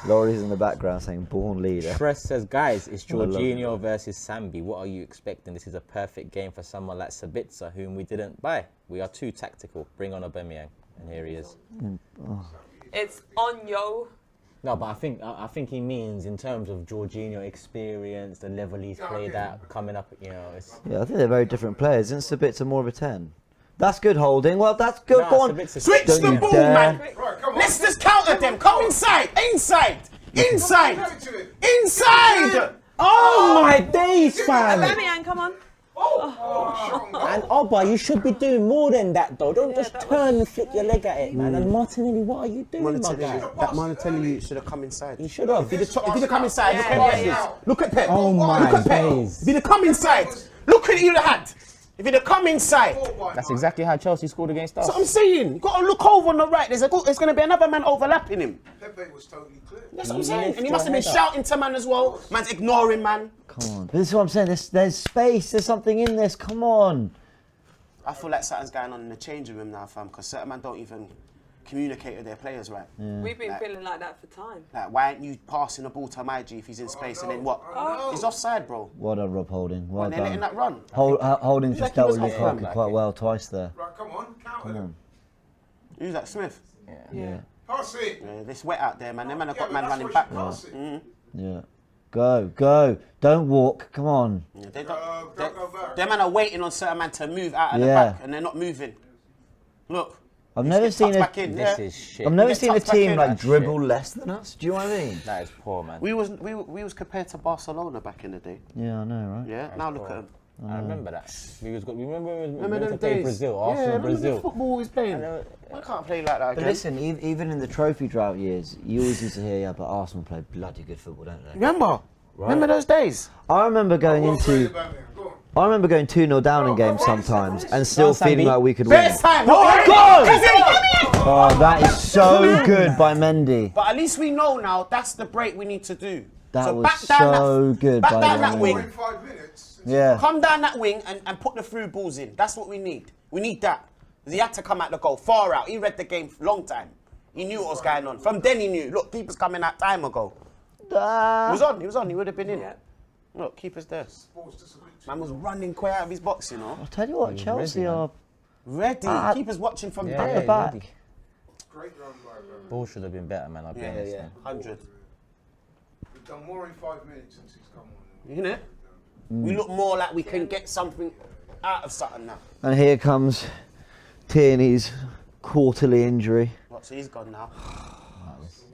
Laurie's in the background saying born leader. Press says, guys, it's I love Jorginho versus Sambi. What are you expecting? This is a perfect game for someone like Sabitzer, whom we didn't buy. We are too tactical. Bring on Aubameyang. And here he is. It's on yo. No, but I think he means in terms of Jorginho experience, the level he's played at, coming up, you know. It's, Yeah, I think they're very different players. Isn't Sabitzer more of a 10? That's good holding. Well, that's good. Nah, Go on. Sabitzer- Switch Don't the you ball, dare. man. Right, come on. Let's just counter them. Come inside. Oh my days, fam! Aubameyang, come on. And Oba, you should be doing more than that, though. Don't just turn and flick your leg at it, man. And Martinelli, what are you doing, my guy? That Martinelli should have come inside. You should have. If he'd have come inside, look at this. Look at Pep. Oh my Look at Pep. days. If he'd have come inside, look at it you'd have had. If he'd have come inside. That's exactly how Chelsea scored against us. That's what I'm saying. You've got to look over on the right. There's going to be another man overlapping him. Pepe was totally clear. That's what I'm saying. Lift And he your must have been head up. shouting to man as well. Man's ignoring man. Come on. This is what I'm saying. There's space. There's something in this. Come on. I feel like something's going on in the changing room now, fam, because certain men don't even communicate with their players right. We've been feeling like that for time. Like, why aren't you passing the ball to my G if he's in space and then what? He's offside, bro. Well done, Rob Holding. Well And they're letting done. that run. Holding's Like just he dealt was with off Lukaku him. quite well twice there. Right, come on, counter them. Who's that, Smith? Yeah. Pass it. Yeah, it's wet out there, man. Them man have got man that's running what back. you pass it. Yeah. Go. Don't walk. Come on. Yeah, they Don't go back. them man are waiting on certain man to move out of the Yeah. back, and they're not moving. Look. I've He's never get seen tucked a. back in, This yeah. is shit. I've never Get seen a tucked back team in. like That's dribble less than us. Do you know what I mean? That is poor, man. We was compared to Barcelona back in the day. Yeah, I know, right? Yeah. Now look at them. I remember that. We remember when we Remember went to them play days? Brazil, Yeah, Arsenal, remember the Brazil. football he's playing. I can't play like that But again. listen, even in the trophy drought years, you always used to hear, yeah, but Arsenal play bloody good football, don't they? Remember? Remember those days? I remember going What play into. about them? Go on. I remember going 2-0 down in games sometimes and still Sambi. feeling like we could win. Best time. Oh, God! Oh, that is so good by Mendy. But at least we know now that's the break we need to do. That so was back down so that, good back by down that Mendy. wing. In 5 minutes. Yeah. Come down that wing and put the through balls in. That's what we need. We need that. He had to come out the goal far out. He read the game for a long time. He knew what was going on. From then he knew. Look, keeper's coming out time ago. He was on. He would have been in. Yeah. Look, keeper's there. Sports just a bit Man was running quite out of his box, you know. I'll tell you what, Chelsea ready, man. are Ready. Keeper's watching from Yeah, back yeah, to back. ready. great run by them. Ball should have been better, man. I'll be honest. man. 100. We've done more in 5 minutes since he's come on. Isn't it? We look more like we can get something out of something now. And here comes Tierney's quarterly injury. What, so he's gone now.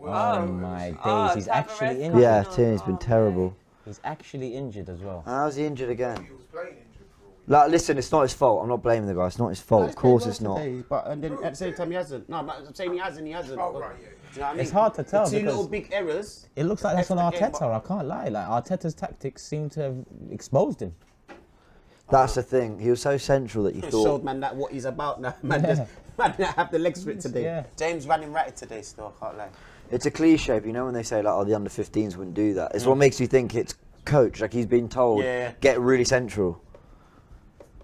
Oh my days, Oh, he's to have a actually rest injured. Yeah, Oh, Tierney's been oh, terrible. He's actually injured as well. How's he injured again? He was playing injured for all. Like, listen, it's not his fault. I'm not blaming the guy. It's not his fault. Of course it's not. But and then at the same time he hasn't. No, I'm saying he hasn't. Oh, right, yeah. Do you know what I mean? It's hard to tell The two because- little big errors. It looks like that's on Left the game, Arteta. I can't lie. Like Arteta's tactics seem to have exposed him. That's the thing. He was so central that you It thought. showed man that what he's about now. Man, man didn't have the legs for it today. Yeah. James ran him ratted today still, I can't lie. It's a cliche, but you know when they say like, "Oh, the under 15s wouldn't do that." It's what makes you think it's coach. Like he's been told, Yeah. get really central.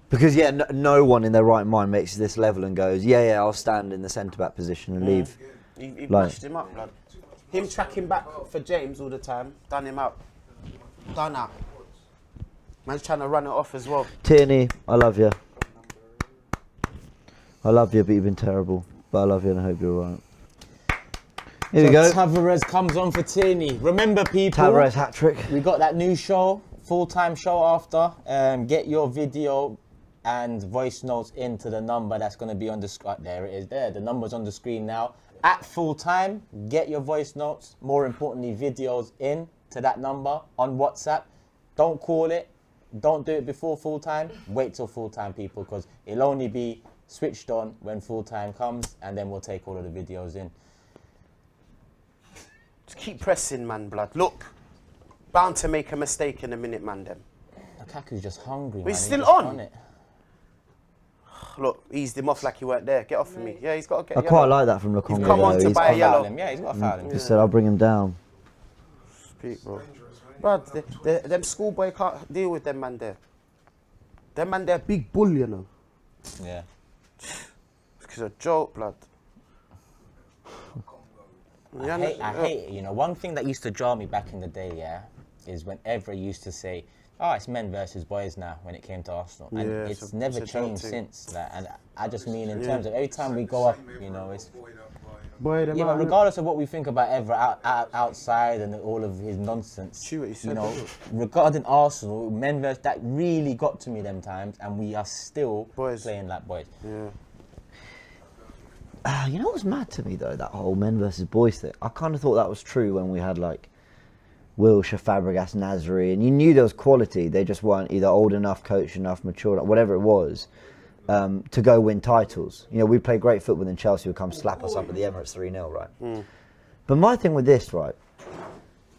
Because no one in their right mind makes this level and goes, yeah, I'll stand in the centre back position and leave. He Like- mashed him up, blood. Him tracking back for James all the time, done him out. Done out. Man's trying to run it off as well. Tierney, I love you. I love you, but you've been terrible. But I love you and I hope you're alright. Here we go. Tavares comes on for Tierney. Remember, people, Tavares hat trick. we got that new show, full-time show after. Get your video and voice notes into the number that's going to be on the screen. There it is there. The number's on the screen now. At full-time, get your voice notes, more importantly, videos in to that number on WhatsApp. Don't call it. Don't do it before full-time. Wait till full-time, people, because it'll only be switched on when full-time comes, and then we'll take all of the videos in. Just keep pressing, man, blood. Look, bound to make a mistake in a minute, man, them. Lukaku's just hungry, He's man. still just on. it. Look, eased him off like he weren't there. Get off of me. Yeah, he's got to get I yellow. quite like that from Lukonga. come on to buy a yellow. Foul him. Yeah, he's got to foul him. He said, I'll bring him down. Speak, bro. Bruv, them schoolboy can't deal with them man there. Them man there big bull, you know. Yeah. It's a joke, blood. I hate it. You know, one thing that used to jar me back in the day, yeah, is when Evra used to say, "Oh, it's men versus boys now." When it came to Arsenal, and Yeah, it's it's a- never it's a joke changed thing. since that. And I just mean in terms of every time we go up, you know, it's Boy, them yeah. But man- regardless of what we think about Evra outside and all of his nonsense, See what he said, you know, didn't regarding Arsenal, men versus that really got to me them times, and we are still Boys. playing like boys. Yeah. You know what's mad to me though, that whole men versus boys thing? I kind of thought that was true when we had like Wilshere, Fabregas, Nasri, and you knew there was quality. They just weren't either old enough, coached enough, mature enough, whatever it was, to go win titles. You know, we play great football, and Chelsea would come slap us up at the Emirates 3-0, right? But my thing with this, right,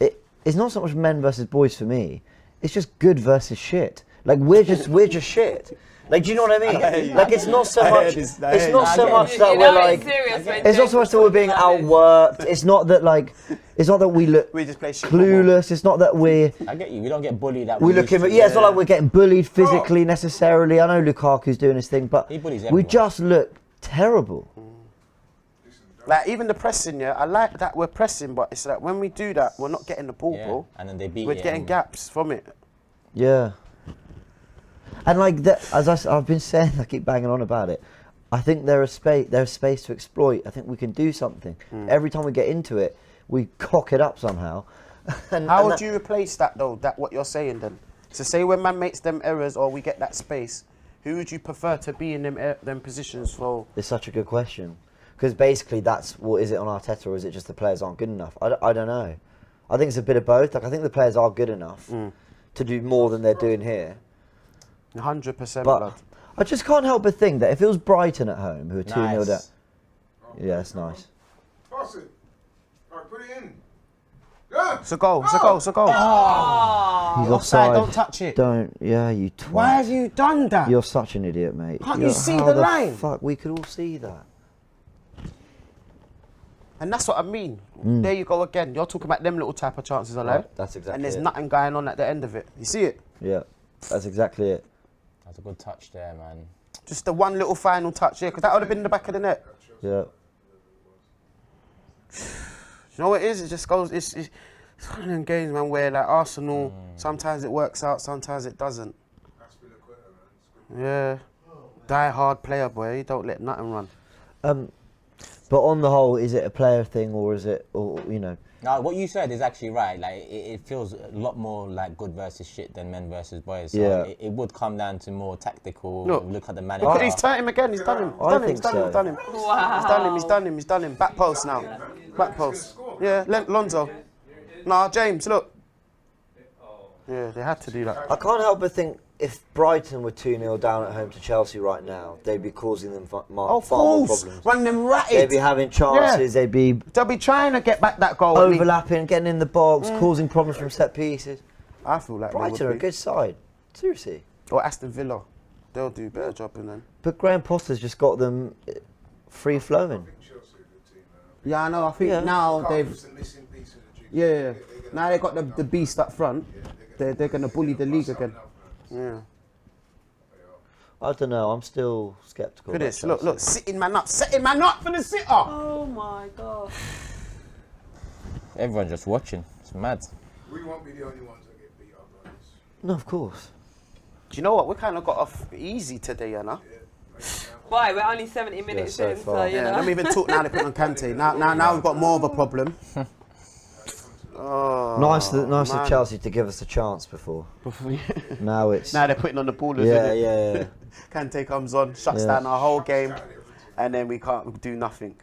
it's not so much men versus boys for me. It's just good versus shit. Like we're just shit. Like, do you know what I mean? Like, it's not so much. It's not so much that You we're know like. it's serious when It's not James so much that we're being outworked. It's not that like. It's not that we look We just play shit clueless. It's not that we're. I get you. We don't get bullied that We we look used at. to. Yeah, it's not like we're getting bullied physically necessarily. I know Lukaku's doing his thing, but He bullies we everyone. just look terrible. Like even the pressing, yeah. I like that we're pressing, but it's like when we do that, we're not getting the ball, Yeah, bro. and then they beat We're it getting and- gaps from it. Yeah. And like that, I've been saying, I keep banging on about it. I think there's space to exploit. I think we can do something. Every time we get into it, we cock it up somehow. How would you replace that though? That what you're saying then? So say when man makes them errors or we get that space, who would you prefer to be in them positions for? It's such a good question. Because basically that's, well, is it on Arteta or is it just the players aren't good enough? I don't know. I think it's a bit of both. Like I think the players are good enough to do more than they're doing here. 100%, But blood. I just can't help but think that if it was Brighton at home who are 2-0 down. Nice. Yeah, that's nice. Pass it. All right, put it in. Yeah. It's a goal, it's a goal, it's a goal. He's Offside, offside. don't touch it. Yeah, you twat. Why have you done that? You're such an idiot, mate. Can't you see how the line? Fuck, we could all see that. And that's what I mean. There you go again. You're talking about them little type of chances, alright? Right, that's exactly And there's it. nothing going on at the end of it. You see it? Yeah, that's exactly it. That's a good touch there, man. Just the one little final touch, yeah, because that would have been in the back of the net. Yeah. You know what it is? It just goes. It's one of them games, man, where like Arsenal, sometimes it works out, sometimes it doesn't. Yeah. Die hard player, boy. You don't let nothing run. But on the whole, is it a player thing or is it, or you know? Now, what you said is actually right. Like, it feels a lot more like good versus shit than men versus boys. So Yeah. it would come down to more tactical. Look. At the manager. Look, he's turned him again. He's done him. He's I done him. think He's done him. so. He's done him. Wow. He's done him. He's done him. He's done him. Back post now. Back post. Yeah, Lonzo. Nah, James, look. Yeah, they had to do that. I can't help but think if Brighton were 2-0 down at home to Chelsea right now, they'd be causing them far more problems. Run them They'd ratted. be having chances, they'd be They'll be trying to get back that goal. and he- overlapping, getting in the box, causing problems from set pieces. I feel like they Brighton are a would be. good side. Seriously. Or Aston Villa. They'll do a better job than them. But Graham Potter's just got them free flowing. Chelsea are a good team now. Yeah, I know. I think Yeah. now Lukaku's they've... the missing piece of the jigsaw. Yeah, They're gonna now they've got the beast up front. They're going to bully the league bust again. something up, man. Yeah. I don't know. I'm still sceptical. Look at about this. Look, Chelsea. setting man up for the sitter. Oh my god. Everyone's just watching. It's mad. We won't be the only ones that get beat up like this. No, of course. Do you know what? We kind of got off easy today, you know? Why? We're only 70 minutes so in, so far. you Yeah, know. let me even talk now. They put on Kante. Now we've got more of a problem. Oh, Nice of man. Chelsea to give us a chance before. Now it's. Now they're putting on the ballers. yeah, innit? yeah, yeah. Kante comes on, shuts Yeah. down our whole game, and then we can't do nothing.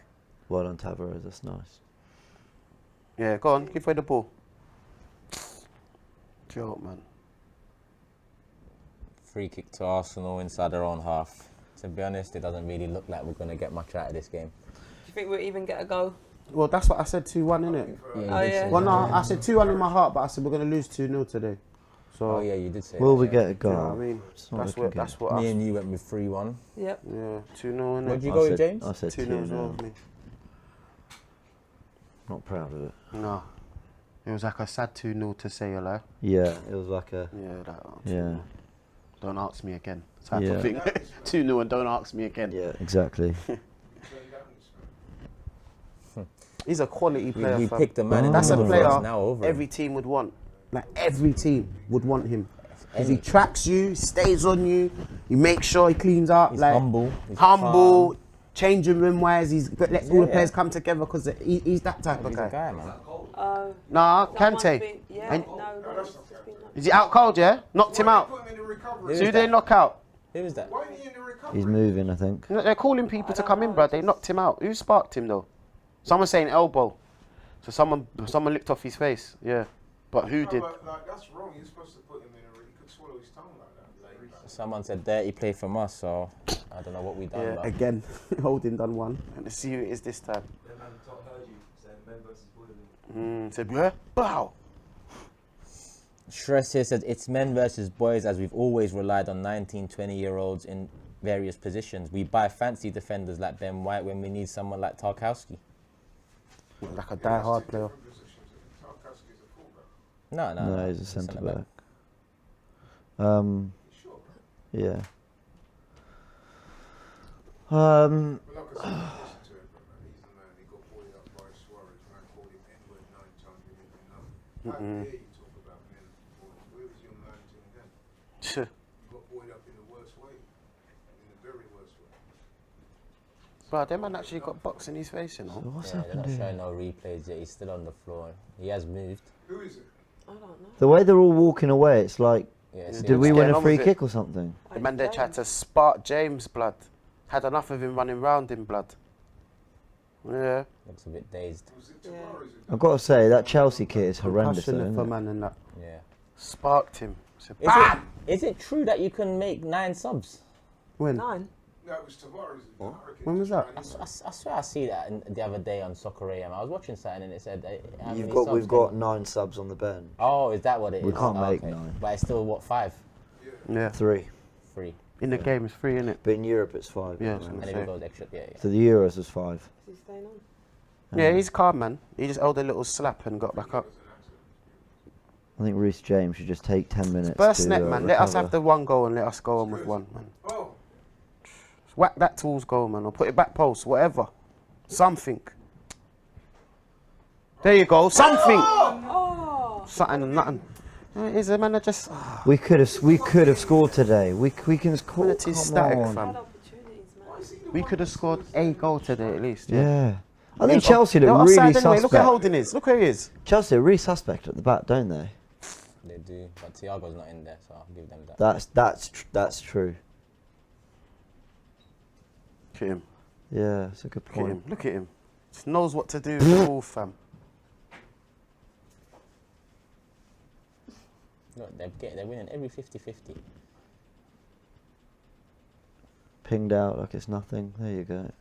Well done, Tavares. That's nice. Yeah, go on, give away the ball. Joke, man. Free kick to Arsenal inside their own half. To be honest, it doesn't really look like we're going to get much out of this game. Do you think we'll even get a goal? Well, that's what I said 2-1, innit? Oh yeah. Well, no, I said 2-1 in my heart, but I said we're going to lose 2-0 today. So, Oh yeah, you did say Will that, we yeah. get a do you know goal? what I mean? It's not That's looking what, good. that's what Me I... and you went with 3-1. Yep. Yeah, 2-0, What'd innit? you I go said- with, James? I said 2-0 as well 2-0. with me. Not proud of it. No. It was like a sad 2-0 to say hello. Yeah, it was like a. Yeah, that one. Yeah, Don't ask me again. Type Yeah. of thing. 2-0 and don't ask me again. yeah, exactly. He's a quality player. We fam. picked a man in That's the a middle player for us now over. every team would want. Like every team would want him. Because he tracks you, stays on you, he makes sure he cleans up. He's like humble. He's humble, calm. changing room wise, but lets all the Yeah. players come together because he's that type of He's guy. a guy, man. Nah, That must Kante. be- Yeah. And- No, it's just been Is he out cold, yeah? Knocked him out. Put him in the recovery. Who So is who they that? knock out? Who is that? Why ain't he in the recovery? He's moving, I think. They're calling people to come in, bro. They knocked him out. Who sparked him though? Someone saying elbow. So someone licked off his face. Yeah. But who No, did? but, like, that's wrong. You're supposed to put him in a... He could swallow his tongue like that. Like, Someone said dirty play from us, so I don't know what we done. Yeah, but again, Holding done one. And let's see who it is this time. Said, yeah, bow. Stress here said it's men versus boys, as we've always relied on 19, 20-year-olds in various positions. We buy fancy defenders like Ben White when we need someone like Tarkowski. Like a die-hard player. Tarkowski's a fullback. No, No, he's a centre centre-back. back. Sure. Yeah. But like I said, listen to him, man. He's the man. He got bullied up by Suarez. Man called him N-word 9 times. He didn't know. How dare you talk about men? Where was your man team then? You got bullied up in the worst way. In the very worst way. Bro, that man actually got boxed in his face, you know. What's Yeah, they're happened not here? showing no replays yet. He's still on the floor. He has moved. Who is it? I don't know. The way they're all walking away, it's like, Yeah, Yeah, see, did we What's win going a on free with it? kick or something? The man there tried to spark James, blood. Had enough of him running round him, blood. Yeah. looks a bit dazed. Was it Yeah. Tavares? I've got to say, that Chelsea kit is horrendous, though, Passionate isn't for it? man and that. Yeah. Sparked him. Said, Is bam! it, is it true that you can make 9 subs? When? 9. No, it was Tavares. When was that? I swear I see that the other day on Soccer AM. I was watching something and it said how many subs We've can got you- 9 subs on the bench. Oh, is that what it is? We can't Oh, make okay. 9. But it's still what, 5? Yeah. 3. 3. In the game, it's free, innit? But in Europe, it's 5. Yeah, right? And if it goes extra, yeah. So the Euros was 5. Is he staying on? Yeah, he's calm, man. He just held a little slap and got back up. I think Reece James should just take 10 minutes. Burst to, net, man. Let us recover. have the one goal and let us go on with one, man. Oh, Whack that towards goal, man, or put it back post, whatever. Something. There you go, something. Oh! Something and nothing. Is a man that just We could have scored today. We can score. Quality Come static, on. fam. Had opportunities, man. we could have scored a goal today at least. Yeah. I think Yeah, Chelsea they're look offside really anyway. Look where suspect. Holding is. Look where he is. Chelsea are really suspect at the back, don't they? They do. But Thiago's not in there, so I'll give them that. That's true. Look at him. Yeah, it's a good Look at point. him. Look at him. Just knows what to do with the ball, fam. Look, they're winning every 50-50. Pinged out like it's nothing. There you go.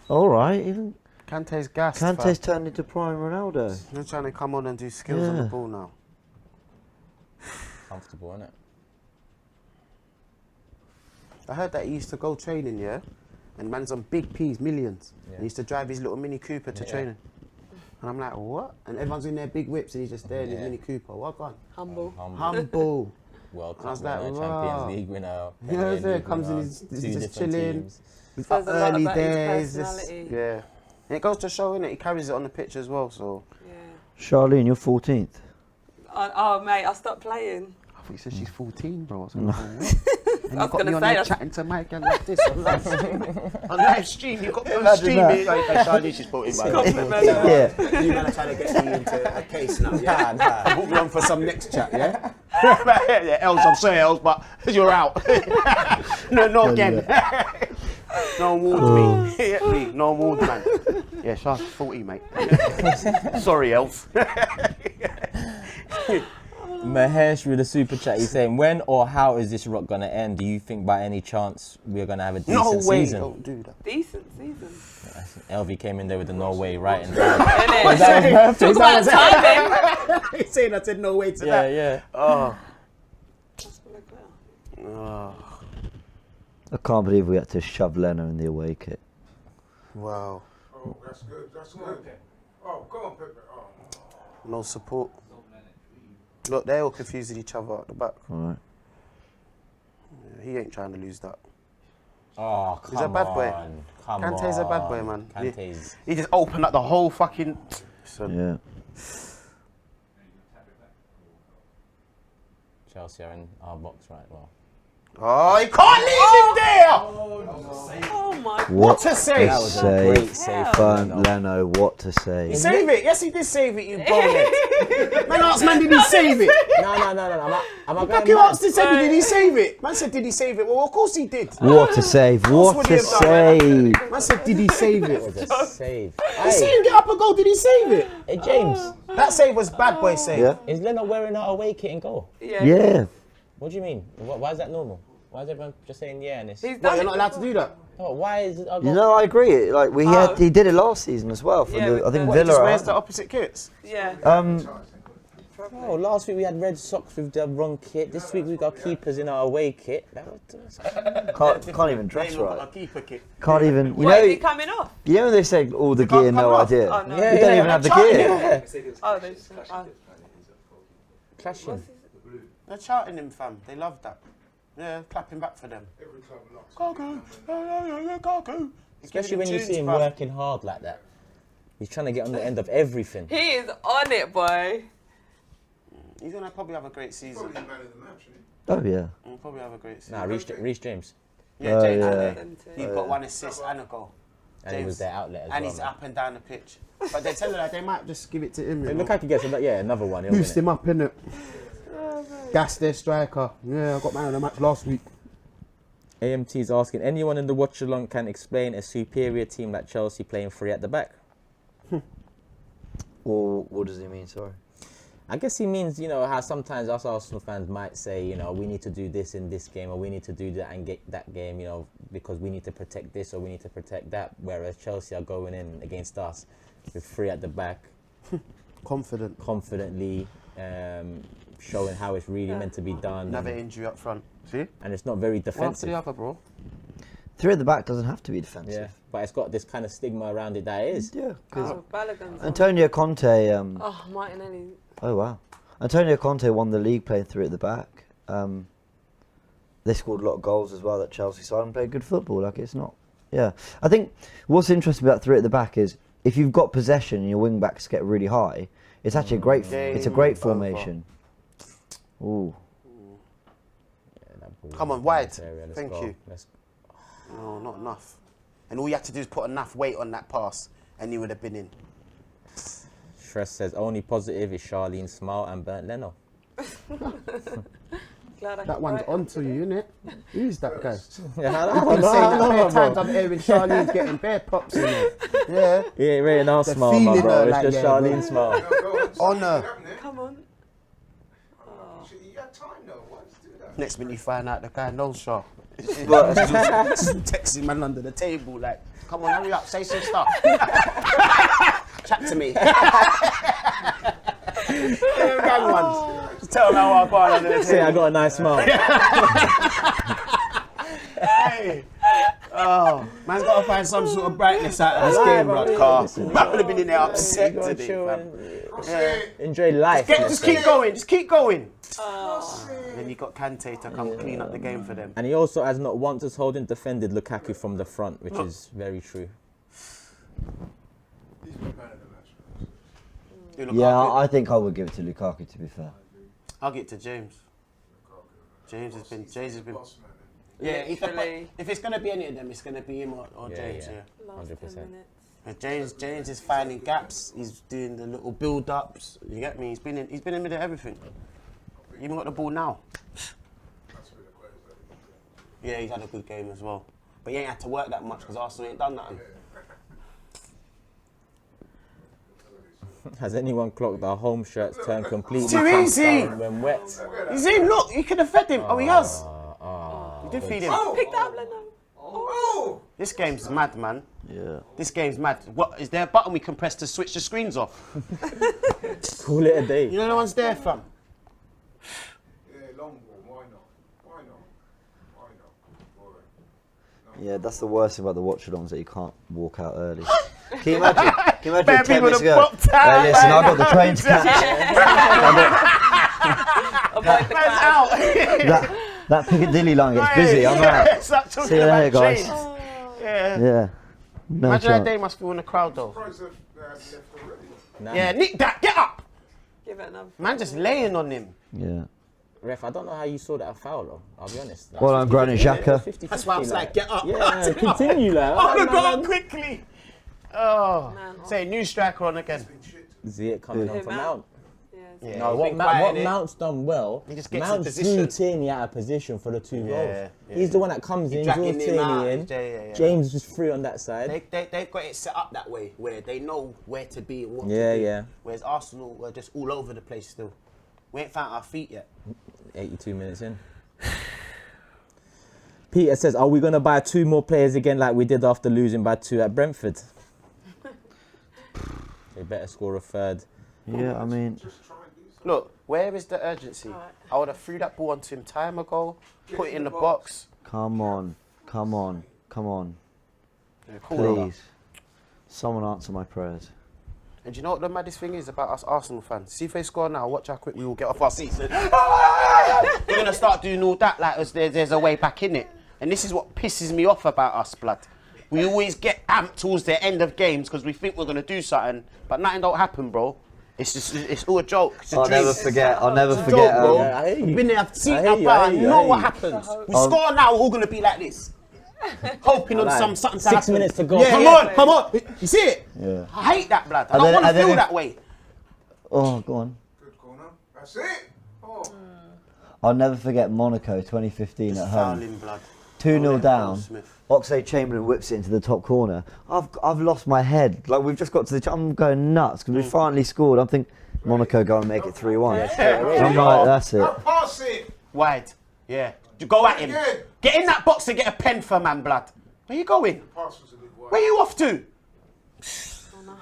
All right, even Kante's gassed. Kante's fam. turned into prime Ronaldo. They're trying to come on and do skills on the Yeah. ball now. Comfortable, innit? I heard that he used to go training, yeah? And man's on big P's, millions. Yeah. He used to drive his little Mini Cooper to training. And I'm like, what? And everyone's in their big whips and he's just there in his Mini Cooper. What gone? Humble. Humble. World And I was Cup winner, like, Champions wow. League winner. You know what I'm Premier saying? League Comes in, winner, he's two just different chilling. teams. He's Says up a lot early about his days. personality. Yeah. And it goes to show, innit? He carries it on the pitch as well, so. Yeah. Charlene, you're 14th. Oh, mate, I stopped playing. I thought you said she's 14, bro. I was like, I was got me gonna on say there that's- chatting to Mike and like this on live stream. On live stream, you got me on stream. Like, Charlie, she's 14, by the way. Yeah. You man are trying to get me into a case now, yeah? Nah. Put me on for some next chat, yeah? Yeah, Els, I'm sorry, Els, but you're out. No again. No award, me. No award, man. Yeah, Char's 40, mate. Sorry, Els. Mahesh with a super chat, he's saying, when or how is this rock gonna end? Do you think by any chance we're gonna have a decent No way, season? don't do that. Decent season. LV came in there with the no way right and down. Innit? Talk about timing. He's saying I said no way to Yeah, that. yeah. Oh. I can't believe we had to shove Leno in the away kit. Wow. Oh, that's good. That's good. Oh, come on, Pepe. Oh. No support. Look, they're all confusing each other at the back. All right. Yeah, he ain't trying to lose that. Oh, come He's a bad boy. on. Come Kante's on. a bad boy, man. Kante's... He just opened up the whole fucking... So, Yeah. Chelsea are in our box right well. oh, he can't leave him there! Oh my God. What to say? That was a say? great save. Fun, Leno, what to say? He saved it. Yes, he did save it, you bonehead. Man asked, man, did he save it? No. Am I Fuck going you mad? asked him, said, did he save it? Man said, did he save it? Well, of course he did. What a save, what a save. Man said, did he save It was it? a save. You see Hey, him get up and go, did he save it? hey, James, That save was bad boy save. Yeah? is Leno wearing our away kit and goal? Yeah. What do you mean? Why is that normal? Why is everyone just saying yeah and it's... He's What, done you're it not allowed to do that? Oh, why is it our You goal? know, I agree. Like he did it last season as well. For Yeah, the, I think with He just Villa. wears the opposite kits. Yeah. Oh, last week we had red socks with the wrong kit. This week we got keepers in our away kit. That was... Can't even dress They ain't got right. a keeper kit. Can't even. You What, is he know. coming off? You know when they say all the gear, can't no come off. idea. Oh, no. You don't even have the gear. Yeah. Oh, there's... Clashing. They're charting him, fam. They love that. Yeah, clapping back for them. Every club locks. Kaku. Especially when you see him working hard like that. He's trying to get on the end of everything. He is on it, boy. He's gonna probably have a great season. Probably man of the match, isn't he? Oh yeah. He'll probably have a great season. Nah, Reece James. Yeah, James. yeah. He got 1 assist and a goal. And he was their outlet as And well. he's man. up and down the pitch. But they're telling that they might just give it to him. You know? Look like he gets another one. He'll win Boost it. him up, innit? Gas their striker. Yeah, I got man of the match last week. AMT's asking, anyone in the watch along can explain a superior team like Chelsea playing free at the back? Or what does he mean? Sorry. I guess he means, you know, how sometimes us Arsenal fans might say, you know, we need to do this in this game or we need to do that and get that game, you know, because we need to protect this or we need to protect that. Whereas Chelsea are going in against us with three at the back, Confident. confidently, showing how it's really meant to be done. Another injury up front. See? And it's not very One after defensive. the other, bro. Three at the back doesn't have to be defensive. Yeah, but it's got this kind of stigma around it that it is. Yeah. Because Oh, Balogun's on. Antonio Conte. Oh, Martinelli. Oh wow. Antonio Conte won the league playing three at the back. They scored a lot of goals as well at Chelsea side and played good football. Like it's not. Yeah. I think what's interesting about three at the back is if you've got possession and your wing backs get really high, it's actually a great. It's a great formation. Ooh. Yeah, that ball Come on, in wide. this area, let's Thank go. you. Let's No, not enough. And all you had to do is put enough weight on that pass and he would have been in. Shress says only positive is Charlene's smile and burnt Leno. Glad I That could one's write. onto you, innit? Who's that guy? Yeah, I've been saying that bare times I'm hearing Charlene's getting bare props in there. Yeah. Yeah, it ain't our The smile, my feeling bro. her It's like just that, Charlene's bro. smile. No, go on. Honour. Come on. You got time though. Why just do that? Next minute you find out the guy knows Shaw. Texting man under the table like, come on, hurry up, say some stuff. Chat to me. Them gang ones. Just tell them how I got under the Say I table. got a nice smile. Oh, man's got to find some sort of brightness out of this game, bro. Car. Man would have been in there upset You gotta today, chill fam. and enjoy life. Just keep going, just keep going. Then you got Kante to come clean up the game for them. And he also has not once as holding defended Lukaku from the front, which is very true. He's been man of the match. Yeah, I think I would give it to Lukaku, to be fair. I'll get it to James. James has been. Boss man. Yeah, Literally. if it's gonna be any of them, it's gonna be him or Yeah, James. yeah. Yeah. Last 100%. 10 minutes. And James is finding gaps. He's doing the little build-ups. You get me? He's been in the middle of everything. He even got the ball now. That's where the players that Yeah, he's had a good game as well. But he ain't had to work that much because Arsenal ain't done nothing. Has anyone clocked our home shirts turn completely Too easy. transparent when wet? You see, look, you could have fed him. Oh, he has. You did feed him. Pick that up, Leno. Oh! This game's mad, man. Yeah. This game's mad. What is there a button we can press to switch the screens off? Call it a day. You know no one's there, fam. Yeah, long ball. Why not? Why not? Why not? Boy. Yeah, that's the worst thing about the watch-alongs, that you can't walk out early. Can you imagine? Can you imagine Bare 10 people minutes have ago? popped out, Hey, listen, man. I've got the train to catch. Avoid the crowd. Out. That Piccadilly line gets busy. I'm out. Stop talking See you about later, guys. trains. Yeah. Yeah. No Imagine how chance. they must feel in the crowd, though. Surprised they've left already. Nah. Yeah, nick that. Get up. Give it another. Man, just laying on him. Yeah. Ref, I don't know how you saw that foul though. I'll be honest. Well, I'm Granit Xhaka. 50-50, That's why I was like, get up. Yeah, continue, like. Oh, oh, look, got man. up quickly. Oh, Man, say new striker on again. Ziyech coming on Who, for Mount? Mount. Yeah, Yeah, No, he's what, been quiet, what innit? Mount's done well, He just gets in Mount position. drew Tierney out of position for the two goals. yeah. He's the one that comes in, dragging draws him out. Tierney in. Yeah. James was free on that side. They've got it set up that way where they know where to be and what Yeah, to do. yeah. Whereas Arsenal were just all over the place still. We ain't found our feet yet. 82 minutes in. Peter says, are we going to buy 2 more players again like we did after losing by 2 at Brentford? They better score a third. Yeah, I mean, Look, where is the urgency? Right. I would have threw that ball onto him time ago, put it in the box. come on. Yeah, cool. Please. Someone answer my prayers. And do you know what the maddest thing is about us Arsenal fans? See if they score now, watch how quick we will get off our seats. We're going to start doing all that like there's a way back in it. And this is what pisses me off about us, blood. We always get amped towards the end of games because we think we're going to do something, but nothing don't happen, bro. It's all a joke. It's a I'll dream. never forget. I'll never It's a forget. joke, bro. Yeah, I hear you. We've been there, I've seen I it, hear I you, I hear you, know I hear what you. happens. We score now, we're all going to be like this. Hoping on Like, something to 6 happen. minutes to go. Yeah, come on. You see it? Yeah. I hate that, blood. I And don't then- want to and then feel if- that way. Oh, go on. Good corner. That's it. Oh. I'll never forget Monaco 2015 at home. Fouling blood. 2-0 down. Smith. Oxlade-Chamberlain whips it into the top corner. I've lost my head. Like, we've just got to the... I'm going nuts because we finally scored. I'm thinking, Monaco go and make it 3-1. I'm like, that's it. Now pass it. Wide. Yeah. You go at him. Again. Get in that box and get a pen for man, blood. Where you going? Pass was a bit wide. Where you off to?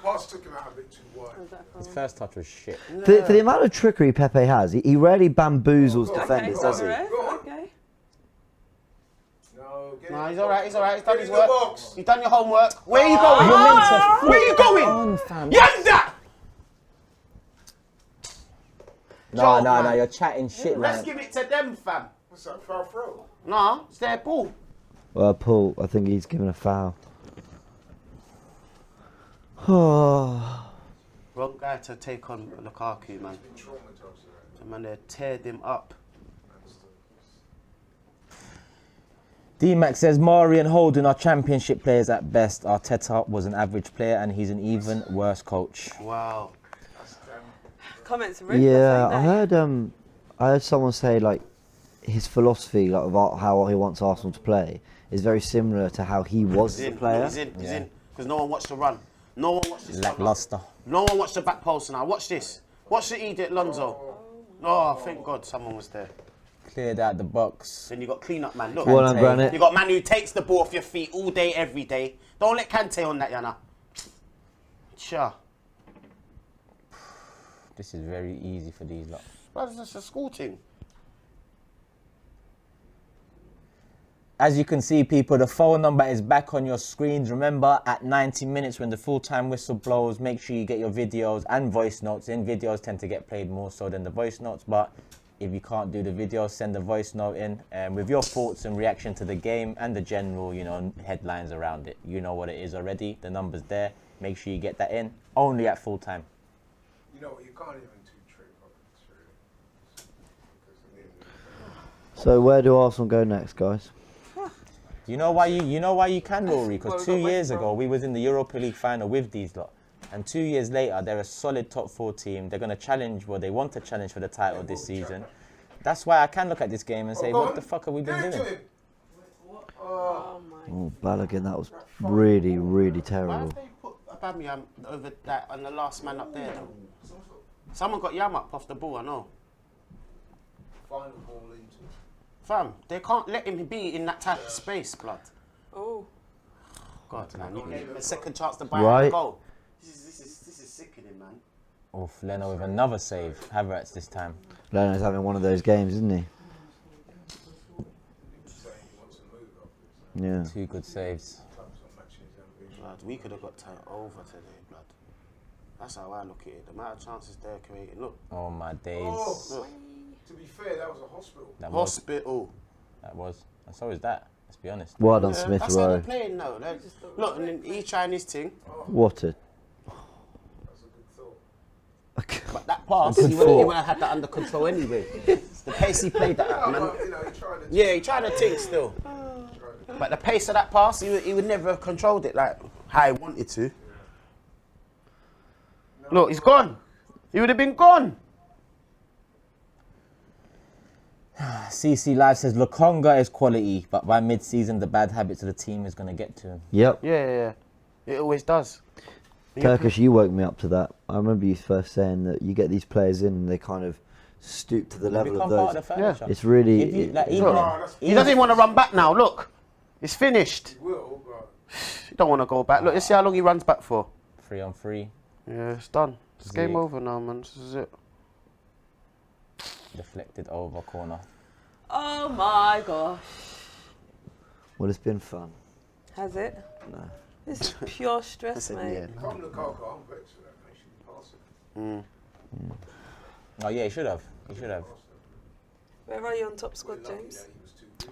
Pass took him out a bit too wide. His first touch was shit. For the amount of trickery Pepe has, he rarely bamboozles defenders, does he? Okay. No, get No, in he's the all right. He's all right. He's done Get his in the work. box. You've done your homework. Where are you going? You're meant to Where you going? on, fam. Yanda! No, you're chatting shit, Let's man. give it to them, fam. What's that? Foul throw. Nah, it's their ball. Well, Paul, I think he's given a foul. Oh. Wrong guy to take on Lukaku, man. Traumatized. The man, they teared him up. D-Mac says, Mari and Holden are championship players at best. Arteta was an average player and he's an even worse coach. Wow. Comments are ruthless, Yeah, ain't they? I heard someone say, like, his philosophy, like, of how he wants Arsenal to play is very similar to how he was as a player. He's in. Because no one watched the run. No one watched this. Lackluster. No one watched the back post now. Watch this. Watch the idiot Lonzo. Oh, thank God someone was there. Cleared out the box. Then you got clean up, man. Look. Well done, Granit. You got man who takes the ball off your feet all day, every day. Don't let Kante on that, Yana. Sure. This is very easy for these lot. That's just a school team. As you can see, people, the phone number is back on your screens. Remember, at 90 minutes when the full-time whistle blows, make sure you get your videos and voice notes in. Videos tend to get played more so than the voice notes, but if you can't do the video, send the voice note in with your thoughts and reaction to the game and the general, you know, headlines around it. You know what it is already. The number's there. Make sure you get that in. Only at full time. You know what? You can't even do trade problems, really. So where do Arsenal go next, guys? You know why you can, Rory? Because 2 years ago we was in the Europa League final with these lot, and 2 years later they're a solid top 4 team. They're going to challenge, well, they want to challenge for the title this season. That's why I can look at this game and say, what the fuck have we been doing? Oh my. Oh, Balogun, that was really, really Why terrible. have they put Aubameyang over that on the last man up there though? Someone got Yam up off the ball, I know. Final ball into. Fam, they can't let him be in that type of space, blood. Oh. God, man, you gave him a second chance to buy Right. a goal. This is sickening, man. Oof, Leno with another save. Havertz this time. Leno's having one of those games, isn't he? Saying he wants to move after this. Yeah. 2 good saves. Club's not matching his ambition. Blood, we could have got turned over today, blood. That's how I look at it. The amount of chances they're creating. Look, Oh my days. look. To be fair, that was a hospital. That was. Hospital. That was. And so is that. Let's be honest. Well done, Yeah, Smith that's how Rowe. they're playing now. Look, and then he's trying his thing. What a... That's a good thought. But that pass, Good he thought. would have had that under control anyway. The pace he played that, No, man. but, you know, he tried to. Yeah, he tried to think still. But the pace of that pass, he would never have controlled it like how he wanted to. Look, he's gone. He would have been gone. CC Live says Lokonga is quality, but by mid-season the bad habits of the team is going to get to him. Yep. Yeah. It always does. Turkish, you woke me up to that. I remember you first saying that you get these players in and they kind of stoop to the level of Become those. part of the furniture. It's really... If you, like, it- even, He doesn't want to run back now. Look, it's finished. He will, but He don't want to go back. Look, let's see how long he runs back for. 3-on-3, Yeah, it's done. It's game Zig. over now, man. This is it. deflected over corner. Oh my gosh. Well, it's been fun. Has it? No. This is pure stress, Listen, mate. yeah. if I'm Lukaku, I'm vexed with that. They should be passing. Oh yeah, he should have. He should have. Where are you on top squad, James? He was too big.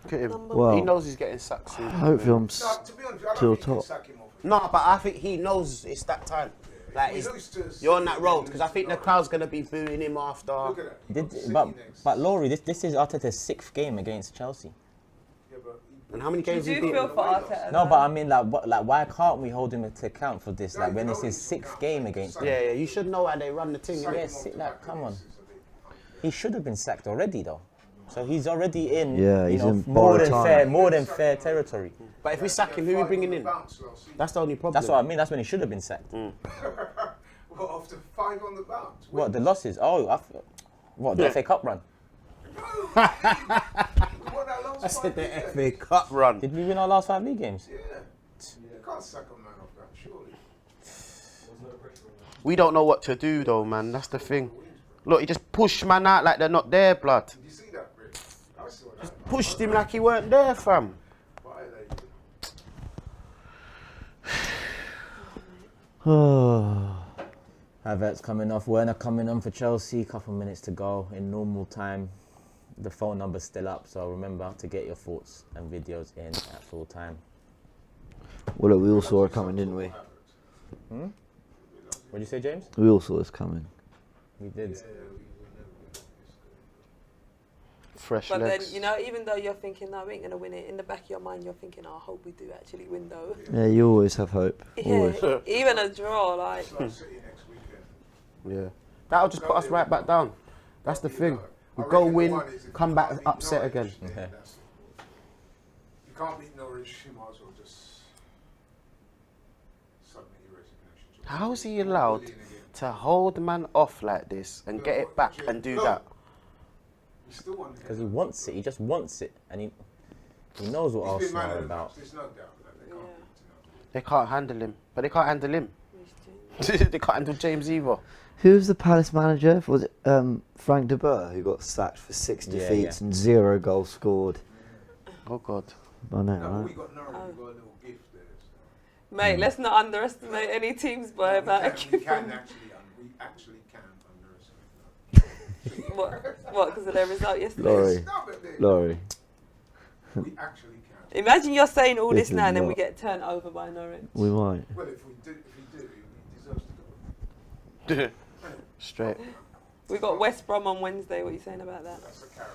Look at him. Number Well, He knows he's getting sacked soon. hopefully I'm... No, to be honest, I Till don't think you can top. sack him off. No, but I think he knows it's that time. Like, He he's, loses to you're on that City, road he because I loses think to the crowd's going to be booing him after. Look at that. He got City But next. Laurie, this is Arteta's 6th game against Chelsea. Yeah, but And how many games You he do beat? feel for Arteta. No, though. but I mean, like, why can't we hold him to account for this? Like, when it's his 6th game against them. Yeah, you should know how they run the thing. sack innit? him Yes, off sit the like, back come of on. this is a bit unfair. He should have been sacked already, though. So he's already in, Yeah, you he's know, in more borrowed than time. fair territory. But if we sack him, who are we bringing in? That's the only problem. That's what I mean. That's when he should have been sacked. Well, after 5 on the bounce. What, the losses? Oh, what, the Yeah. FA Cup run? I said the FA Cup run. Did we win our last 5 league games? Yeah. You can't sack a man off that, surely. We don't know what to do though, man. That's the thing. Look, he just pushed man out like they're not there, blood. Did you see that, Rick? I saw that. Pushed him like he weren't there, fam. Violated. Havertz coming off, Werner coming on for Chelsea, couple minutes to go in normal time. The phone number's still up, so remember to get your thoughts and videos in at full time. Well, look, we all saw it coming, didn't we? What did you say, James? We all saw this coming. We did. Fresh But then, legs. you know, even though you're thinking, no, we ain't going to win it, in the back of your mind, you're thinking, oh, I hope we do actually win, though. Yeah, you always have hope. Always. Yeah, even a draw, like. It's like City next weekend. Yeah. That'll just put us right back down. That's the thing. We go win, come back upset again. You can't beat Norwich, you might as well just submit your resignation. How is he allowed to hold man off like this and get it back and do that? He still won the Because he wants it, he just wants it, and he knows what He's been Arsenal man are of the about. match, there's no doubt that they can't Yeah. beat him. They can't handle him. But they can't handle him. They can't handle James either. Who was the Palace manager? Was it Frank de Boer, who got sacked for 6 Yeah, defeats yeah. and 0 goals scored? Oh God. I know, No, but right? we got Norwich, we got a little gift there. So. Mate, let's not underestimate any teams by about a We can actually underestimate that. What? Because of their result yesterday. Laurie. Laurie. We actually can. Imagine you're saying all This this now is and then we not- get turned over by Norwich. We might. Well, if we do, he deserves to go. Straight. We got West Brom on Wednesday. What are you saying about that? That's a carrot.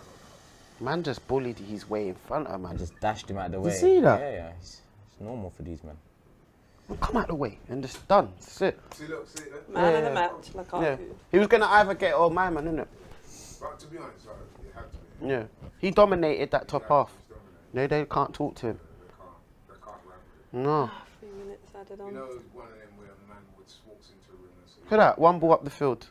Man just bullied his way in front of I man. just dashed him out of the way. You see that? Yeah. It's normal for these men. Well, come out the way and just done. That's it. See, look. Man of Yeah. the match, Lukaku. Yeah. He was gonna either get it or my man, innit? But to be honest, it had to be. Yeah. He dominated that top half. He's dominated. No, they can't talk to him. They can't run with it. No. 3 minutes added on. You know, one of them where a man would walks into a room and says, Look at that, one ball up the field.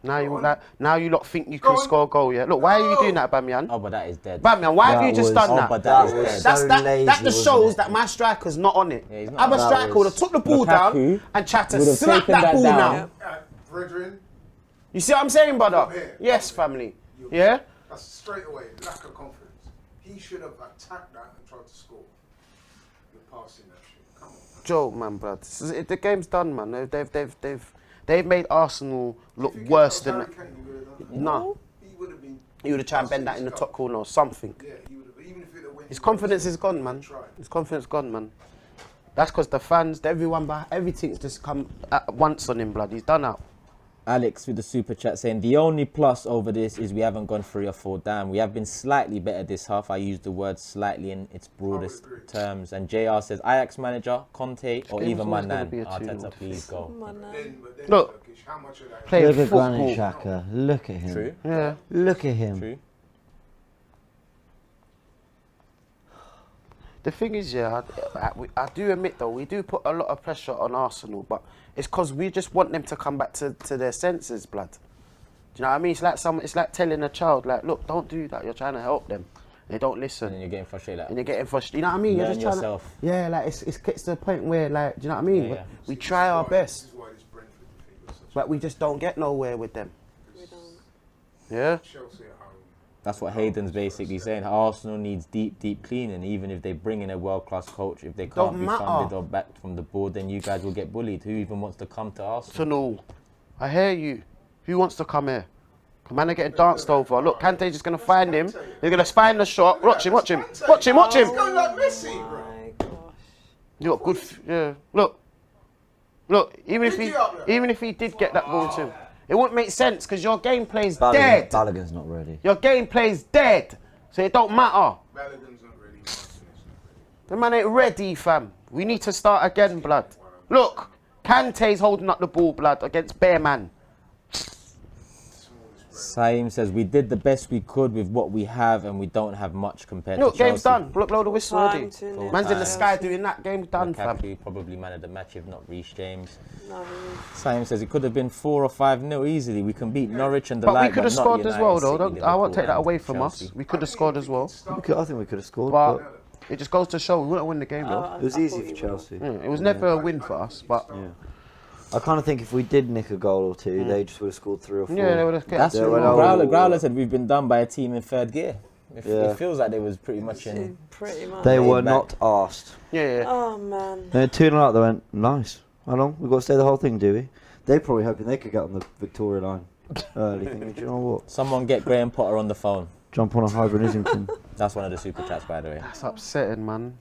Now you Go on. like, now you lot think you Go can on. score a goal, yeah? Look, why are you No. doing that, Bamian? Oh, but that is dead. Bamian, why have That you just was- done Oh, that? but that is was dead. That's, so that lazy, just wasn't shows it? that my striker's not on it. Yeah, he's not. Other That striker would have was- took the ball down Lukaku and tried to would have slap taken that that ball down. now. brethren, You see what I'm saying, brother? Come here. Yes, family. Yeah? that's straight away lack of confidence. He should have attacked that and tried to score. You're passing that shit. Come on. Joe, man, blood. The game's done, man. They've made Arsenal look If you worse give than that to Harry Kane, he would have done that. no. He would have been. He would have tried and bend that in the top corner or something. Yeah, he would have. Even if it went. His confidence is gone, man. His confidence gone, man. That's because the fans, everything's just come at once on him, blood. He's done out. Alex with the super chat saying the only plus over this is we haven't gone 3 or 4 down. We have been slightly better this half. I use the word slightly in its broadest terms. And JR says Ajax manager, Conte, or game's even always my gonna nan. be a Arteta, 2-0 please go. But then Look. Turkish, how much of that? Playing Look at Granit football. Xhaka. Look at him. True. Yeah. Look at him. True. The thing is, yeah, I do admit though, we do put a lot of pressure on Arsenal, but it's because we just want them to come back to their senses, blood. Do you know what I mean? It's like telling a child, like, look, don't do that. You're trying to help them. They don't listen. And then you're getting frustrated. Like, And you're getting frustrated. You know what I mean? Learn You're just trying yourself. to. Yeah, like it gets to the point where, like, do you know what I mean? Yeah, yeah. We try our This best, is why this Brentford defeat was such but we just don't get nowhere with them. We don't. Yeah. Chelsea at home. That's what Hayden's basically saying. Arsenal needs deep cleaning. Even if they bring in a world-class coach, if they can't Don't be matter. funded or backed from the board, then you guys will get bullied. Who even wants to come to Arsenal? To know. I hear you. Who wants to come here? Man, they're getting danced over. Look, Kante's just going to find him. They're going to find the shot. Watch him. Watch him. Going like Messi, bro. My gosh. You got good. Yeah. Look. Even if he did get that ball too, it wouldn't make sense because your gameplay's dead. Balogun's not ready. Your gameplay's dead, so it don't matter. Balogun's not ready. Martinez not The man ain't ready, fam. We need to start again, blood. Look, Kante's holding up the ball, blood, against Bear Man. Saim says we did the best we could with what we have, and we don't have much compared Look, to Chelsea. game's done. Look, blow the whistle already. Time to Man's in the nip sky Chelsea. doing that. Game's done, fam. Lukaku probably man of the match, if not Reece James. No, Saim says it could have been 4 or 5-0 easily. We can beat Norwich and the But we like, could have not scored as United, well, though. City, I won't take that Liverpool, away and from us. Chelsea. We could have scored as well. I think we could have scored, But but it just goes to show we wouldn't win the game, though. Oh, it was I easy thought for you would. Chelsea. Yeah, it was never a win for us, but Yeah. I kind of think if we did nick a goal or two, they just would have scored 3 or 4. yeah, they would have kept. That's Yeah, true. well, Growler said we've been done by a team in 3rd gear. Yeah. It feels like they was pretty much in. Pretty much. They were back. not asked. Yeah. Oh man. They had 2-0 up, they went, nice. How long? We've got to stay the whole thing, do we? They probably hoping they could get on the Victoria line early, thinking, do you know what? Someone get Graham Potter on the phone. Jump on a hybrid Islington. That's one of the super chats, by the way. That's upsetting, man.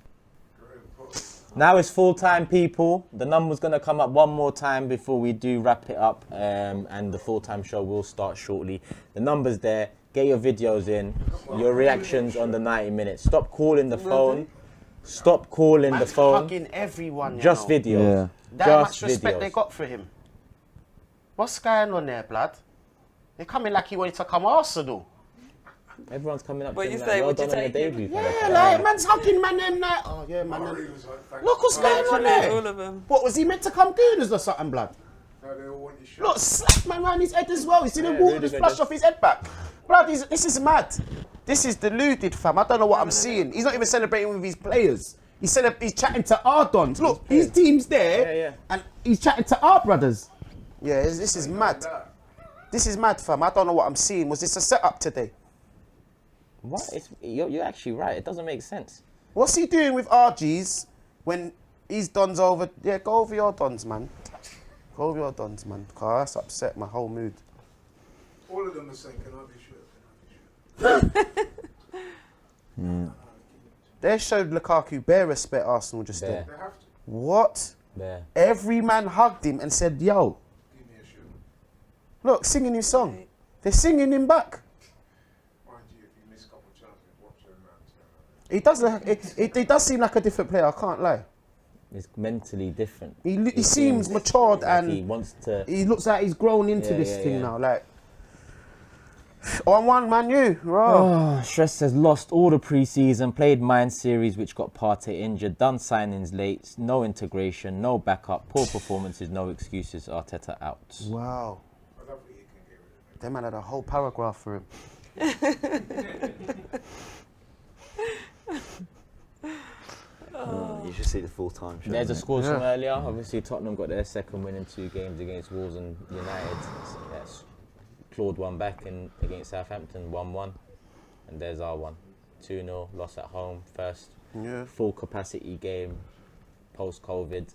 Now it's full time, people. The number's going to come up one more time before we do wrap it up, and the full time show will start shortly. The number's there. Get your videos in, your reactions on the 90 minutes. Stop calling the phone. Stop calling the Man's phone. hugging everyone. Just you know. videos. Yeah. That Just much respect videos. they got for him. What's going on there, blood? They're coming like he wanted to come Arsenal. Everyone's coming up What to you him say, like, well would you done on your take him? debut. Yeah, fella. like man's hugging man them like, oh yeah, man. He was like, thanks. Look what's going on Literally, all there. of them. What was he meant to come gooners or something, blood? No, they all want your shot. Look, slap man round his head as well. You see the Yeah, water really just good, flush just- off his head back. Blood, this is mad. This is deluded, fam. I don't know what I'm seeing. He's not even celebrating with his players. He's chatting to our dons. Look, his team's there, Yeah, yeah. and he's chatting to our brothers. Yeah, this is mad. This is mad, fam. I don't know what I'm seeing. Was this a setup today? What? You're actually right. It doesn't make sense. What's he doing with RGs when he's Don's over? Yeah, go over your Dons, man. Go over your Dons, man. Cause that's upset my whole mood. All of them are saying, can I be sure? They showed Lukaku bare respect, Arsenal just then. They have to. What? There. Every man hugged him and said, yo, Give me a shoe. look, singing his song. They're singing him back. Mind you, if you miss a couple of chances, watch him out. He does seem like a different player, I can't lie. It's mentally different. He seems matured like and he wants to. he looks like he's grown into Yeah, this yeah, thing yeah. now. Like, on one, Man U, right? Oh, Stress has lost all the pre-season, played Mind series which got Partey injured, done signings late, no integration, no backup, poor performances, no excuses, Arteta out. Wow. I love what you can get rid of it. They man had a whole paragraph for him. You should see the full time show. There's a mate. score from Yeah. earlier. Obviously, Tottenham got their second win in 2 games against Wolves and United. Yes, clawed one back against Southampton, 1-1. And there's our one. 2-0, loss at home, first Yeah. full capacity game post-COVID.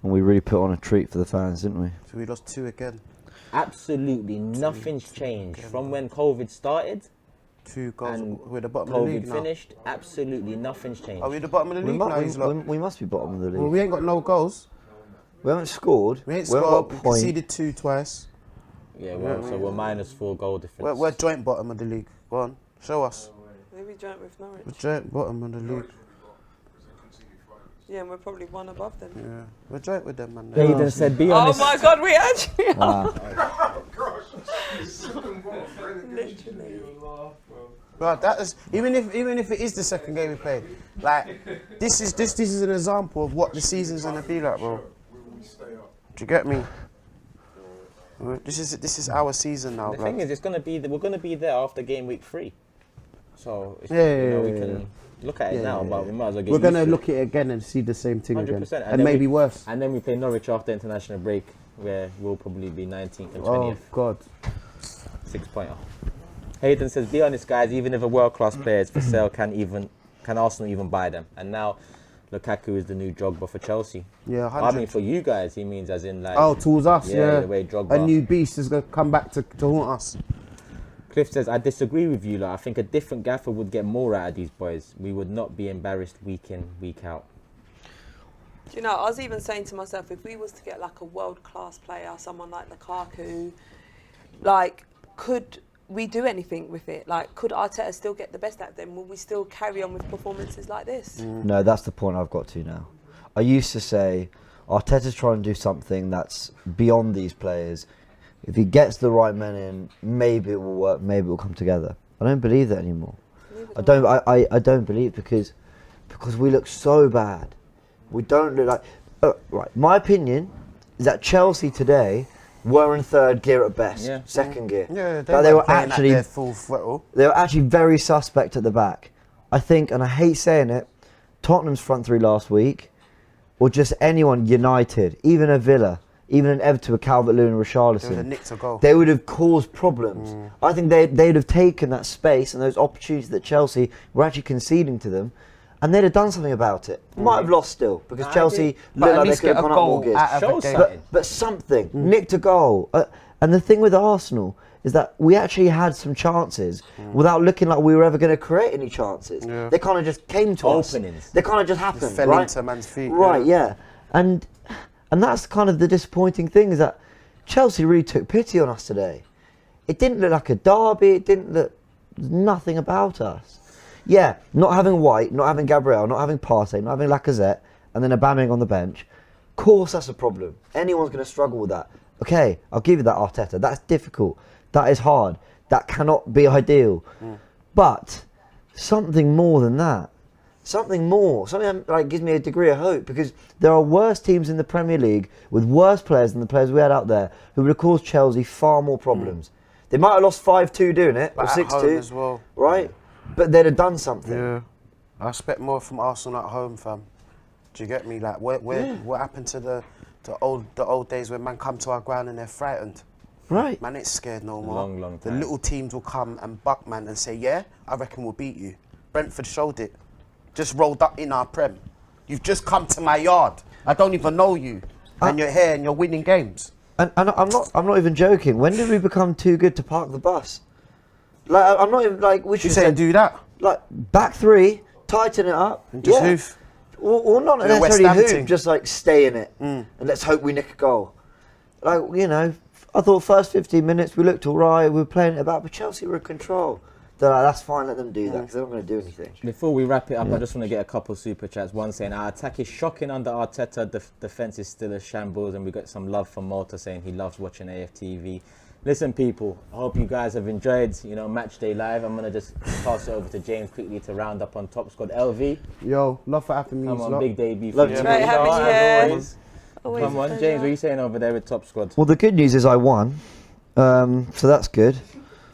And we really put on a treat for the fans, didn't we? So we lost 2 again. Absolutely nothing's changed from when COVID started 2 goals. and We're the bottom of the COVID league now. finished. Absolutely nothing's changed. Are we the bottom of the We, league now? mu- He's like, we must be bottom of the league. well, we ain't got no goals. We haven't scored. We ain't haven't scored. got a We point. conceded 2 twice. Yeah, well, so we're -4 goal difference. We're joint bottom of the league. Go on, show us. Maybe joint with Norwich. We're joint bottom of the league. Because they conceded 5. Yeah, and we're probably one above them. Yeah, we're joint with them, man. Hayden said, "Be Oh honest." my God, we actually are. Ah, Gosh, it's second ball. Relegation. Right, that is even if it is the second game we played, like this is an example of what the season's gonna be like, bro. Will we stay up? Do you get me? This is our season now, The bro. thing is, we're gonna be there after game week 3. So it's, Yeah, we yeah, can look at it now, but we might as well get We're gonna used to look at it again and see the same thing again, 100%. and then maybe worse. And then we play Norwich after international break, where we'll probably be 19th and Oh 20th, God. 6-pointer. Hayden says, "Be honest, guys. Even if a world-class player is for sale, can Arsenal even buy them?" And now Lukaku is the new Drogba for Chelsea. Yeah, I 100. mean, for you guys, he means as in like. Oh, towards us, yeah. The way Drogba. A new beast is gonna come back to haunt us. Cliff says, "I disagree with you. Like, I think a different gaffer would get more out of these boys. We would not be embarrassed week in, week out." Do you know, I was even saying to myself, if we was to get like a world-class player, someone like Lukaku, like, could we do anything with it? Like, could Arteta still get the best out of them? Will we still carry on with performances like this? no, that's the point I've got to now. I used to say Arteta's trying to do something that's beyond these players. If he gets the right men in, maybe it will work. Maybe it will come together. I don't believe that anymore. I don't believe because we look so bad. We don't look like right. My opinion is that Chelsea today were in third gear at best, Yeah. second gear. Yeah, But they were playing at actually their full throttle. they were actually very suspect at the back. I think, and I hate saying it, Tottenham's front 3 last week, or just anyone, United, even a Villa, even an Everton with Calvert-Lewin and They would have Richarlison, nicked a goal. they would have caused problems. I think they'd have taken that space and those opportunities that Chelsea were actually conceding to them, and they'd have done something about it. Might have lost still, because I Chelsea But looked at like they least could get have a gone up more goal gears. out of Show the game. something. But something, nicked a goal. And the thing with Arsenal is that we actually had some chances without looking like we were ever going to create any chances. Yeah. They kind of just came to us. Openings. They kind of just happened, Just fell right? into man's feet. Right, yeah. And that's kind of the disappointing thing is that Chelsea really took pity on us today. It didn't look like a derby. It didn't look nothing about us. Yeah, not having White, not having Gabriel, not having Partey, not having Lacazette, and then Aubameyang on the bench. Of course, that's a problem. Anyone's going to struggle with that. Okay, I'll give you that, Arteta. That's difficult. That is hard. That cannot be ideal. But something more than that. Something more. Something that, like, gives me a degree of hope, because there are worse teams in the Premier League with worse players than the players we had out there who would have caused Chelsea far more problems. They might have lost 5-2 doing it, or But at home 6-2, as well. right? But they'd have done something. Yeah. I expect more from Arsenal at home, fam. Do you get me? Like, what happened to the old days when man come to our ground and they're frightened? Right. Man ain't scared no more. Long The time. little teams will come and buck man and say, yeah, I reckon we'll beat you. Brentford showed it. Just rolled up in our Prem. You've just come to my yard. I don't even know you. And you're here and you're winning games. And I'm not even joking. When did we become too good to park the bus? Like I'm not even like we You should saying say do that? like back three, tighten it up, And just hoof. or not Do a West necessarily Ham hoof, thing. just like stay in it, and let's hope we nick a goal. Like I thought first 15 minutes we looked alright, we were playing it about, but Chelsea were in control. They're like, that's fine, let them do that because they're not going to do anything. Before we wrap it up, I just want to get a couple super chats. One saying our attack is shocking under Arteta. Defense is still a shambles, and we got some love from Malta saying he loves watching AFTV. Listen, people, I hope you guys have enjoyed, Match Day Live. I'm gonna just pass it over to James quickly to round up on Top Squad. LV, Yo, love for having me. come on, big debut. Love for to you. Great having you As here. always. Always Come a on, pleasure. James, what are you saying over there with Top Squad? Well, the good news is I won, so that's good.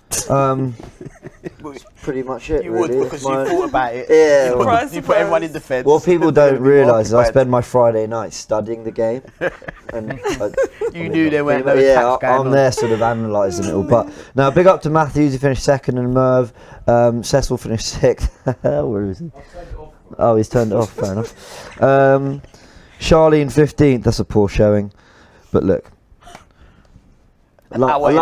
That's pretty much it. You would really. because My- you thought about it. Yeah. You well- put everyone in defence. What people They're don't gonna be realise is I occupied. spend my Friday night studying the game. And You knew there weren't no yeah, attacks going I'm on. there sort of analysing it all. But now, big up to Matthews, he finished second, and Merv. Cecil finished sixth. Where is he? Oh, he's turned it off, fair enough. Charlene 15th, that's a poor showing. But look. I love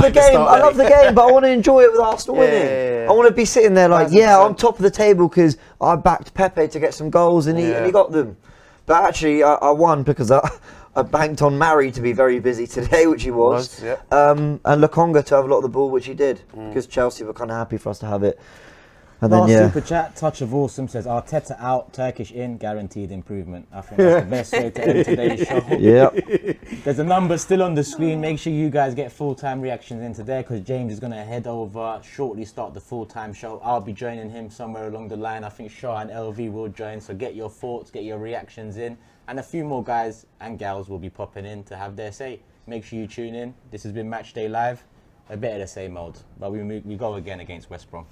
the game. I love the game, but I want to enjoy it with Arsenal winning. Yeah. I want to be sitting there like, 1000%. yeah, I'm top of the table because I backed Pepe to get some goals and he got them. But actually, I won because I banked on Mari to be very busy today, which he was. Yep. And Lokonga to have a lot of the ball, which he did, because Chelsea were kind of happy for us to have it. And Last then, super chat, Touch of Awesome says Arteta out, Turkish in, guaranteed improvement. I think that's the best way to end today's show. Yeah. There's a number still on the screen. Make sure you guys get full-time reactions into there because James is going to head over, shortly start the full-time show. I'll be joining him somewhere along the line. I think Shaw and LV will join. So get your thoughts, get your reactions in. And a few more guys and gals will be popping in to have their say. Make sure you tune in. This has been Match Day Live. A bit of the same old, but we go again against West Brom.